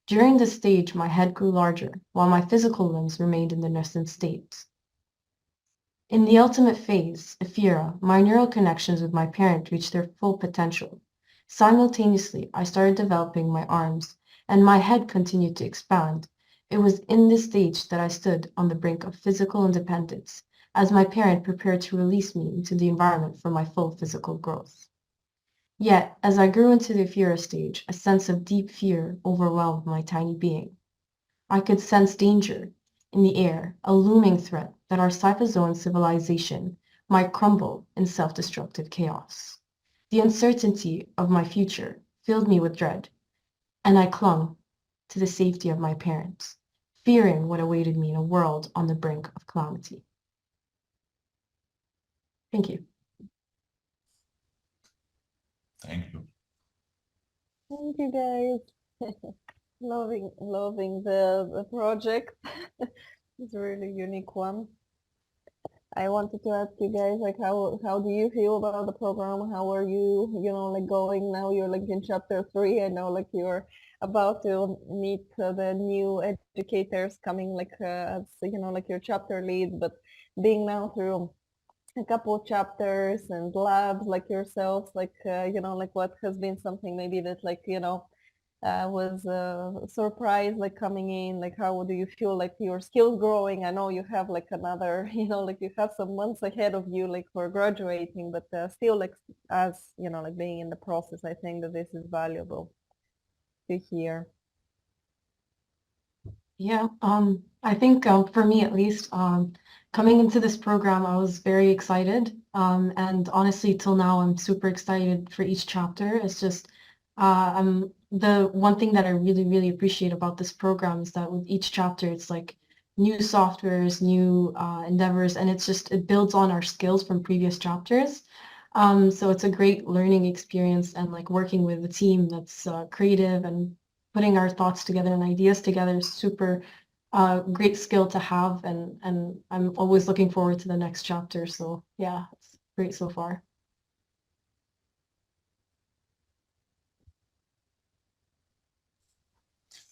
During this stage, my head grew larger, while my physical limbs remained in the nascent state. In the ultimate phase, ephira, my neural connections with my parent reached their full potential. Simultaneously, I started developing my arms, and my head continued to expand. It was in this stage that I stood on the brink of physical independence, as my parent prepared to release me into the environment for my full physical growth. Yet, as I grew into the ephira stage, a sense of deep fear overwhelmed my tiny being. I could sense danger in the air, a looming threat that our cyphozoan civilization might crumble in self-destructive chaos. The uncertainty of my future filled me with dread, and I clung to the safety of my parents, fearing what awaited me in a world on the brink of calamity. Thank you. Thank you. Thank you, guys. loving the project. It's a really unique one. I wanted to ask you guys, like, how do you feel about the program? How are you, like going now? You're like in chapter 3. I know like you're about to meet the new educators coming like as, like your chapter lead, but being now through a couple of chapters and labs like yourselves, like, like what has been something maybe that like, was surprised like coming in, like how do you feel like your skills growing? I know you have like another, like you have some months ahead of you like for graduating, but still like as, like being in the process, I think that this is valuable to hear. Yeah, I think for me at least, coming into this program, I was very excited. And honestly, till now, I'm super excited for each chapter. It's just, the one thing that I really, really appreciate about this program is that with each chapter, it's like new softwares, new endeavors, and it builds on our skills from previous chapters. So it's a great learning experience, and like working with a team that's creative and putting our thoughts together and ideas together is super great skill to have, and I'm always looking forward to the next chapter. So yeah, it's great so far.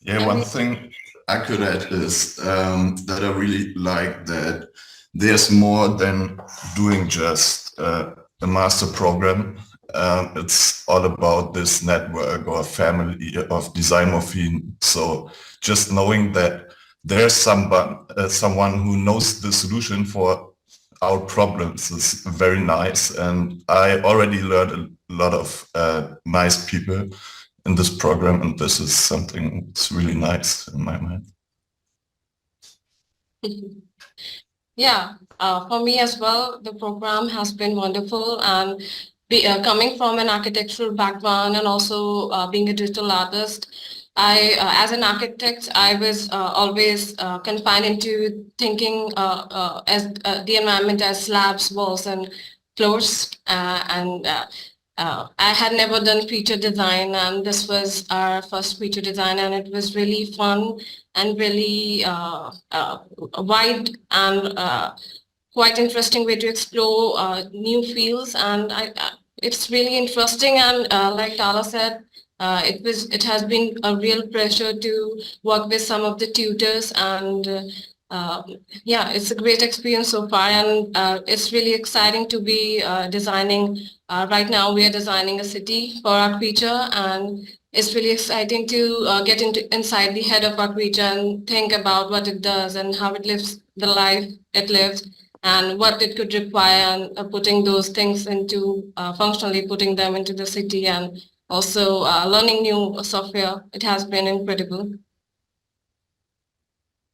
Yeah, one thing I could add is that I really like that there's more than doing just a master program. It's all about this network or family of DesignMorphine. So just knowing that there's someone who knows the solution for our problems. Is very nice, and I already learned a lot of nice people in this program, and this is something that's really nice in my mind. Yeah, for me as well, the program has been wonderful, and coming from an architectural background and also being a digital artist, as an architect, I was always confined into thinking as the environment as slabs, walls, and floors, and I had never done feature design, and this was our first feature design, and it was really fun and really wide and quite interesting way to explore new fields. And it's really interesting. And like Tala said, it has been a real pleasure to work with some of the tutors, and yeah, it's a great experience so far, and it's really exciting to be designing. Right now, we are designing a city for our creature, and it's really exciting to get inside the head of our creature and think about what it does and how it lives the life it lives and what it could require, and putting those things into functionally putting them into the city, and also learning new software. It has been incredible.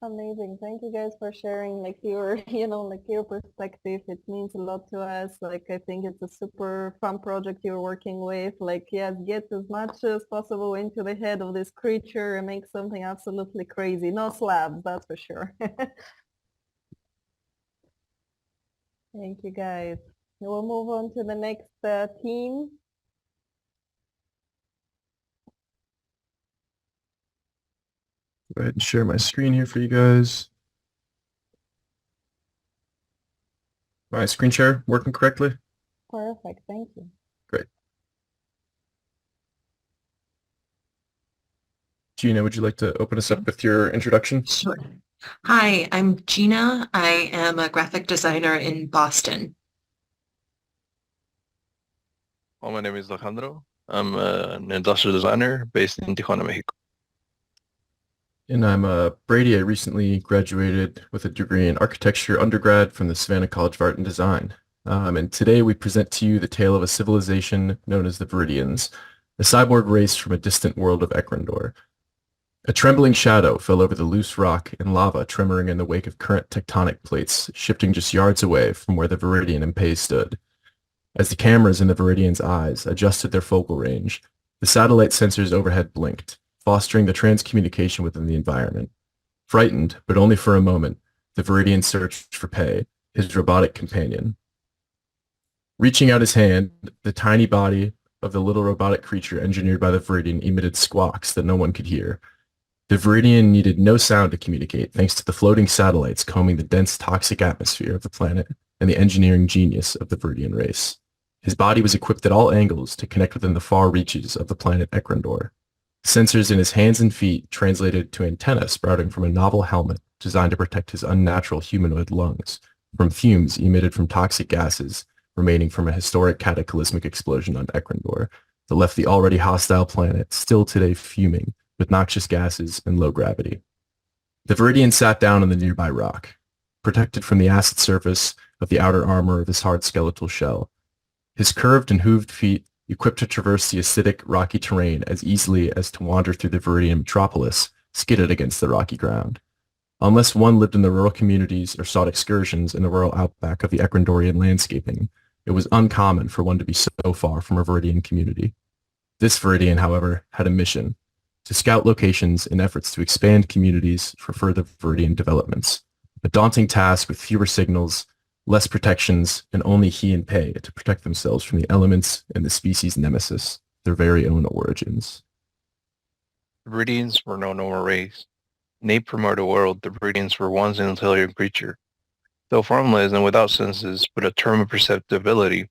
Amazing. Thank you guys for sharing like your, like your perspective. It means a lot to us. Like, I think it's a super fun project you're working with. Like, yes, get as much as possible into the head of this creature and make something absolutely crazy. No slabs, that's for sure. Thank you guys. We'll move on to the next team. Go ahead and share my screen here for you guys. My screen share working correctly? Perfect, thank you. Great. Gina, would you like to open us up with your introduction? Sure. Hi, I'm Gina. I am a graphic designer in Boston. Well, my name is Alejandro. I'm an industrial designer based in Tijuana, Mexico. And I'm Brady. I recently graduated with a degree in architecture undergrad from the Savannah College of Art and Design. And today we present to you the tale of a civilization known as the Viridians, a cyborg race from a distant world of Ekrondor. A trembling shadow fell over the loose rock and lava tremoring in the wake of current tectonic plates, shifting just yards away from where the Viridian Impey stood. As the cameras in the Viridian's eyes adjusted their focal range, the satellite sensors overhead blinked, fostering the transcommunication within the environment. Frightened, but only for a moment, the Viridian searched for Pei, his robotic companion. Reaching out his hand, the tiny body of the little robotic creature engineered by the Viridian emitted squawks that no one could hear. The Viridian needed no sound to communicate thanks to the floating satellites combing the dense toxic atmosphere of the planet and the engineering genius of the Viridian race. His body was equipped at all angles to connect within the far reaches of the planet Ekrondor. Sensors in his hands and feet translated to antennae sprouting from a novel helmet designed to protect his unnatural humanoid lungs from fumes emitted from toxic gases remaining from a historic cataclysmic explosion on Ekrondor that left the already hostile planet still today fuming with noxious gases and low gravity. The Viridian sat down on the nearby rock, protected from the acid surface of the outer armor of his hard skeletal shell. His curved and hooved feet, equipped to traverse the acidic, rocky terrain as easily as to wander through the Viridian metropolis, skidded against the rocky ground. Unless one lived in the rural communities or sought excursions in the rural outback of the Ekrondorian landscaping, it was uncommon for one to be so far from a Viridian community. This Viridian, however, had a mission: to scout locations in efforts to expand communities for further Viridian developments. A daunting task with fewer signals, less protections, and only he and Pei to protect themselves from the elements and the species' nemesis, their very own origins. The Viridians were no normal race. In a primordial world, the Viridians were once an intelligent creature. Though formless and without senses, but a term of perceptibility,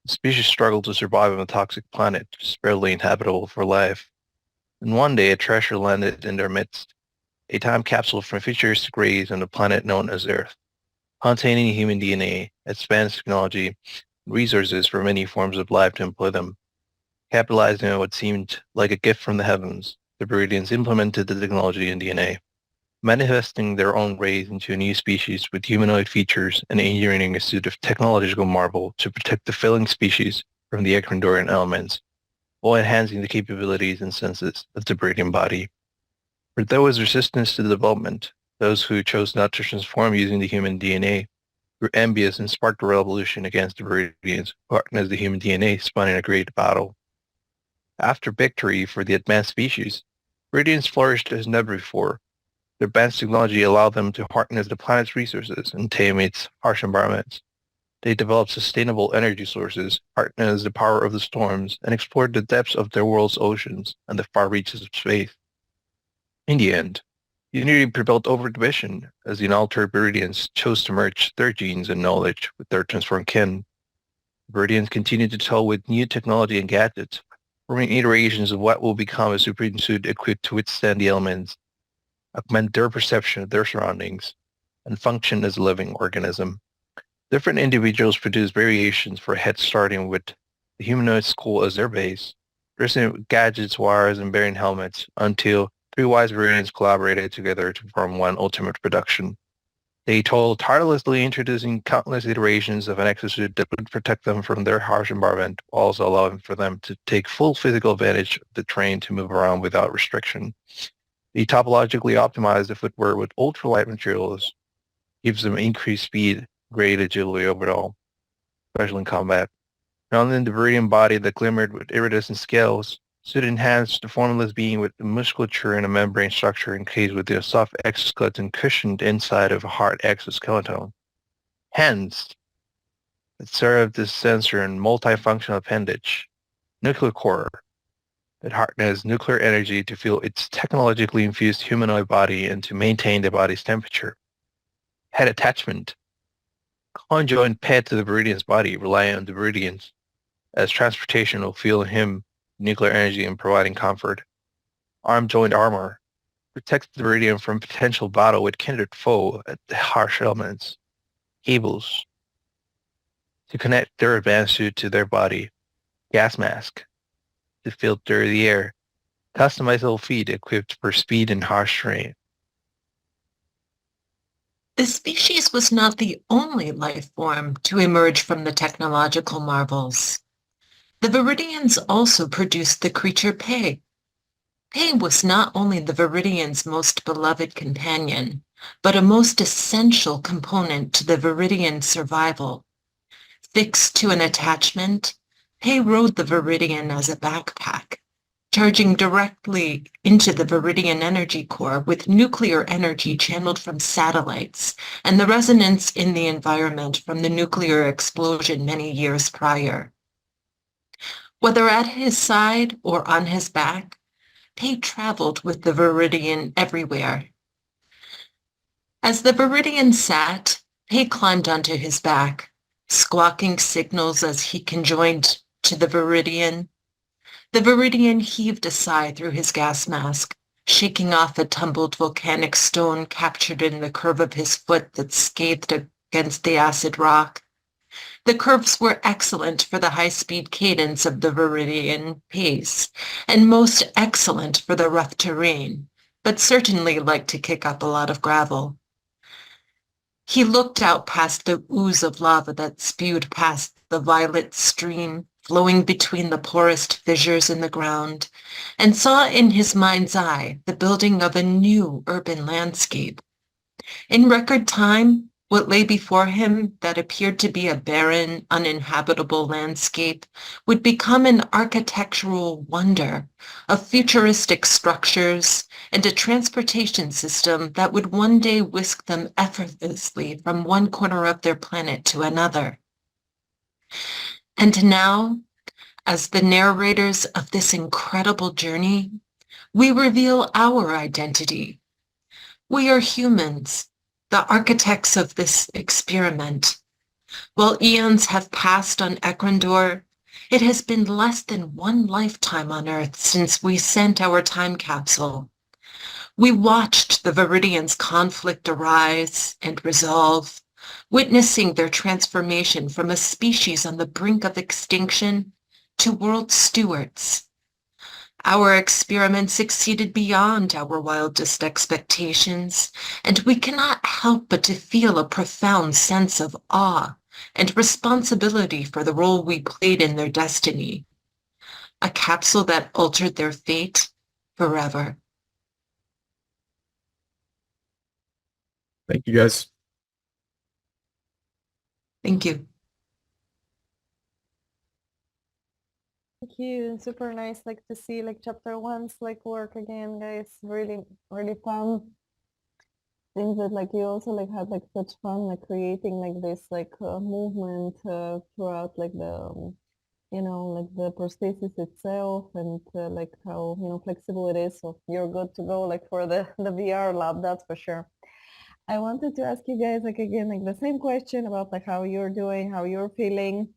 the species struggled to survive on a toxic planet, just barely inhabitable for life. And one day a treasure landed in their midst, a time capsule from futuristic rays on the planet known as Earth, containing human DNA, advanced technology, and resources for many forms of life to employ them. Capitalizing on what seemed like a gift from the heavens, the Viridians implemented the technology in DNA. manifesting their own race into a new species with humanoid features and engineering a suit of technological marvel to protect the failing species from the Ecuadorian elements, while enhancing the capabilities and senses of the Viridian body. For there was resistance to the development, those who chose not to transform using the human DNA were envious and sparked a revolution against the Viridians, who harnessed the human DNA, spawning a great battle. After victory for the advanced species, Viridians flourished as never before. Their advanced technology allowed them to harness the planet's resources and tame its harsh environments. They developed sustainable energy sources, harnessed the power of the storms, and explored the depths of their world's oceans and the far reaches of space. In the end, unity prevailed over division as the unaltered Viridians chose to merge their genes and knowledge with their transformed kin. Viridians continued to toil with new technology and gadgets, forming iterations of what will become a supreme suit equipped to withstand the elements, augment their perception of their surroundings, and function as a living organism. Different individuals produce variations for heads starting with the humanoid skull as their base, dressing with gadgets, wires, and bearing helmets, until three wise Viridians collaborated together to form one ultimate production. They toiled tirelessly, introducing countless iterations of an exosuit that would protect them from their harsh environment, while also allowing for them to take full physical advantage of the terrain to move around without restriction. They topologically optimized the footwear with ultralight materials, gives them increased speed, great agility overall, especially in combat. Found in the Viridian body that glimmered with iridescent scales, suit enhanced the formless being with the musculature and a membrane structure encased with the soft exoskeleton cushioned inside of a hard exoskeleton. Hands that served as sensor and multifunctional appendage. Nuclear core that harnessed nuclear energy to fuel its technologically infused humanoid body and to maintain the body's temperature. Head attachment. Conjoined paired to the Viridian's body, relying on the Viridians as transportation will fuel him nuclear energy and providing comfort. Arm joint armor protects the Viridian from potential battle with kindred foe at the harsh elements. Cables to connect their advanced suit to their body. Gas mask to filter the air. Customizable feet equipped for speed and harsh terrain. The species was not the only life form to emerge from the technological marvels. The Viridians also produced the creature Pe. Pe was not only the Viridians' most beloved companion, but a most essential component to the Viridian survival. Fixed to an attachment, Pe rode the Viridian as a backpack, charging directly into the Viridian energy core with nuclear energy channeled from satellites and the resonance in the environment from the nuclear explosion many years prior. Whether at his side or on his back, Pe traveled with the Viridian everywhere. As the Viridian sat, Pe climbed onto his back, squawking signals as he conjoined to the Viridian. The Viridian heaved a sigh through his gas mask, shaking off a tumbled volcanic stone captured in the curve of his foot that scathed against the acid rock. The curves were excellent for the high-speed cadence of the Viridian pace, and most excellent for the rough terrain, but certainly liked to kick up a lot of gravel. He looked out past the ooze of lava that spewed past the violet stream flowing between the porous fissures in the ground, and saw in his mind's eye the building of a new urban landscape. In record time, what lay before him that appeared to be a barren, uninhabitable landscape would become an architectural wonder of futuristic structures and a transportation system that would one day whisk them effortlessly from one corner of their planet to another. And now, as the narrators of this incredible journey, we reveal our identity. We are humans, the architects of this experiment. While eons have passed on Ecuador, it has been less than one lifetime on Earth since we sent our time capsule. We watched the Viridians' conflict arise and resolve, witnessing their transformation from a species on the brink of extinction to world stewards. Our experiment succeeded beyond our wildest expectations, and we cannot help but to feel a profound sense of awe and responsibility for the role we played in their destiny. A capsule that altered their fate forever. Thank you, guys. Thank you. Thank you. Super nice, like to see like chapter 1's like work again, guys. Really, really fun. Things that like you also like had like such fun like creating like this like movement throughout like the like the prosthesis itself, and like how flexible it is. So you're good to go like for the VR lab, that's for sure. I wanted to ask you guys like again like the same question about like how you're doing, how you're feeling.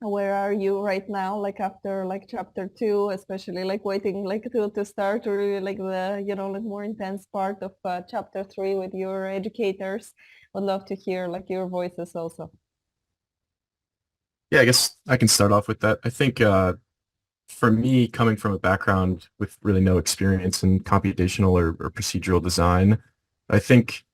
Where are you right now, like after like chapter 2, especially like waiting like to start really like the like more intense part of chapter 3 with your educators? Would love to hear like your voices also. Yeah, I guess I can start off with that. I think for me, coming from a background with really no experience in computational or procedural design, I think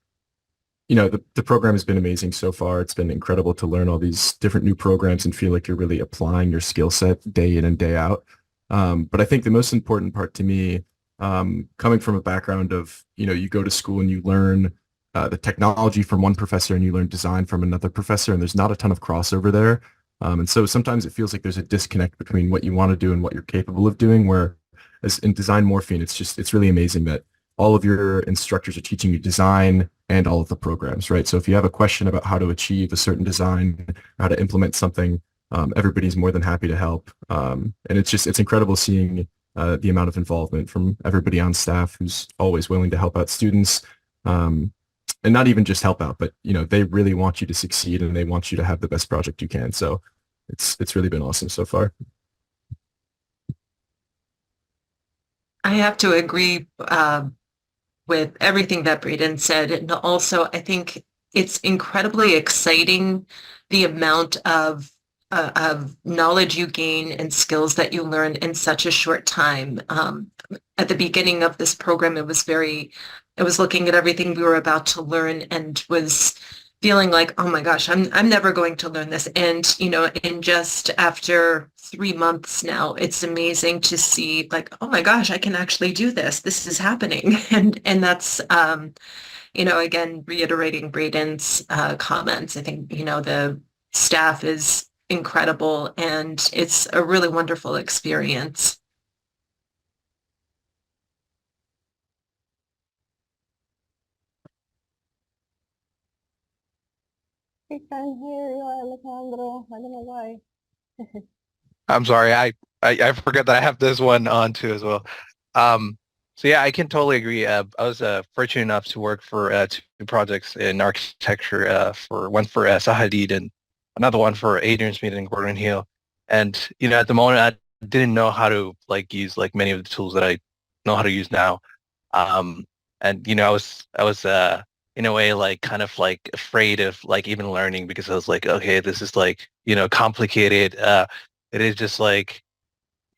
the program has been amazing so far. It's been incredible to learn all these different new programs and feel like you're really applying your skill set day in and day out. But I think the most important part to me, coming from a background of, you go to school and you learn the technology from one professor and you learn design from another professor, and there's not a ton of crossover there. And so sometimes it feels like there's a disconnect between what you want to do and what you're capable of doing, where as in DesignMorphine, it's really amazing that all of your instructors are teaching you design and all of the programs, right? So if you have a question about how to achieve a certain design, how to implement something, everybody's more than happy to help. And it's incredible seeing the amount of involvement from everybody on staff who's always willing to help out students. And not even just help out, but they really want you to succeed and they want you to have the best project you can. So it's really been awesome so far. I have to agree with everything that Braden said. And also, I think it's incredibly exciting the amount of knowledge you gain and skills that you learn in such a short time. At the beginning of this program, I was looking at everything we were about to learn and was feeling like, oh my gosh, I'm never going to learn this. And, in just after 3 months now, it's amazing to see like, oh my gosh, I can actually do this. This is happening. And that's, again, reiterating Braden's comments. I think, the staff is incredible and it's a really wonderful experience. I can't hear you, Alejandro. I don't know why. I'm sorry, I forgot that I have this one on too as well. So yeah, I can totally agree. I was fortunate enough to work for 2 projects in architecture. One for Sahadid and another one for Adrian Smith and Gordon Hill. And at the moment, I didn't know how to like use like many of the tools that I know how to use now. And I was in a way like kind of like afraid of like even learning, because I was like, okay, this is like complicated. It is just like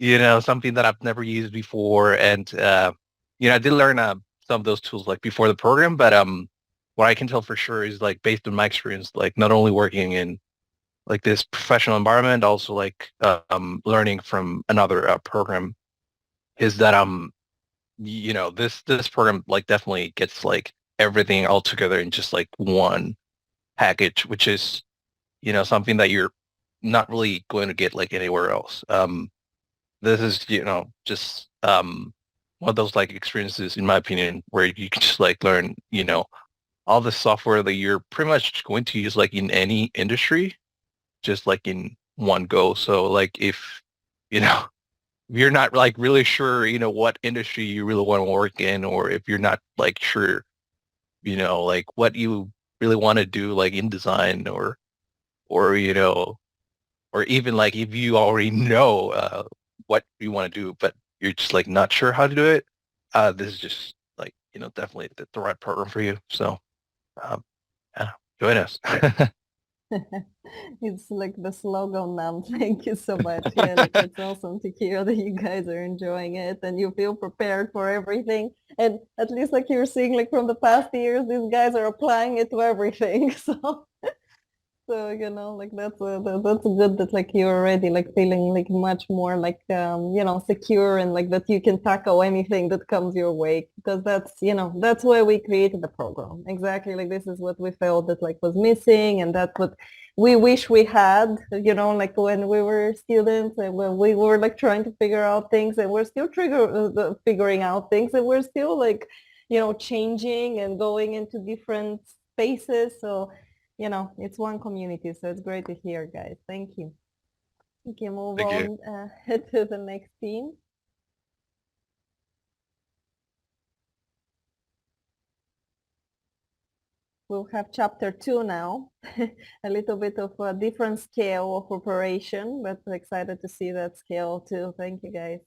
something that I've never used before, and I did learn some of those tools like before the program, but what I can tell for sure is like based on my experience, like not only working in like this professional environment, also like learning from another program, is that this program like definitely gets like everything all together in just like one package, which is something that you're not really going to get like anywhere else. This is just one of those like experiences, in my opinion, where you can just like learn all the software that you're pretty much going to use like in any industry, just like in one go. So like if you're not like really sure what industry you really want to work in, or if you're not like sure like what you really want to do like in design, or or even like if you already know what you want to do but you're just like not sure how to do it, this is just like definitely the right program for you. So yeah, join us. It's like the slogan now. Thank you so much. Yeah, like it's awesome to hear that you guys are enjoying it and you feel prepared for everything. And at least like you're seeing like from the past years, these guys are applying it to everything. So you know, like that's good that like you're already like feeling like much more like you know, secure and like that you can tackle anything that comes your way, because that's, you know, that's why we created the program. Exactly, like this is what we felt that like was missing, and that's what we wish we had, you know, like when we were students and when we were like trying to figure out things, and we're still figuring out things, and we're still like, you know, changing and going into different spaces. So you know, it's one community, so it's great to hear, guys. Thank you. We can move Thank you. on to the next team. We'll have chapter 2 now, a little bit of a different scale of operation, but excited to see that scale too. Thank you, guys.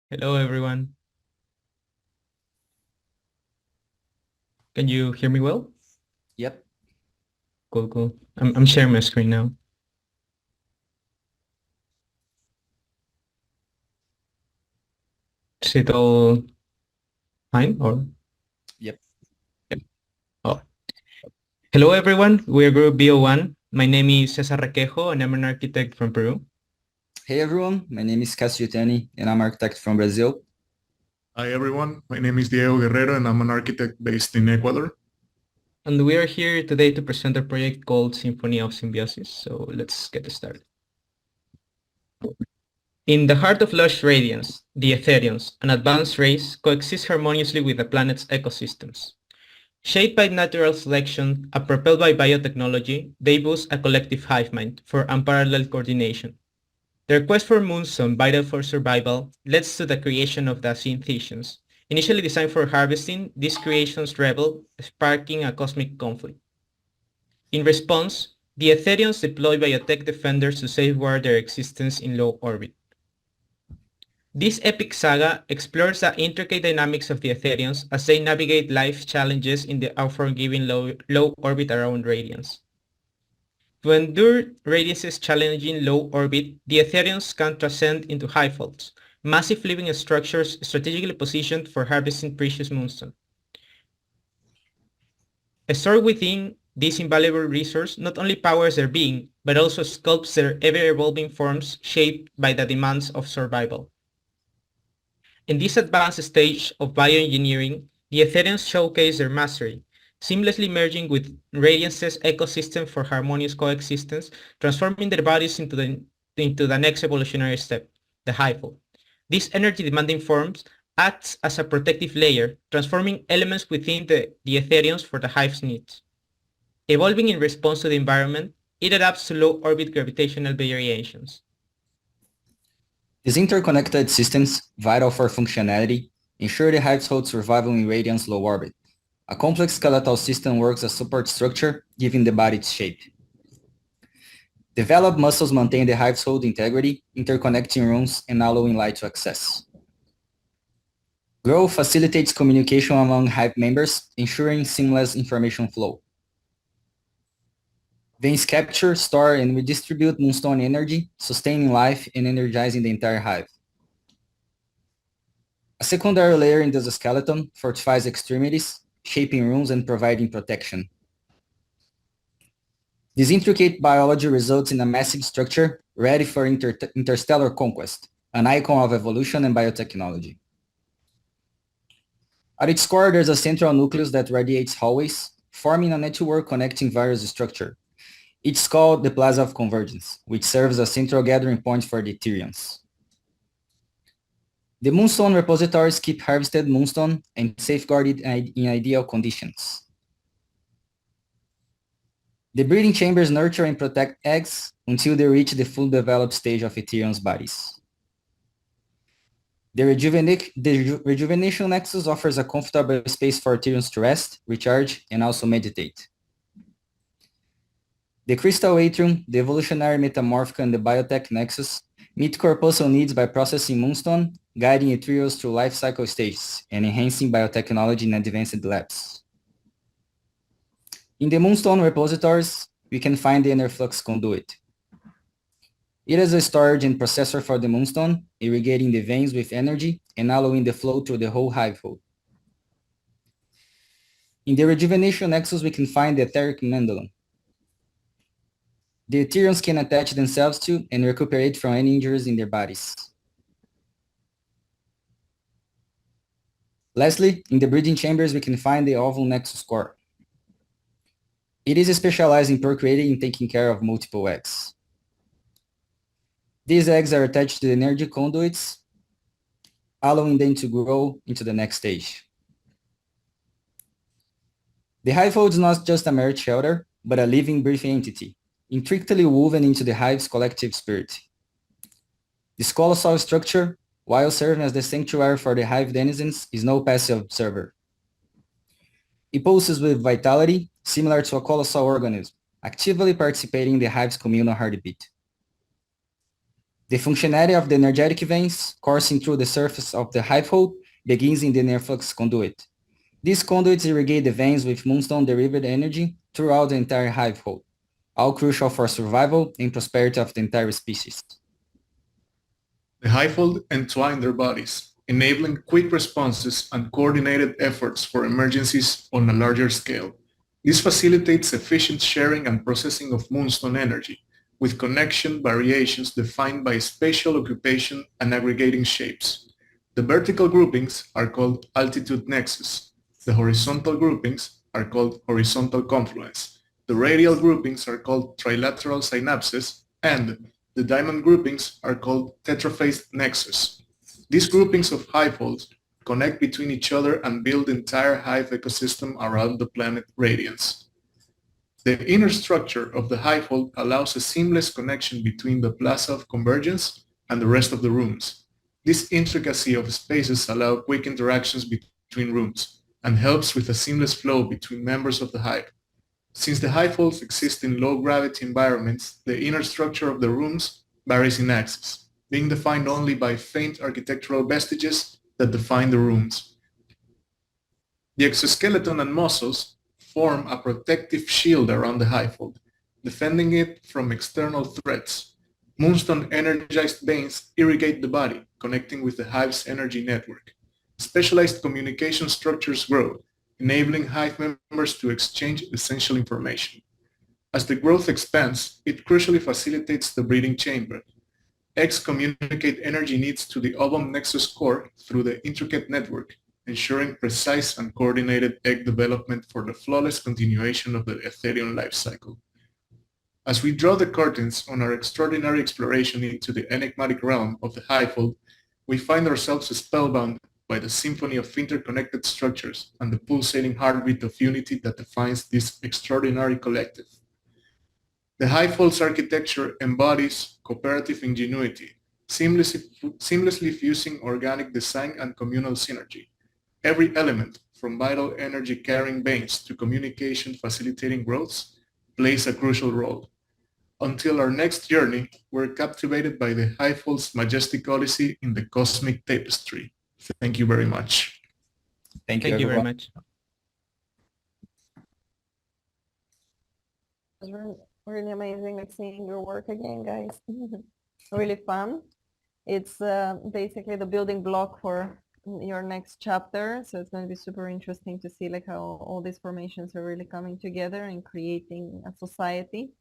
Hello, everyone. Can you hear me well? Yep. Cool. I'm sharing my screen now. Is it all fine or? Yep. Oh. Hello, everyone. We're Group BO1. My name is Cesar Requejo, and I'm an architect from Peru. Hey everyone, my name is Cassio Tani and I'm an architect from Brazil. Hi everyone, my name is Diego Guerrero and I'm an architect based in Ecuador. And we are here today to present a project called Symphony of Symbiosis. So let's get started. In the heart of lush radiance, the Etherians, an advanced race, coexist harmoniously with the planet's ecosystems. Shaped by natural selection and propelled by biotechnology, they boast a collective hive mind for unparalleled coordination. Their quest for moonstone, vital for survival, leads to the creation of the synthesions. Initially designed for harvesting, these creations rebel, sparking a cosmic conflict. In response, the Etherians deploy biotech defenders to safeguard their existence in low orbit. This epic saga explores the intricate dynamics of the Etherians as they navigate life's challenges in the unforgiving low orbit around Radiance. To endure Radiance's challenging low orbit, the Etherians can transcend into high folds, massive living structures strategically positioned for harvesting precious moonstone. Stored within this invaluable resource not only powers their being, but also sculpts their ever-evolving forms shaped by the demands of survival. In this advanced stage of bioengineering, the Etherians showcase their mastery, seamlessly merging with Radiance's ecosystem for harmonious coexistence, transforming their bodies into the next evolutionary step, the hyphal. These energy-demanding forms acts as a protective layer, transforming elements within the Etherians for the hive's needs. Evolving in response to the environment, it adapts to low-orbit gravitational variations. These interconnected systems, vital for functionality, ensure the hive's hold survival in Radiant's low orbit. A complex skeletal system works as support structure, giving the body its shape. Developed muscles maintain the hive's hold integrity, interconnecting rooms and allowing light to access. Growth facilitates communication among hive members, ensuring seamless information flow. Veins capture, store, and redistribute moonstone energy, sustaining life and energizing the entire hive. A secondary layer in the skeleton fortifies extremities, shaping rooms and providing protection. This intricate biology results in a massive structure ready for interstellar conquest, an icon of evolution and biotechnology. At its core, there's a central nucleus that radiates hallways, forming a network connecting various structures. It's called the Plaza of Convergence, which serves as a central gathering point for the Etherians. The moonstone repositories keep harvested moonstone and safeguarded in ideal conditions. The breeding chambers nurture and protect eggs until they reach the full developed stage of Etherians' bodies. The rejuvenation nexus offers a comfortable space for Etherians to rest, recharge, and also meditate. The crystal atrium, the evolutionary metamorphic, and the biotech nexus meet corpuscle needs by processing moonstone, guiding Etherians through life cycle stages, and enhancing biotechnology in advanced labs. In the Moonstone repositories, we can find the inner flux conduit. It is a storage and processor for the Moonstone, irrigating the veins with energy and allowing the flow through the whole hive hole. In the rejuvenation nexus, we can find the etheric mandolin. The Ethereums can attach themselves to and recuperate from any injuries in their bodies. Lastly, in the breeding chambers, we can find the ovum nexus core. It is specialized in procreating and taking care of multiple eggs. These eggs are attached to the energy conduits, allowing them to grow into the next stage. The hive hole is not just a mere shelter, but a living, breathing entity, intricately woven into the hive's collective spirit. This colossal structure, while serving as the sanctuary for the hive denizens, is no passive observer. It pulses with vitality, similar to a colossal organism, actively participating in the hive's communal heartbeat. The functionality of the energetic veins coursing through the surface of the hive hole begins in the inner flux conduit. These conduits irrigate the veins with moonstone-derived energy throughout the entire hive hole, all crucial for survival and prosperity of the entire species. The hivefold entwine their bodies, enabling quick responses and coordinated efforts for emergencies on a larger scale. This facilitates efficient sharing and processing of moonstone energy, with connection variations defined by spatial occupation and aggregating shapes. The vertical groupings are called altitude nexus. The horizontal groupings are called horizontal confluence. The radial groupings are called trilateral synapses, and the diamond groupings are called tetraphase nexus. These groupings of hivefolds connect between each other and build the entire hive ecosystem around the planet radiance. The inner structure of the hivefold allows a seamless connection between the plaza of convergence and the rest of the rooms. This intricacy of spaces allows quick interactions between rooms and helps with a seamless flow between members of the hive. Since the hivefolds exist in low-gravity environments, the inner structure of the rooms varies in axis, being defined only by faint architectural vestiges that define the rooms. The exoskeleton and muscles form a protective shield around the hivefold, defending it from external threats. Moonstone-energized veins irrigate the body, connecting with the hive's energy network. Specialized communication structures grow, enabling hive members to exchange essential information. As the growth expands, it crucially facilitates the breeding chamber. Eggs communicate energy needs to the ovum nexus core through the intricate network, ensuring precise and coordinated egg development for the flawless continuation of the Ethereum life cycle. As we draw the curtains on our extraordinary exploration into the enigmatic realm of the hivefold, we find ourselves spellbound by the symphony of interconnected structures and the pulsating heartbeat of unity that defines this extraordinary collective. The hivefold's architecture embodies cooperative ingenuity, seamlessly fusing organic design and communal synergy. Every element, from vital energy carrying veins to communication facilitating growths, plays a crucial role. Until our next journey, we're captivated by the hivefold's majestic odyssey in the cosmic tapestry. Thank you very much. Thank you very much. It was really amazing like seeing your work again, guys. Really fun. It's basically the building block for your next chapter, so it's going to be super interesting to see like how all these formations are really coming together and creating a society.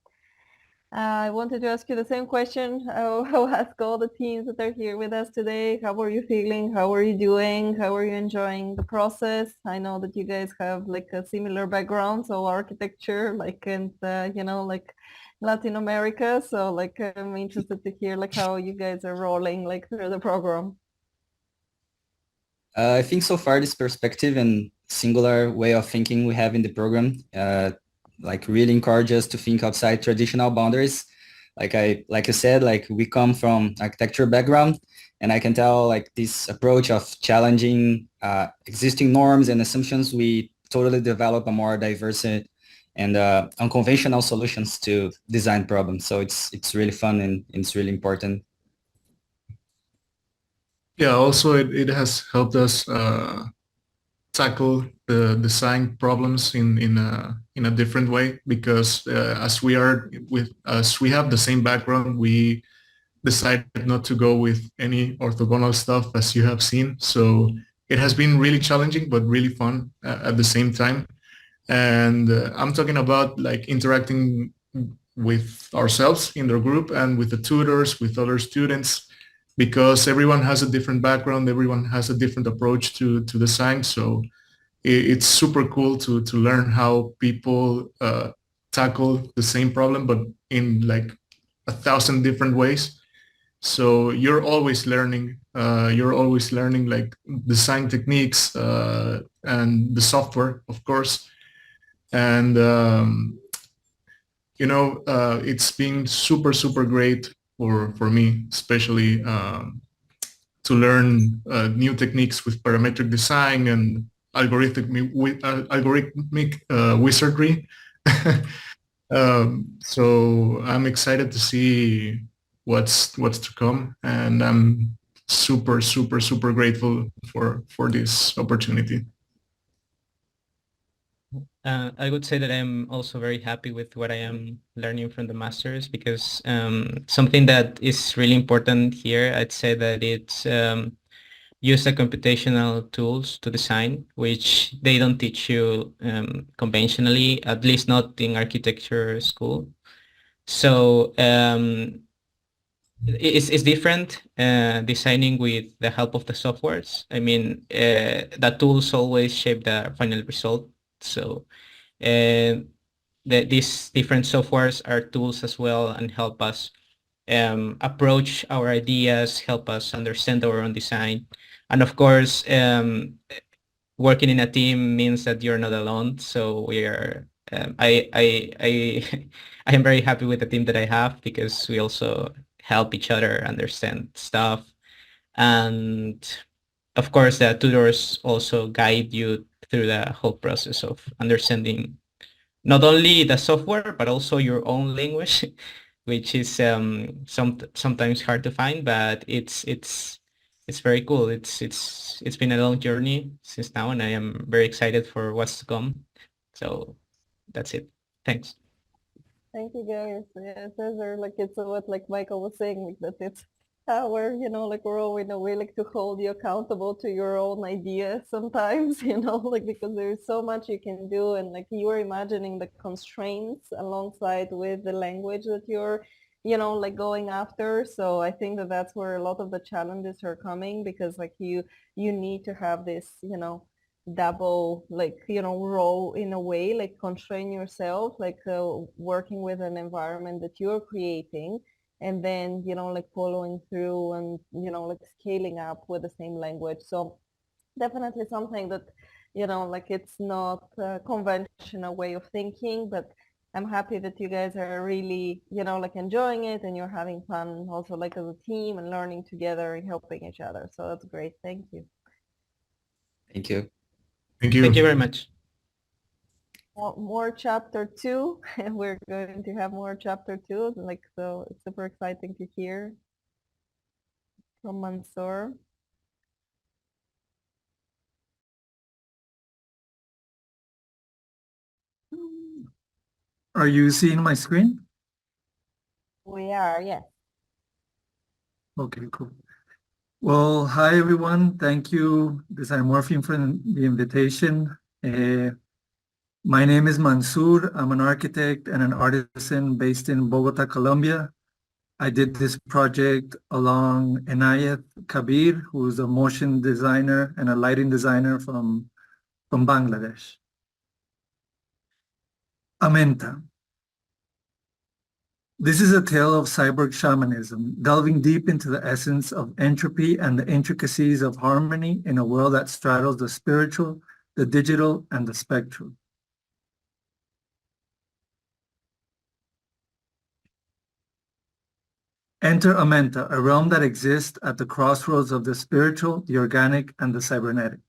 I wanted to ask you the same question. I'll ask all the teams that are here with us today. How are you feeling? How are you doing? How are you enjoying the process? I know that you guys have like a similar background, so architecture, like, and you know, like Latin America. So like, I'm interested to hear like how you guys are rolling like through the program. I think so far this perspective and singular way of thinking we have in the program like really encourage us to think outside traditional boundaries. Like I said, like we come from architecture background, and I can tell like this approach of challenging existing norms and assumptions, we totally develop a more diverse and unconventional solutions to design problems. So it's really fun and it's really important. Yeah, also it has helped us tackle the design problems in a different way, because as we have the same background, we decided not to go with any orthogonal stuff, as you have seen. So it has been really challenging, but really fun at the same time. And I'm talking about like interacting with ourselves in the group and with the tutors, with other students, because everyone has a different background, everyone has a different approach to design. So it's super cool to learn how people tackle the same problem, but in like 1,000 different ways. So you're always learning. You're always learning like design techniques and the software, of course. And it's been super great for me, especially to learn new techniques with parametric design and algorithmic wizardry. So I'm excited to see what's to come, and I'm super grateful for this opportunity. I would say that I'm also very happy with what I am learning from the masters, because something that is really important here, I'd say that it's use the computational tools to design, which they don't teach you conventionally, at least not in architecture school. So it's different designing with the help of the softwares. I mean, the tools always shape the final result. So these different softwares are tools as well, and help us approach our ideas, help us understand our own design. And of course, working in a team means that you're not alone. So we are, I am very happy with the team that I have, because we also help each other understand stuff. And of course, the tutors also guide you through the whole process of understanding not only the software, but also your own language, which is sometimes hard to find, but it's very cool. It's been a long journey since now, and I am very excited for what's to come. So that's it. Thanks. Thank you, guys. Yeah, Cesar, like it's what like Michael was saying, like that it's our, like we're all in a way like to hold you accountable to your own ideas sometimes, like because there's so much you can do, and like you're imagining the constraints alongside with the language that you're, like going after. So I think that that's where a lot of the challenges are coming, because like you need to have this, double like role in a way, like constrain yourself, like working with an environment that you're creating, and then like following through and like scaling up with the same language. So definitely something that like it's not a conventional way of thinking, but I'm happy that you guys are really like enjoying it, and you're having fun also like as a team and learning together and helping each other. So that's great. Thank you. Thank you. Thank you. Thank you very much. More chapter 2, and we're going to have more chapter 2, like, so it's super exciting to hear from Mansoor. Are you seeing my screen? We are, yes. Okay, cool. Well, hi everyone. Thank you, DesignMorphine, for the invitation. My name is Mansoor. I'm an architect and an artisan based in Bogota, Colombia. I did this project along Enayat Kabir, who's a motion designer and a lighting designer from Bangladesh. Amenta. This is a tale of cyborg shamanism, delving deep into the essence of entropy and the intricacies of harmony in a world that straddles the spiritual, the digital, and the spectral. Enter Amenta, a realm that exists at the crossroads of the spiritual, the organic, and the cybernetic.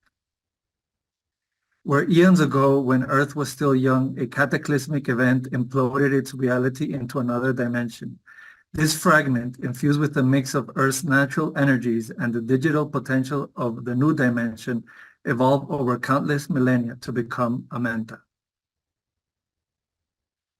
Where eons ago, when Earth was still young, a cataclysmic event imploded its reality into another dimension. This fragment, infused with a mix of Earth's natural energies and the digital potential of the new dimension, evolved over countless millennia to become Amenta.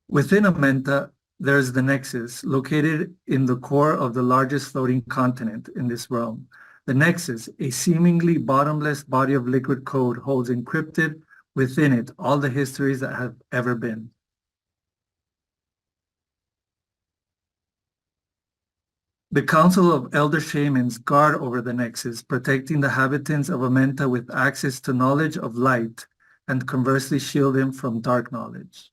Within Amenta, there is the Nexus, located in the core of the largest floating continent in this realm. The Nexus, a seemingly bottomless body of liquid code, holds encrypted within it all the histories that have ever been. The Council of Elder Shamans guard over the Nexus, protecting the inhabitants of Amenta with access to knowledge of light and conversely shield them from dark knowledge.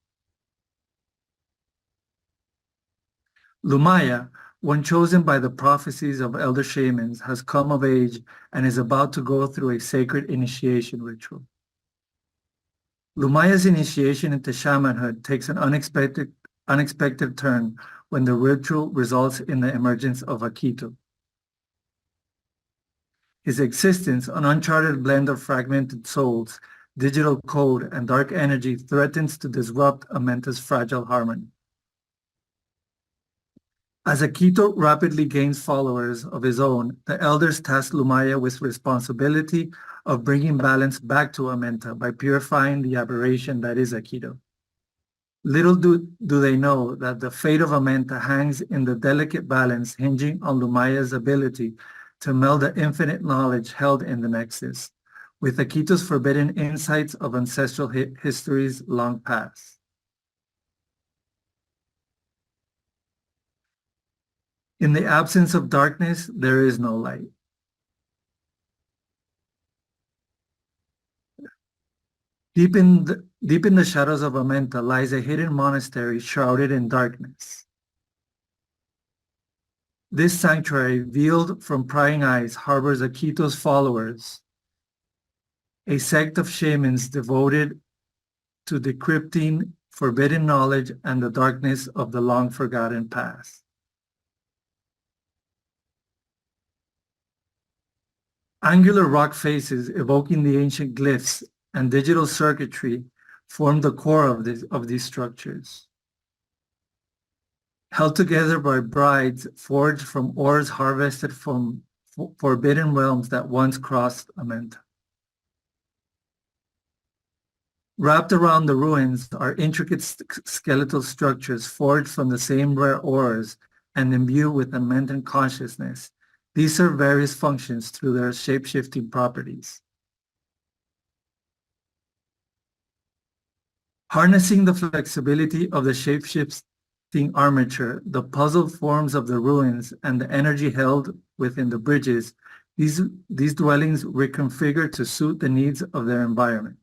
Lumaya, one chosen by the prophecies of Elder Shamans, has come of age and is about to go through a sacred initiation ritual. Lumaya's initiation into shamanhood takes an unexpected turn when the ritual results in the emergence of Akito. His existence, an uncharted blend of fragmented souls, digital code, and dark energy, threatens to disrupt Amenta's fragile harmony. As Akito rapidly gains followers of his own, the elders task Lumaya with responsibility of bringing balance back to Amenta by purifying the aberration that is Akito. Little do they know that the fate of Amenta hangs in the delicate balance hinging on Lumaya's ability to meld the infinite knowledge held in the Nexus, with Akito's forbidden insights of ancestral histories long past. In the absence of darkness, there is no light. Deep in the shadows of Amenta lies a hidden monastery shrouded in darkness. This sanctuary, veiled from prying eyes, harbors Akito's followers, a sect of shamans devoted to decrypting forbidden knowledge and the darkness of the long-forgotten past. Angular rock faces evoking the ancient glyphs and digital circuitry form the core of these structures. Held together by brides forged from ores harvested from forbidden realms that once crossed Amenta. Wrapped around the ruins are intricate skeletal structures forged from the same rare ores and imbued with Amentan consciousness. These serve various functions through their shape-shifting properties. Harnessing the flexibility of the shape-shifting armature, the puzzle forms of the ruins, and the energy held within the bridges, these dwellings reconfigure to suit the needs of their environment.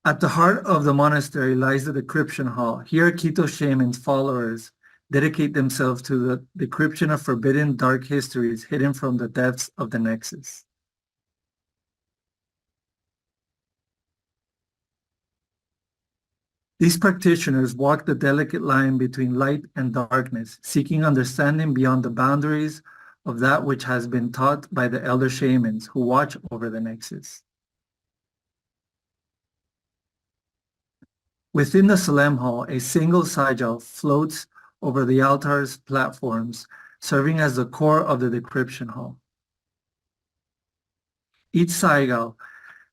At the heart of the monastery lies the decryption hall. Here, Akito Shaman's followers dedicate themselves to the decryption of forbidden dark histories hidden from the depths of the Nexus. These practitioners walk the delicate line between light and darkness, seeking understanding beyond the boundaries of that which has been taught by the elder shamans who watch over the Nexus. Within the Salem Hall, a single sigil floats over the altar's platforms, serving as the core of the decryption hall. Each sigil,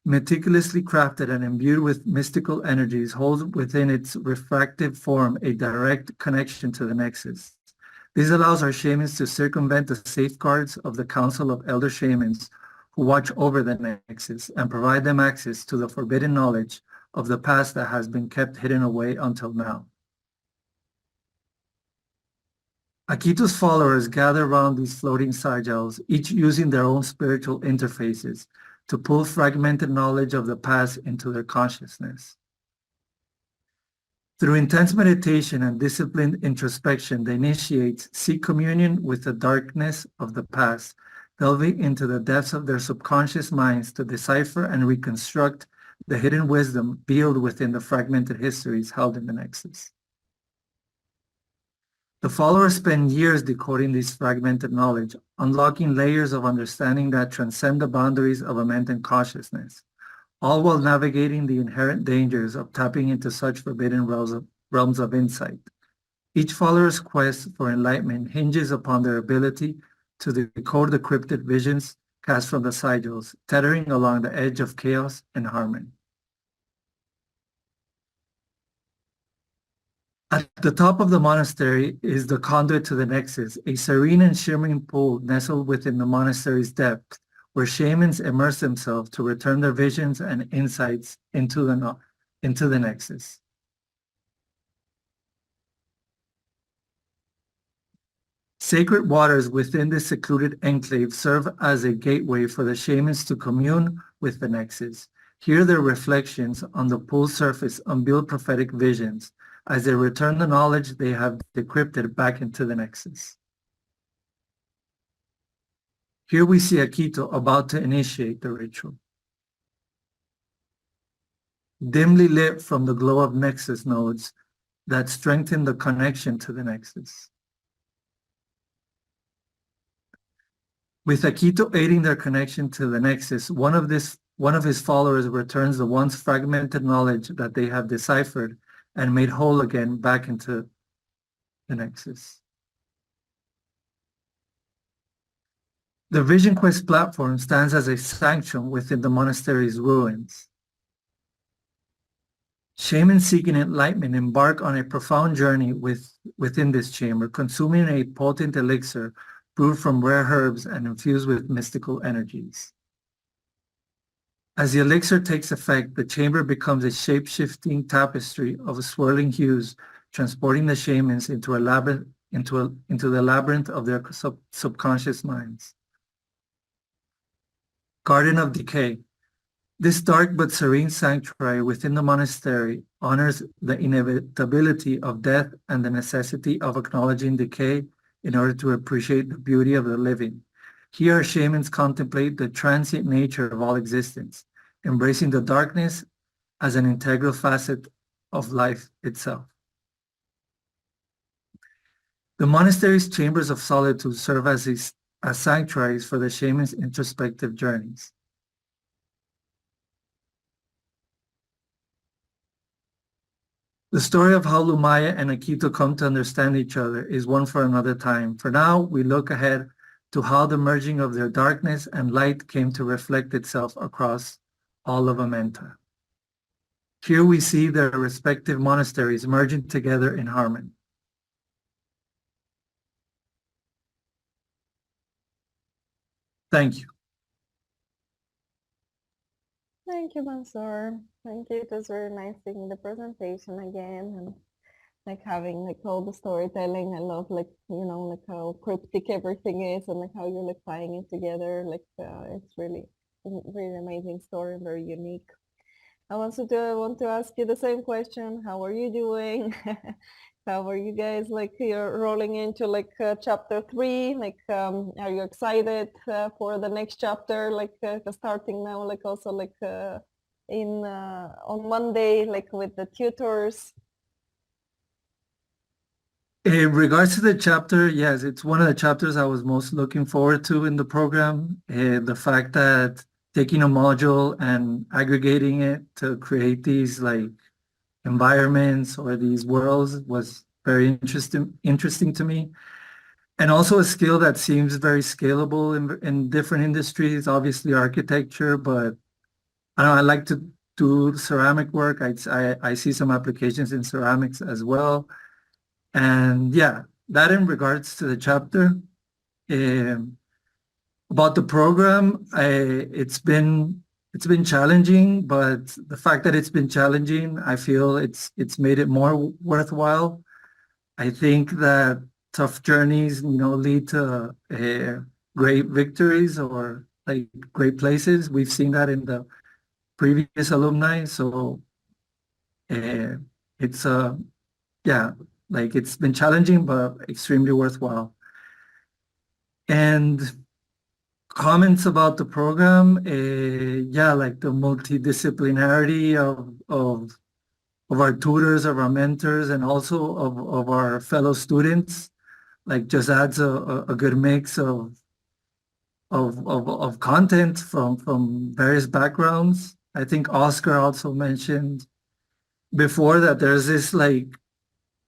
meticulously crafted and imbued with mystical energies, holds within its refractive form a direct connection to the Nexus. This allows our shamans to circumvent the safeguards of the Council of Elder Shamans who watch over the Nexus and provide them access to the forbidden knowledge of the past that has been kept hidden away until now. Akito's followers gather around these floating sigils, each using their own spiritual interfaces to pull fragmented knowledge of the past into their consciousness. Through intense meditation and disciplined introspection, the initiates seek communion with the darkness of the past, delving into the depths of their subconscious minds to decipher and reconstruct the hidden wisdom veiled within the fragmented histories held in the Nexus. The followers spend years decoding this fragmented knowledge, unlocking layers of understanding that transcend the boundaries of Amentan consciousness, all while navigating the inherent dangers of tapping into such forbidden realms of insight. Each follower's quest for enlightenment hinges upon their ability to decode the cryptic visions cast from the sigils, tethering along the edge of chaos and harmony. At the top of the monastery is the conduit to the nexus, a serene and shimmering pool nestled within the monastery's depth, where shamans immerse themselves to return their visions and insights into the nexus. Sacred waters within this secluded enclave serve as a gateway for the shamans to commune with the nexus. Here their reflections on the pool's surface unveil prophetic visions as they return the knowledge they have decrypted back into the nexus. Here we see Akito about to initiate the ritual. Dimly lit from the glow of nexus nodes that strengthen the connection to the nexus. With Akito aiding their connection to the nexus, one of his followers returns the once fragmented knowledge that they have deciphered and made whole again back into the nexus. The Vision Quest platform stands as a sanctum within the monastery's ruins. Shamans seeking enlightenment embark on a profound journey within this chamber, consuming a potent elixir brewed from rare herbs and infused with mystical energies. As the elixir takes effect, the chamber becomes a shape-shifting tapestry of swirling hues, transporting the shamans into the labyrinth of their subconscious minds. Garden of Decay. This dark but serene sanctuary within the monastery honors the inevitability of death and the necessity of acknowledging decay in order to appreciate the beauty of the living. Here, shamans contemplate the transient nature of all existence, embracing the darkness as an integral facet of life itself. The monastery's chambers of solitude serve as sanctuaries for the shamans' introspective journeys. The story of how Lumaya and Akito come to understand each other is one for another time. For now, we look ahead to how the merging of their darkness and light came to reflect itself across all of Amenta. Here we see their respective monasteries merging together in harmony. Thank you. Thank you, Mansoor. Thank you. It was very nice seeing the presentation again and like having like all the storytelling. I love like, you know, like how cryptic everything is and like how you're like tying it together. Like it's really amazing story and very unique. I want to ask you the same question. How are you doing? How are you guys like you're rolling into like chapter 3? Like, are you excited for the next chapter? Like starting now, like also like on Monday, like with the tutors. In regards to the chapter, yes, it's one of the chapters I was most looking forward to in the program. The fact that taking a module and aggregating it to create these like environments or these worlds was very interesting to me. And also a skill that seems very scalable in different industries, obviously architecture, but I don't know, I like to do ceramic work. I see some applications in ceramics as well. And yeah, that in regards to the chapter. About the program, it's been challenging, but the fact that it's been challenging, I feel it's made it more worthwhile. I think that tough journeys, you know, lead to great victories or like great places. We've seen that in the previous alumni. So it's yeah, like it's been challenging, but extremely worthwhile. And comments about the program, yeah, like the multidisciplinarity of our tutors, of our mentors, and also of our fellow students, like just adds a good mix of content from various backgrounds. I think Oscar also mentioned before that there's this like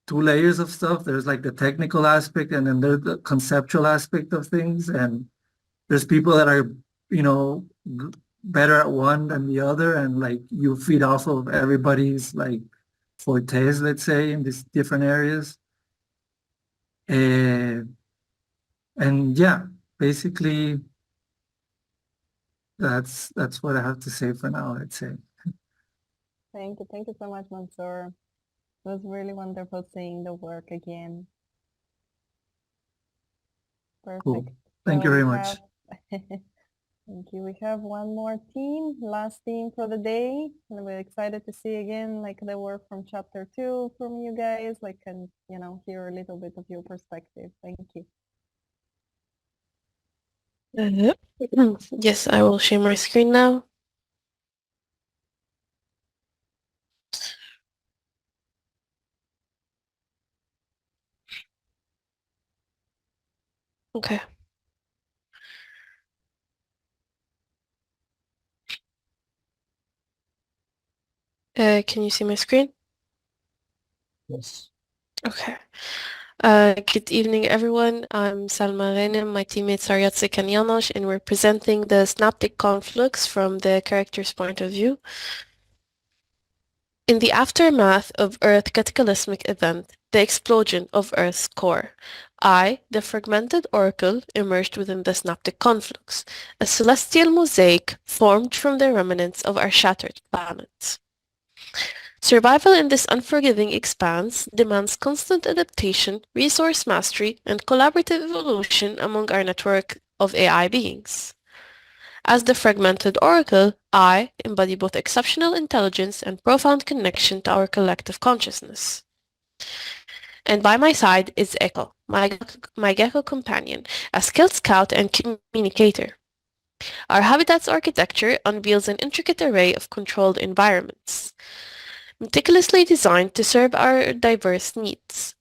two layers of stuff. There's like the technical aspect, and then there's the conceptual aspect of things. And there's people that are, better at one than the other, and like you feed off of everybody's like fortes, let's say, in these different areas. And yeah, basically that's what I have to say for now, I'd say. Thank you so much, Mansoor. It was really wonderful seeing the work again. Perfect. Cool. Thank you very much. Thank you. We have one more team, last team for the day. And we're excited to see again like the work from chapter 2 from you guys, like, and hear a little bit of your perspective. Thank you. Yes, I will share my screen now. Okay. Can you see my screen? Yes. Okay. Good evening, everyone. I'm Salma Ghanem. My teammates are Yatsik and Janosch, and we're presenting the synaptic conflux from the character's point of view. In the aftermath of Earth's cataclysmic event, the explosion of Earth's core, I, the fragmented oracle, emerged within the synaptic conflux, a celestial mosaic formed from the remnants of our shattered planets. Survival in this unforgiving expanse demands constant adaptation, resource mastery, and collaborative evolution among our network of AI beings. As the fragmented oracle, I embody both exceptional intelligence and profound connection to our collective consciousness. And by my side is Echo, my gecko companion, a skilled scout and communicator. Our habitat's architecture unveils an intricate array of controlled environments, meticulously designed to serve our diverse needs.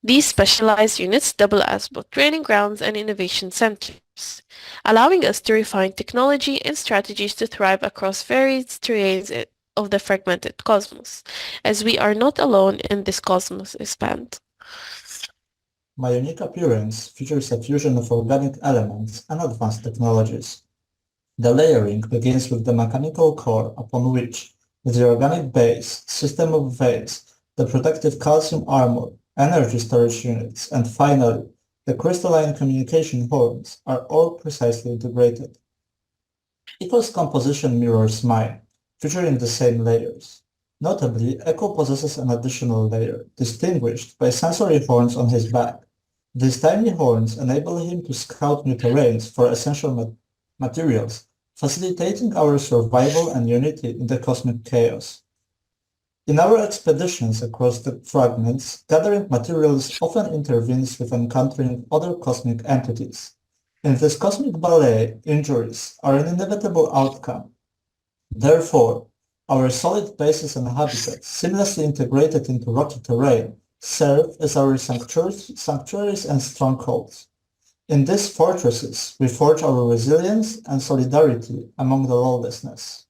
These specialized units double as both training grounds and innovation centers, allowing us to refine technology and strategies to thrive across varied terrains of the fragmented cosmos, as we are not alone in this cosmos expand. My unique appearance features a fusion of organic elements and advanced technologies. The layering begins with the mechanical core upon which the organic base, system of veins, the protective calcium armor, energy storage units, and finally, the crystalline communication horns are all precisely integrated. Echo's composition mirrors mine, featuring the same layers. Notably, Echo possesses an additional layer, distinguished by sensory horns on his back. These tiny horns enable him to scout new terrains for essential materials, facilitating our survival and unity in the cosmic chaos. In our expeditions across the fragments, gathering materials often intervenes with encountering other cosmic entities. In this cosmic ballet, injuries are an inevitable outcome. Therefore, our solid bases and habitats, seamlessly integrated into rocky terrain, serve as our sanctuaries and strongholds. In these fortresses, we forge our resilience and solidarity among the lawlessness.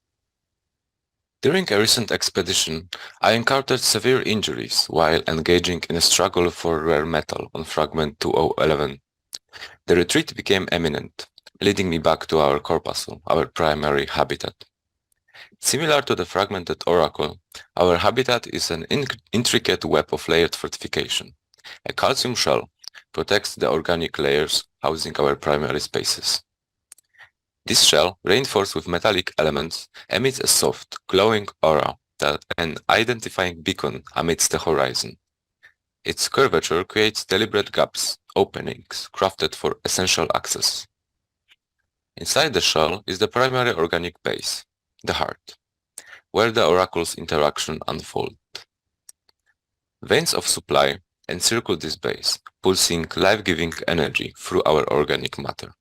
During a recent expedition, I encountered severe injuries while engaging in a struggle for rare metal on fragment 2011. The retreat became imminent, leading me back to our corpuscle, our primary habitat. Similar to the fragmented oracle, our habitat is an intricate web of layered fortification. A calcium shell protects the organic layers housing our primary spaces. This shell, reinforced with metallic elements, emits a soft, glowing aura, an identifying beacon amidst the horizon. Its curvature creates deliberate gaps, openings, crafted for essential access. Inside the shell is the primary organic base, the heart, where the oracle's interaction unfolds. Veins of supply encircle this base, pulsing life-giving energy through our organic matter.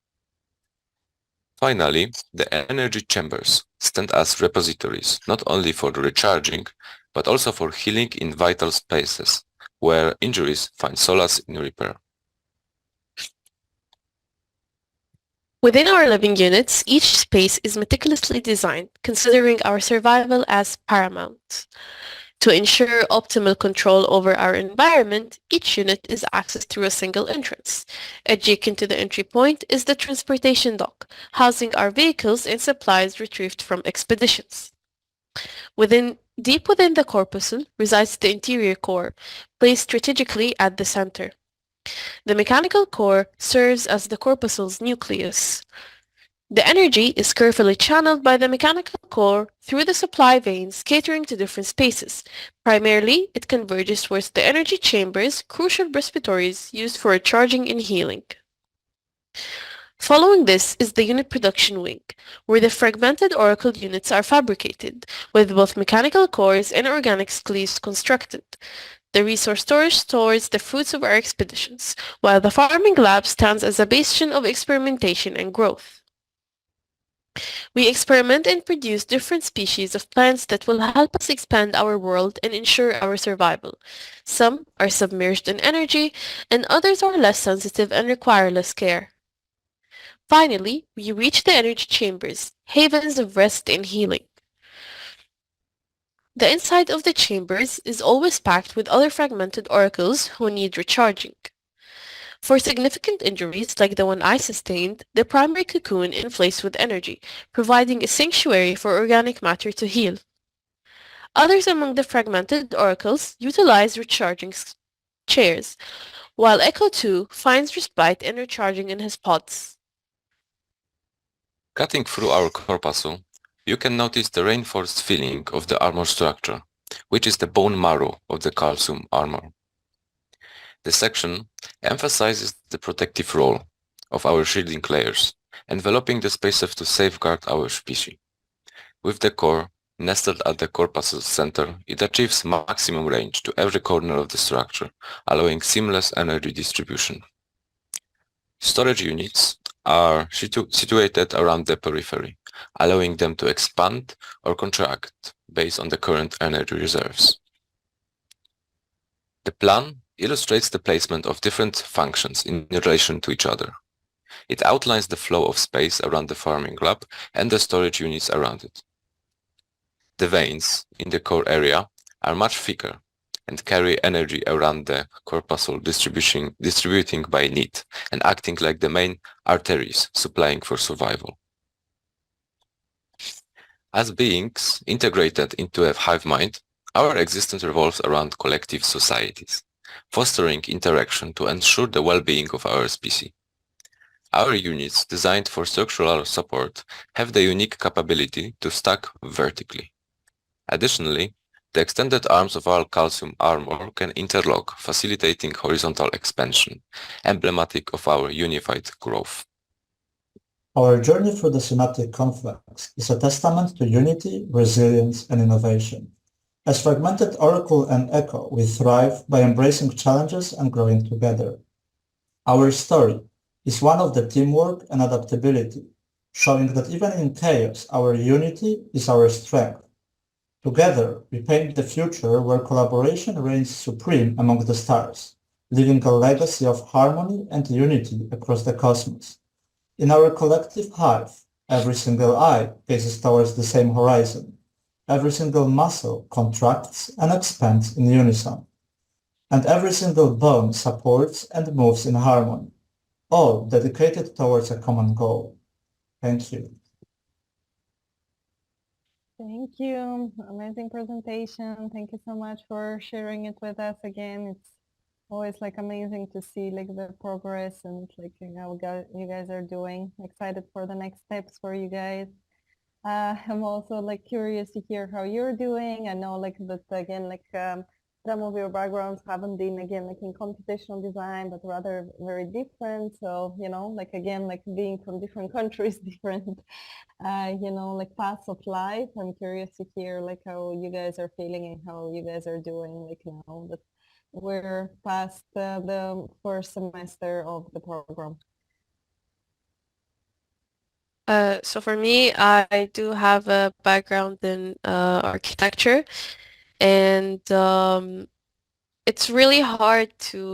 Finally, the energy chambers stand as repositories not only for recharging, but also for healing in vital spaces, where injuries find solace in repair. Within our living units, each space is meticulously designed, considering our survival as paramount. To ensure optimal control over our environment, each unit is accessed through a single entrance. Adjacent to the entry point is the transportation dock, housing our vehicles and supplies retrieved from expeditions. Deep within the corpuscle resides the interior core, placed strategically at the center. The mechanical core serves as the corpuscle's nucleus. The energy is carefully channeled by the mechanical core through the supply veins catering to different spaces. Primarily, it converges towards the energy chambers, crucial respiratories used for recharging and healing. Following this is the unit production wing, where the fragmented oracle units are fabricated, with both mechanical cores and organic sleeves constructed. The resource storage stores the fruits of our expeditions, while the farming lab stands as a bastion of experimentation and growth. We experiment and produce different species of plants that will help us expand our world and ensure our survival. Some are submerged in energy, and others are less sensitive and require less care. Finally, we reach the energy chambers, havens of rest and healing. The inside of the chambers is always packed with other fragmented oracles who need recharging. For significant injuries like the one I sustained, the primary cocoon inflates with energy, providing a sanctuary for organic matter to heal. Others among the fragmented oracles utilize recharging chairs, while Echo 2 finds respite in recharging in his pods. Cutting through our corpuscle, you can notice the reinforced feeling of the armor structure, which is the bone marrow of the calcium armor. The section emphasizes the protective role of our shielding layers, enveloping the spaces to safeguard our species. With the core nestled at the corpuscle's center, it achieves maximum range to every corner of the structure, allowing seamless energy distribution. Storage units are situated around the periphery, allowing them to expand or contract based on the current energy reserves. The plan illustrates the placement of different functions in relation to each other. It outlines the flow of space around the farming lab and the storage units around it. The veins in the core area are much thicker and carry energy around the corpuscle, distributing by need and acting like the main arteries supplying for survival. As beings integrated into a hive mind, our existence revolves around collective societies, fostering interaction to ensure the well-being of our species. Our units, designed for structural support, have the unique capability to stack vertically. Additionally, the extended arms of our calcium armor can interlock, facilitating horizontal expansion, emblematic of our unified growth. Our journey through the synaptic complex is a testament to unity, resilience, and innovation. As fragmented Oracle and Echo, we thrive by embracing challenges and growing together. Our story is one of the teamwork and adaptability, showing that even in chaos, our unity is our strength. Together, we paint the future where collaboration reigns supreme among the stars, leaving a legacy of harmony and unity across the cosmos. In our collective hive, every single eye gazes towards the same horizon. Every single muscle contracts and expands in unison. And every single bone supports and moves in harmony, all dedicated towards a common goal. Thank you. Thank you. Amazing presentation. Thank you so much for sharing it with us again. It's always like amazing to see like the progress and like how you guys are doing. Excited for the next steps for you guys. I'm also like curious to hear how you're doing. I know like that again, like some of your backgrounds haven't been again like in computational design, but rather very different. So, you know, like again, like being from different countries, different, you know, like paths of life. I'm curious to hear like how you guys are feeling and how you guys are doing like now that we're past the first semester of the program. So for me, I do have a background in architecture, and it's really hard to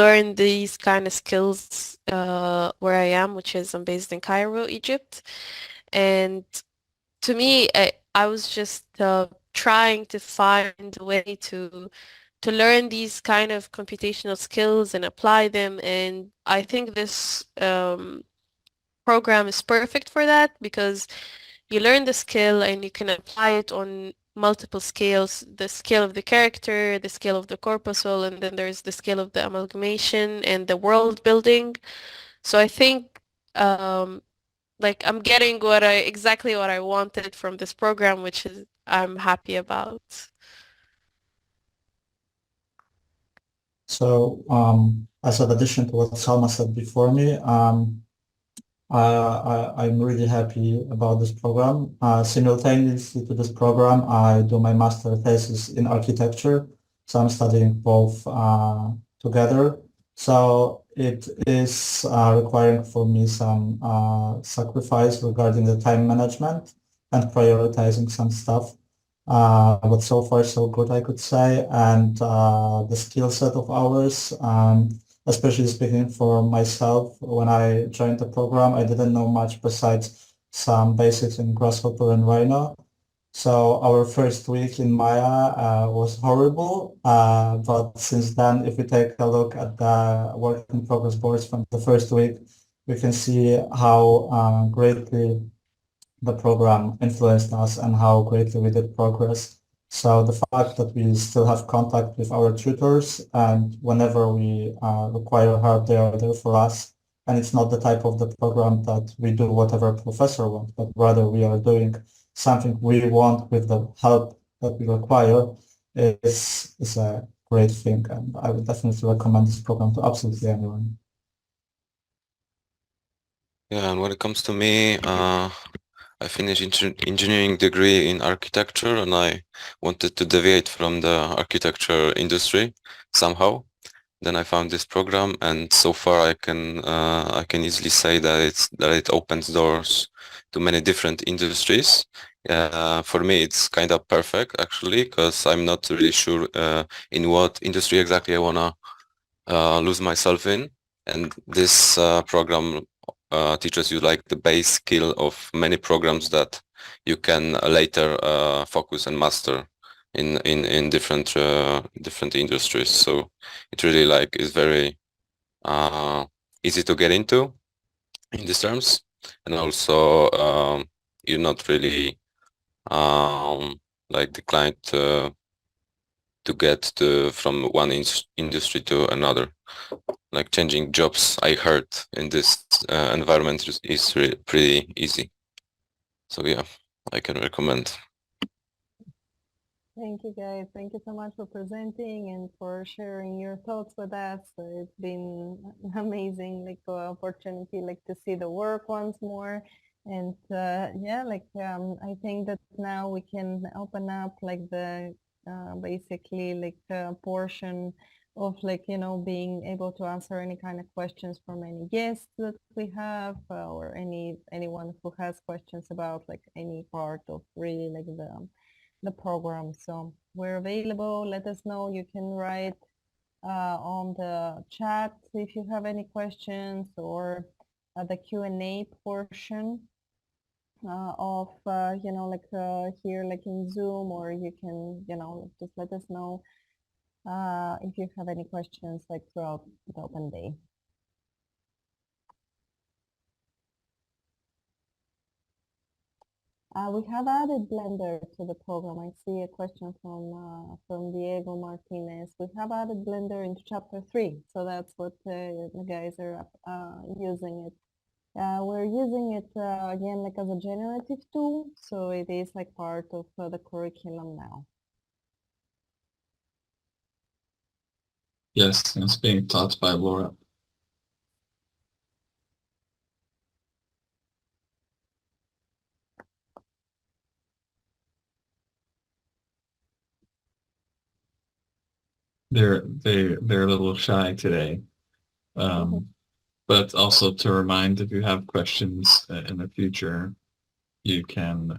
learn these kind of skills where I am, which is I'm based in Cairo, Egypt. And to me, I was just trying to find a way to learn these kind of computational skills and apply them. And I think this program is perfect for that, because you learn the skill and you can apply it on multiple scales: the scale of the character, the scale of the corpuscle, and then there's the scale of the amalgamation and the world building. So I think like I'm getting exactly what I wanted from this program, which is I'm happy about. So, as an addition to what Salma said before me, I'm really happy about this program. Simultaneously to this program, I do my master thesis in architecture. So I'm studying both together. So it is requiring for me some sacrifice regarding the time management and prioritizing some stuff. But so far so good, I could say. And the skill set of ours, especially speaking for myself, when I joined the program, I didn't know much besides some basics in Grasshopper and Rhino. So our first week in Maya was horrible, but since then, if we take a look at the work in progress boards from the first week, we can see how greatly the program influenced us and how greatly we did progress. So the fact that we still have contact with our tutors, and whenever we require help, they are there for us. And it's not the type of the program that we do whatever professor wants, but rather we are doing something we want with the help that we require is a great thing. And I would definitely recommend this program to absolutely anyone. Yeah, and when it comes to me, I finished engineering degree in architecture, and I wanted to deviate from the architecture industry somehow. Then I found this program, and so far I can easily say that it opens doors to many different industries. For me, it's kind of perfect actually, because I'm not really sure in what industry exactly I wanna lose myself in, and this program teaches you like the base skill of many programs that you can later focus and master in different industries. So it really like is very easy to get into in these terms, and also you're not really like declined to get from one industry to another. Like changing jobs, I heard in this environment is pretty easy. So yeah, I can recommend. Thank you, guys. Thank you so much for presenting and for sharing your thoughts with us. It's been amazing, like opportunity, like to see the work once more. And yeah, like I think that now we can open up like the basically like portion of like, you know, being able to answer any kind of questions from any guests that we have or anyone who has questions about like any part of really like the program. So we're available. Let us know. You can write on the chat if you have any questions, or the Q&A portion of you know, like here like in Zoom, or you can, you know, just let us know if you have any questions like throughout the open day. We have added Blender to the program. I see a question from Diego Martinez. We have added Blender into chapter 3, so that's what the guys are using it. We're using it again like as a generative tool, so it is like part of the curriculum now. Yes, it's being taught by Laura. They're a little shy today, but also to remind, if you have questions in the future, you can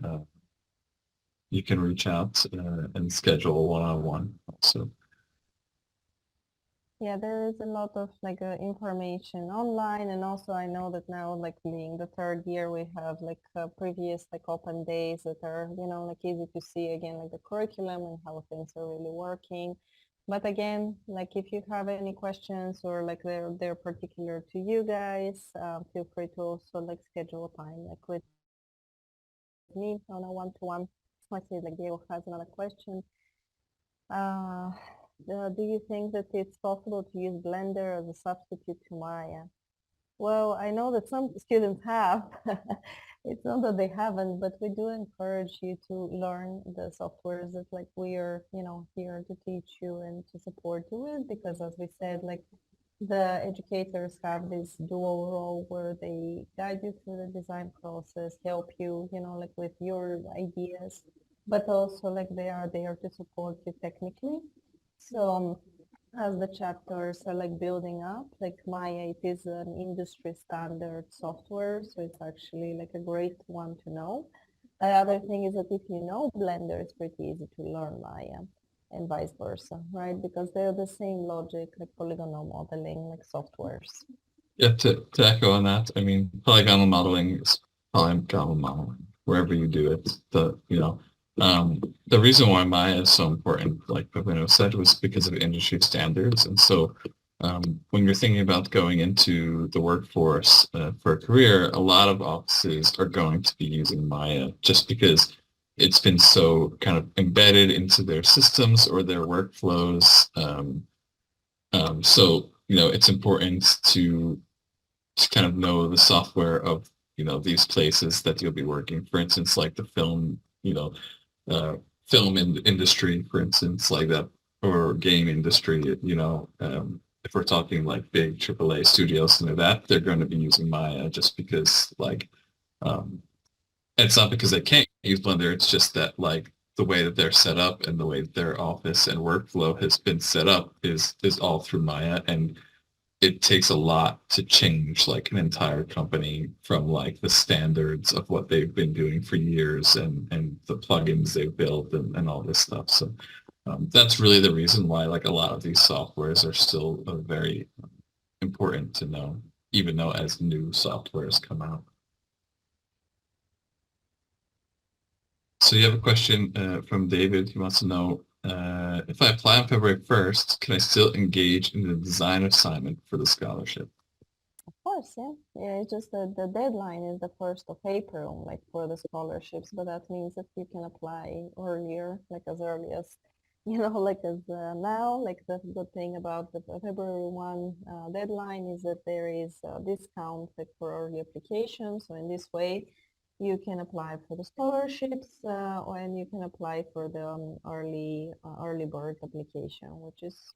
reach out and schedule a one-on-one also. Yeah, there is a lot of like information online, and also I know that now, like being the third year, we have like previous like open days that are, like easy to see again, like the curriculum and how things are really working. But again, like if you have any questions or like they're particular to you guys, feel free to also like schedule a time like with me on a one-to-one. I see like Diego has another question. Do you think that it's possible to use Blender as a substitute to Maya? Well, I know that some students have. It's not that they haven't, but we do encourage you to learn the softwares that like we are, here to teach you and to support you with, because as we said, like the educators have this dual role where they guide you through the design process, help you, like with your ideas, but also like they are there to support you technically. So as the chapters are like building up, like Maya, it is an industry standard software, so it's actually like a great one to know. The other thing is that if you know Blender, it's pretty easy to learn Maya, and vice versa, right? Because they're the same logic, like polygonal modeling, like softwares. Yeah, to echo on that, I mean, polygonal modeling is polygonal modeling wherever you do it. The reason why Maya is so important, like Pepino said, was because of industry standards. And so when you're thinking about going into the workforce for a career, a lot of offices are going to be using Maya just because it's been so kind of embedded into their systems or their workflows. So, it's important to kind of know the software of, these places that you'll be working. For instance, like the film, film industry, for instance, like that, or game industry, if we're talking like big AAA studios and that, they're going to be using Maya just because like, it's not because they can't use Blender, it's just that like the way that they're set up and the way that their office and workflow has been set up is all through Maya. And it takes a lot to change like an entire company from like the standards of what they've been doing for years and the plugins they've built and all this stuff. So that's really the reason why like a lot of these softwares are still very important to know, even though as new softwares come out. So you have a question from David. He wants to know, if I apply on February 1st, can I still engage in the design assignment for the scholarship? Of course, yeah. Yeah, it's just that the deadline is the 1st of April, like for the scholarships, but that means that you can apply earlier, like as early as, like as now. Like the good thing about the February 1 deadline is that there is a discount like for early application. So in this way, you can apply for the scholarships, and you can apply for the early bird application, which is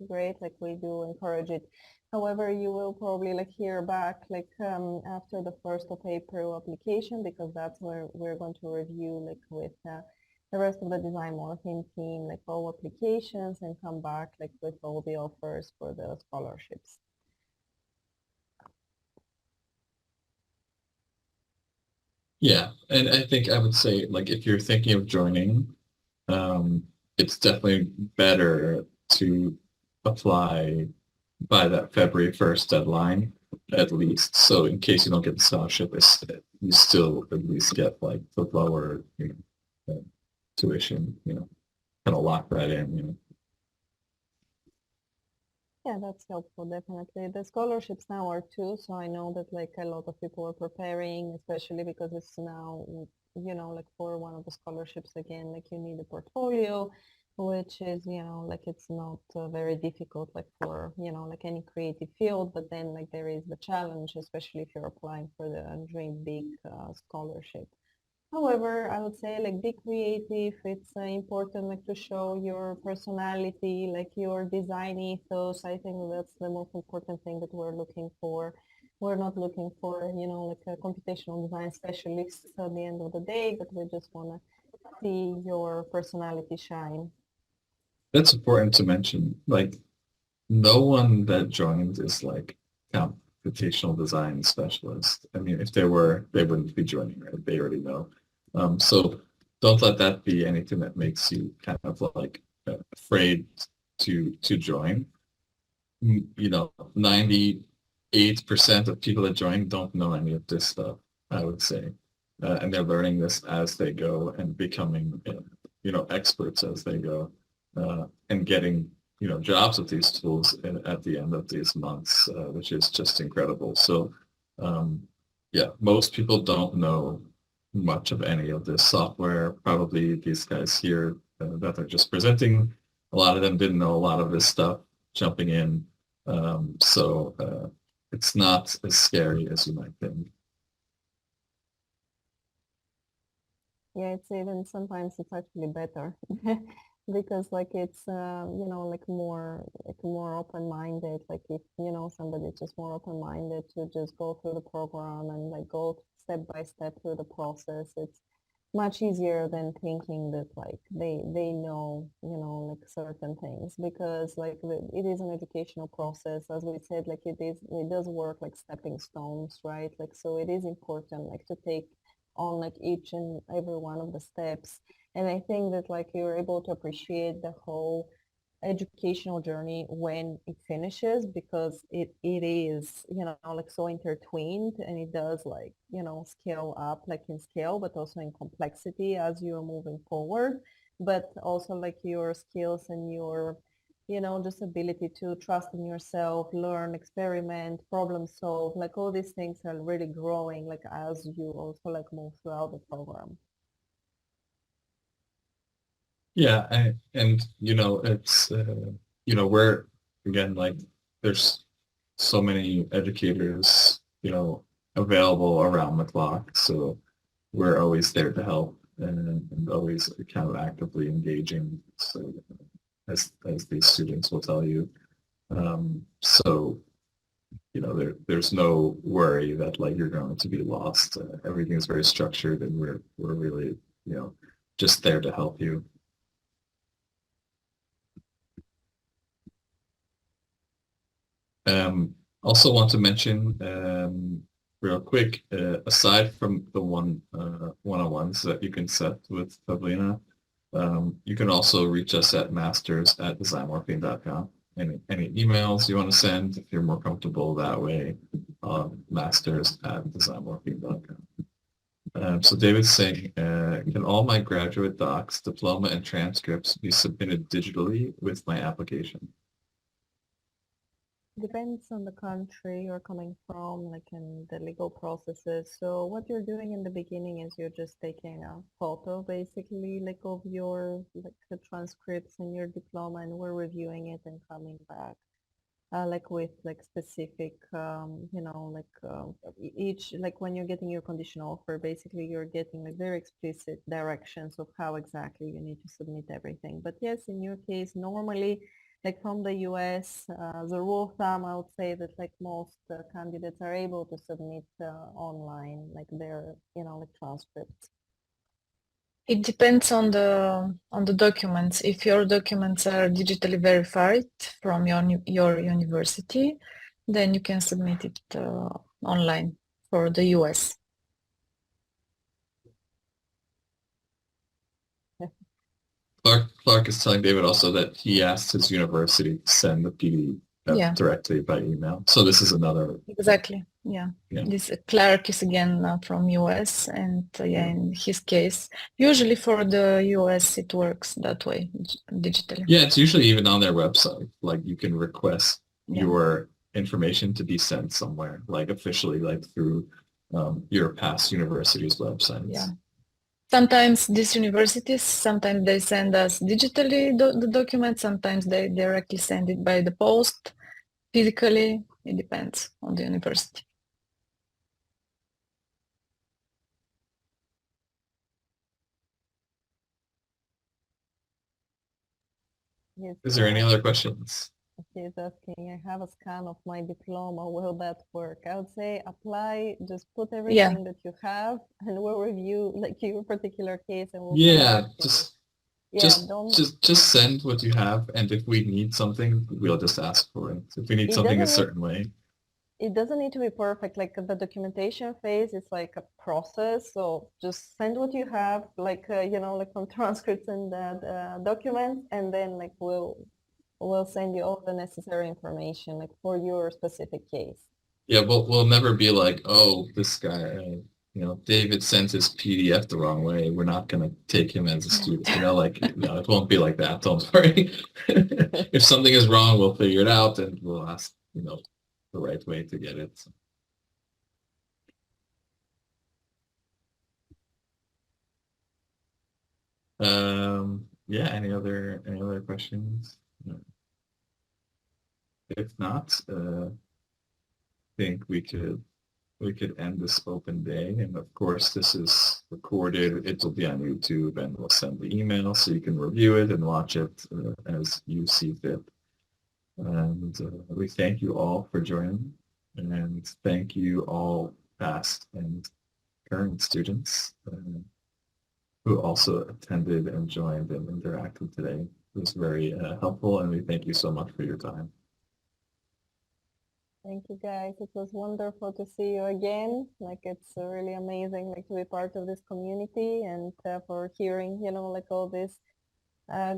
great. Like we do encourage it. However, you will probably like hear back like after the 1st of April application, because that's where we're going to review like with the rest of the DesignMorphine team, like all applications, and come back like with all the offers for the scholarships. Yeah, and I think I would say like if you're thinking of joining, it's definitely better to apply by that February 1st deadline at least. So in case you don't get the scholarship, you still at least get like the lower tuition, kind of lock that in. Yeah, that's helpful, definitely. The scholarships now are 2, so I know that like a lot of people are preparing, especially because it's now, like for one of the scholarships again, like you need a portfolio, which is, like it's not very difficult, like for, like any creative field, but then like there is the challenge, especially if you're applying for the Dream Big scholarship. However, I would say like be creative. It's important like to show your personality, like your design ethos. I think that's the most important thing that we're looking for. We're not looking for, like a computational design specialist at the end of the day, but we just want to see your personality shine. That's important to mention. Like no one that joins is like computational design specialist. I mean, if they were, they wouldn't be joining, right? They already know. So don't let that be anything that makes you kind of like afraid to join. you know, 98% of people that join don't know any of this stuff, I would say. And they're learning this as they go and becoming, you know, experts as they go, and getting, you know, jobs with these tools at the end of these months, which is just incredible. So, yeah, most people don't know much of any of this software. Probably these guys here that are just presenting, a lot of them didn't know a lot of this stuff jumping in. So it's not as scary as you might think. Yeah, it's even sometimes it's actually better because like it's you know like more open-minded. Like if you know somebody's just more open-minded to just go through the program and like go step by step through the process, it's much easier than thinking that like they know you know like certain things, because like it is an educational process, as we said. Like it does work like stepping stones, right? Like so it is important like to take on like each and every one of the steps. And I think that like you're able to appreciate the whole educational journey when it finishes, because it is you know like so intertwined, and it does like you know scale up like in scale but also in complexity as you're moving forward, but also like your skills and your you know just ability to trust in yourself, learn, experiment, problem solve, like all these things are really growing like as you also like move throughout the program. Yeah, and you know, it's you know, we're again like there's so many educators, you know, available around the clock, so we're always there to help and always kind of actively engaging. So as these students will tell you, so you know, there's no worry that like you're going to be lost. Everything is very structured, and we're really you know just there to help you. Also want to mention real quick, aside from the one-on-ones that you can set with Pavlina, you can also reach us at masters@designmorphine.com. Any emails you want to send, if you're more comfortable that way, masters@designmorphine.com. So David's saying, can all my graduate docs, diploma, and transcripts be submitted digitally with my application? Depends on the country you're coming from, like in the legal processes. So what you're doing in the beginning is you're just taking a photo basically like of your like the transcripts and your diploma, and we're reviewing it and coming back like with like specific you know like each, like when you're getting your conditional offer, basically you're getting like very explicit directions of how exactly you need to submit everything. But yes, in your case, normally like from the US, the rule of thumb, I would say that like most candidates are able to submit online like their you know like transcripts. It depends on the documents. If your documents are digitally verified from your university, then you can submit it online for the US. Clark is telling David also that he asked his university to send the PDF Yeah. directly by email. So this is another. Exactly. Yeah. Yeah. This Clark is again from US, and yeah, in his case, usually for the US it works that way digitally. Yeah, it's usually even on their website. Like you can request Yeah. your information to be sent somewhere, like officially, like through your past university's websites. Yeah. Sometimes these universities, sometimes they send us digitally the document, sometimes they directly send it by the post, physically. It depends on the university. Yes, Is there any other questions? he's asking, I have a scan of my diploma, will that work? I would say apply, just put everything that you have, and we'll review like your particular case, and we'll come Yeah, back to you. just Yeah, don't, just send what you have, and if we need something, we'll just ask for it. If we need It something a doesn't need- certain way. it doesn't need to be perfect. Like the documentation phase is like a process. So just send what you have, like, you know, like from transcripts and documents, and then like we'll we'll send you all the necessary information like for your specific case. Yeah, we'll never be like, oh, this guy, David sent his PDF the wrong way. We're not gonna take him as a student. No, it won't be like that. Don't worry. If something is wrong, we'll figure it out and we'll ask, the right way to get it. Yeah, any other questions? No. If not, I think we could end this open day. And of course, this is recorded. It will be on YouTube, and we'll send the email so you can review it and watch it as you see fit. And we thank you all for joining, and thank you all past and current students who also attended and joined and interacted today. It was very helpful, and we thank you so much for your time. Thank you, guys. It was wonderful to see you again. Like, it's really amazing, like, to be part of this community and for hearing, like, all these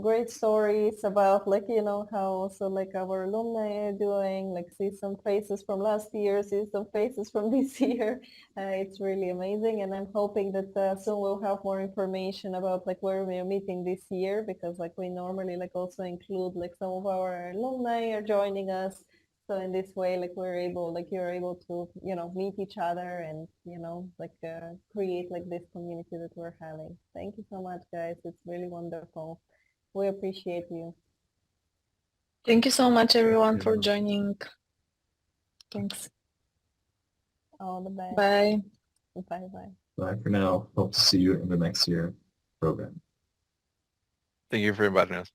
great stories about, like, how also, like, our alumni are doing, like, see some faces from last year, see some faces from this year. It's really amazing. And I'm hoping that soon we'll have more information about, like, where we are meeting this year, because, like, we normally, like, also include, like, some of our alumni are joining us. So in this way, like, you're able to, meet each other and, like, create, like, this community that we're having. Thank you so much, guys. It's really wonderful. We appreciate you. Thank you so much, everyone, for joining. Thanks. All the best. Bye. Bye-bye. Bye for now. Hope to see you in the next year program. Thank you for inviting us.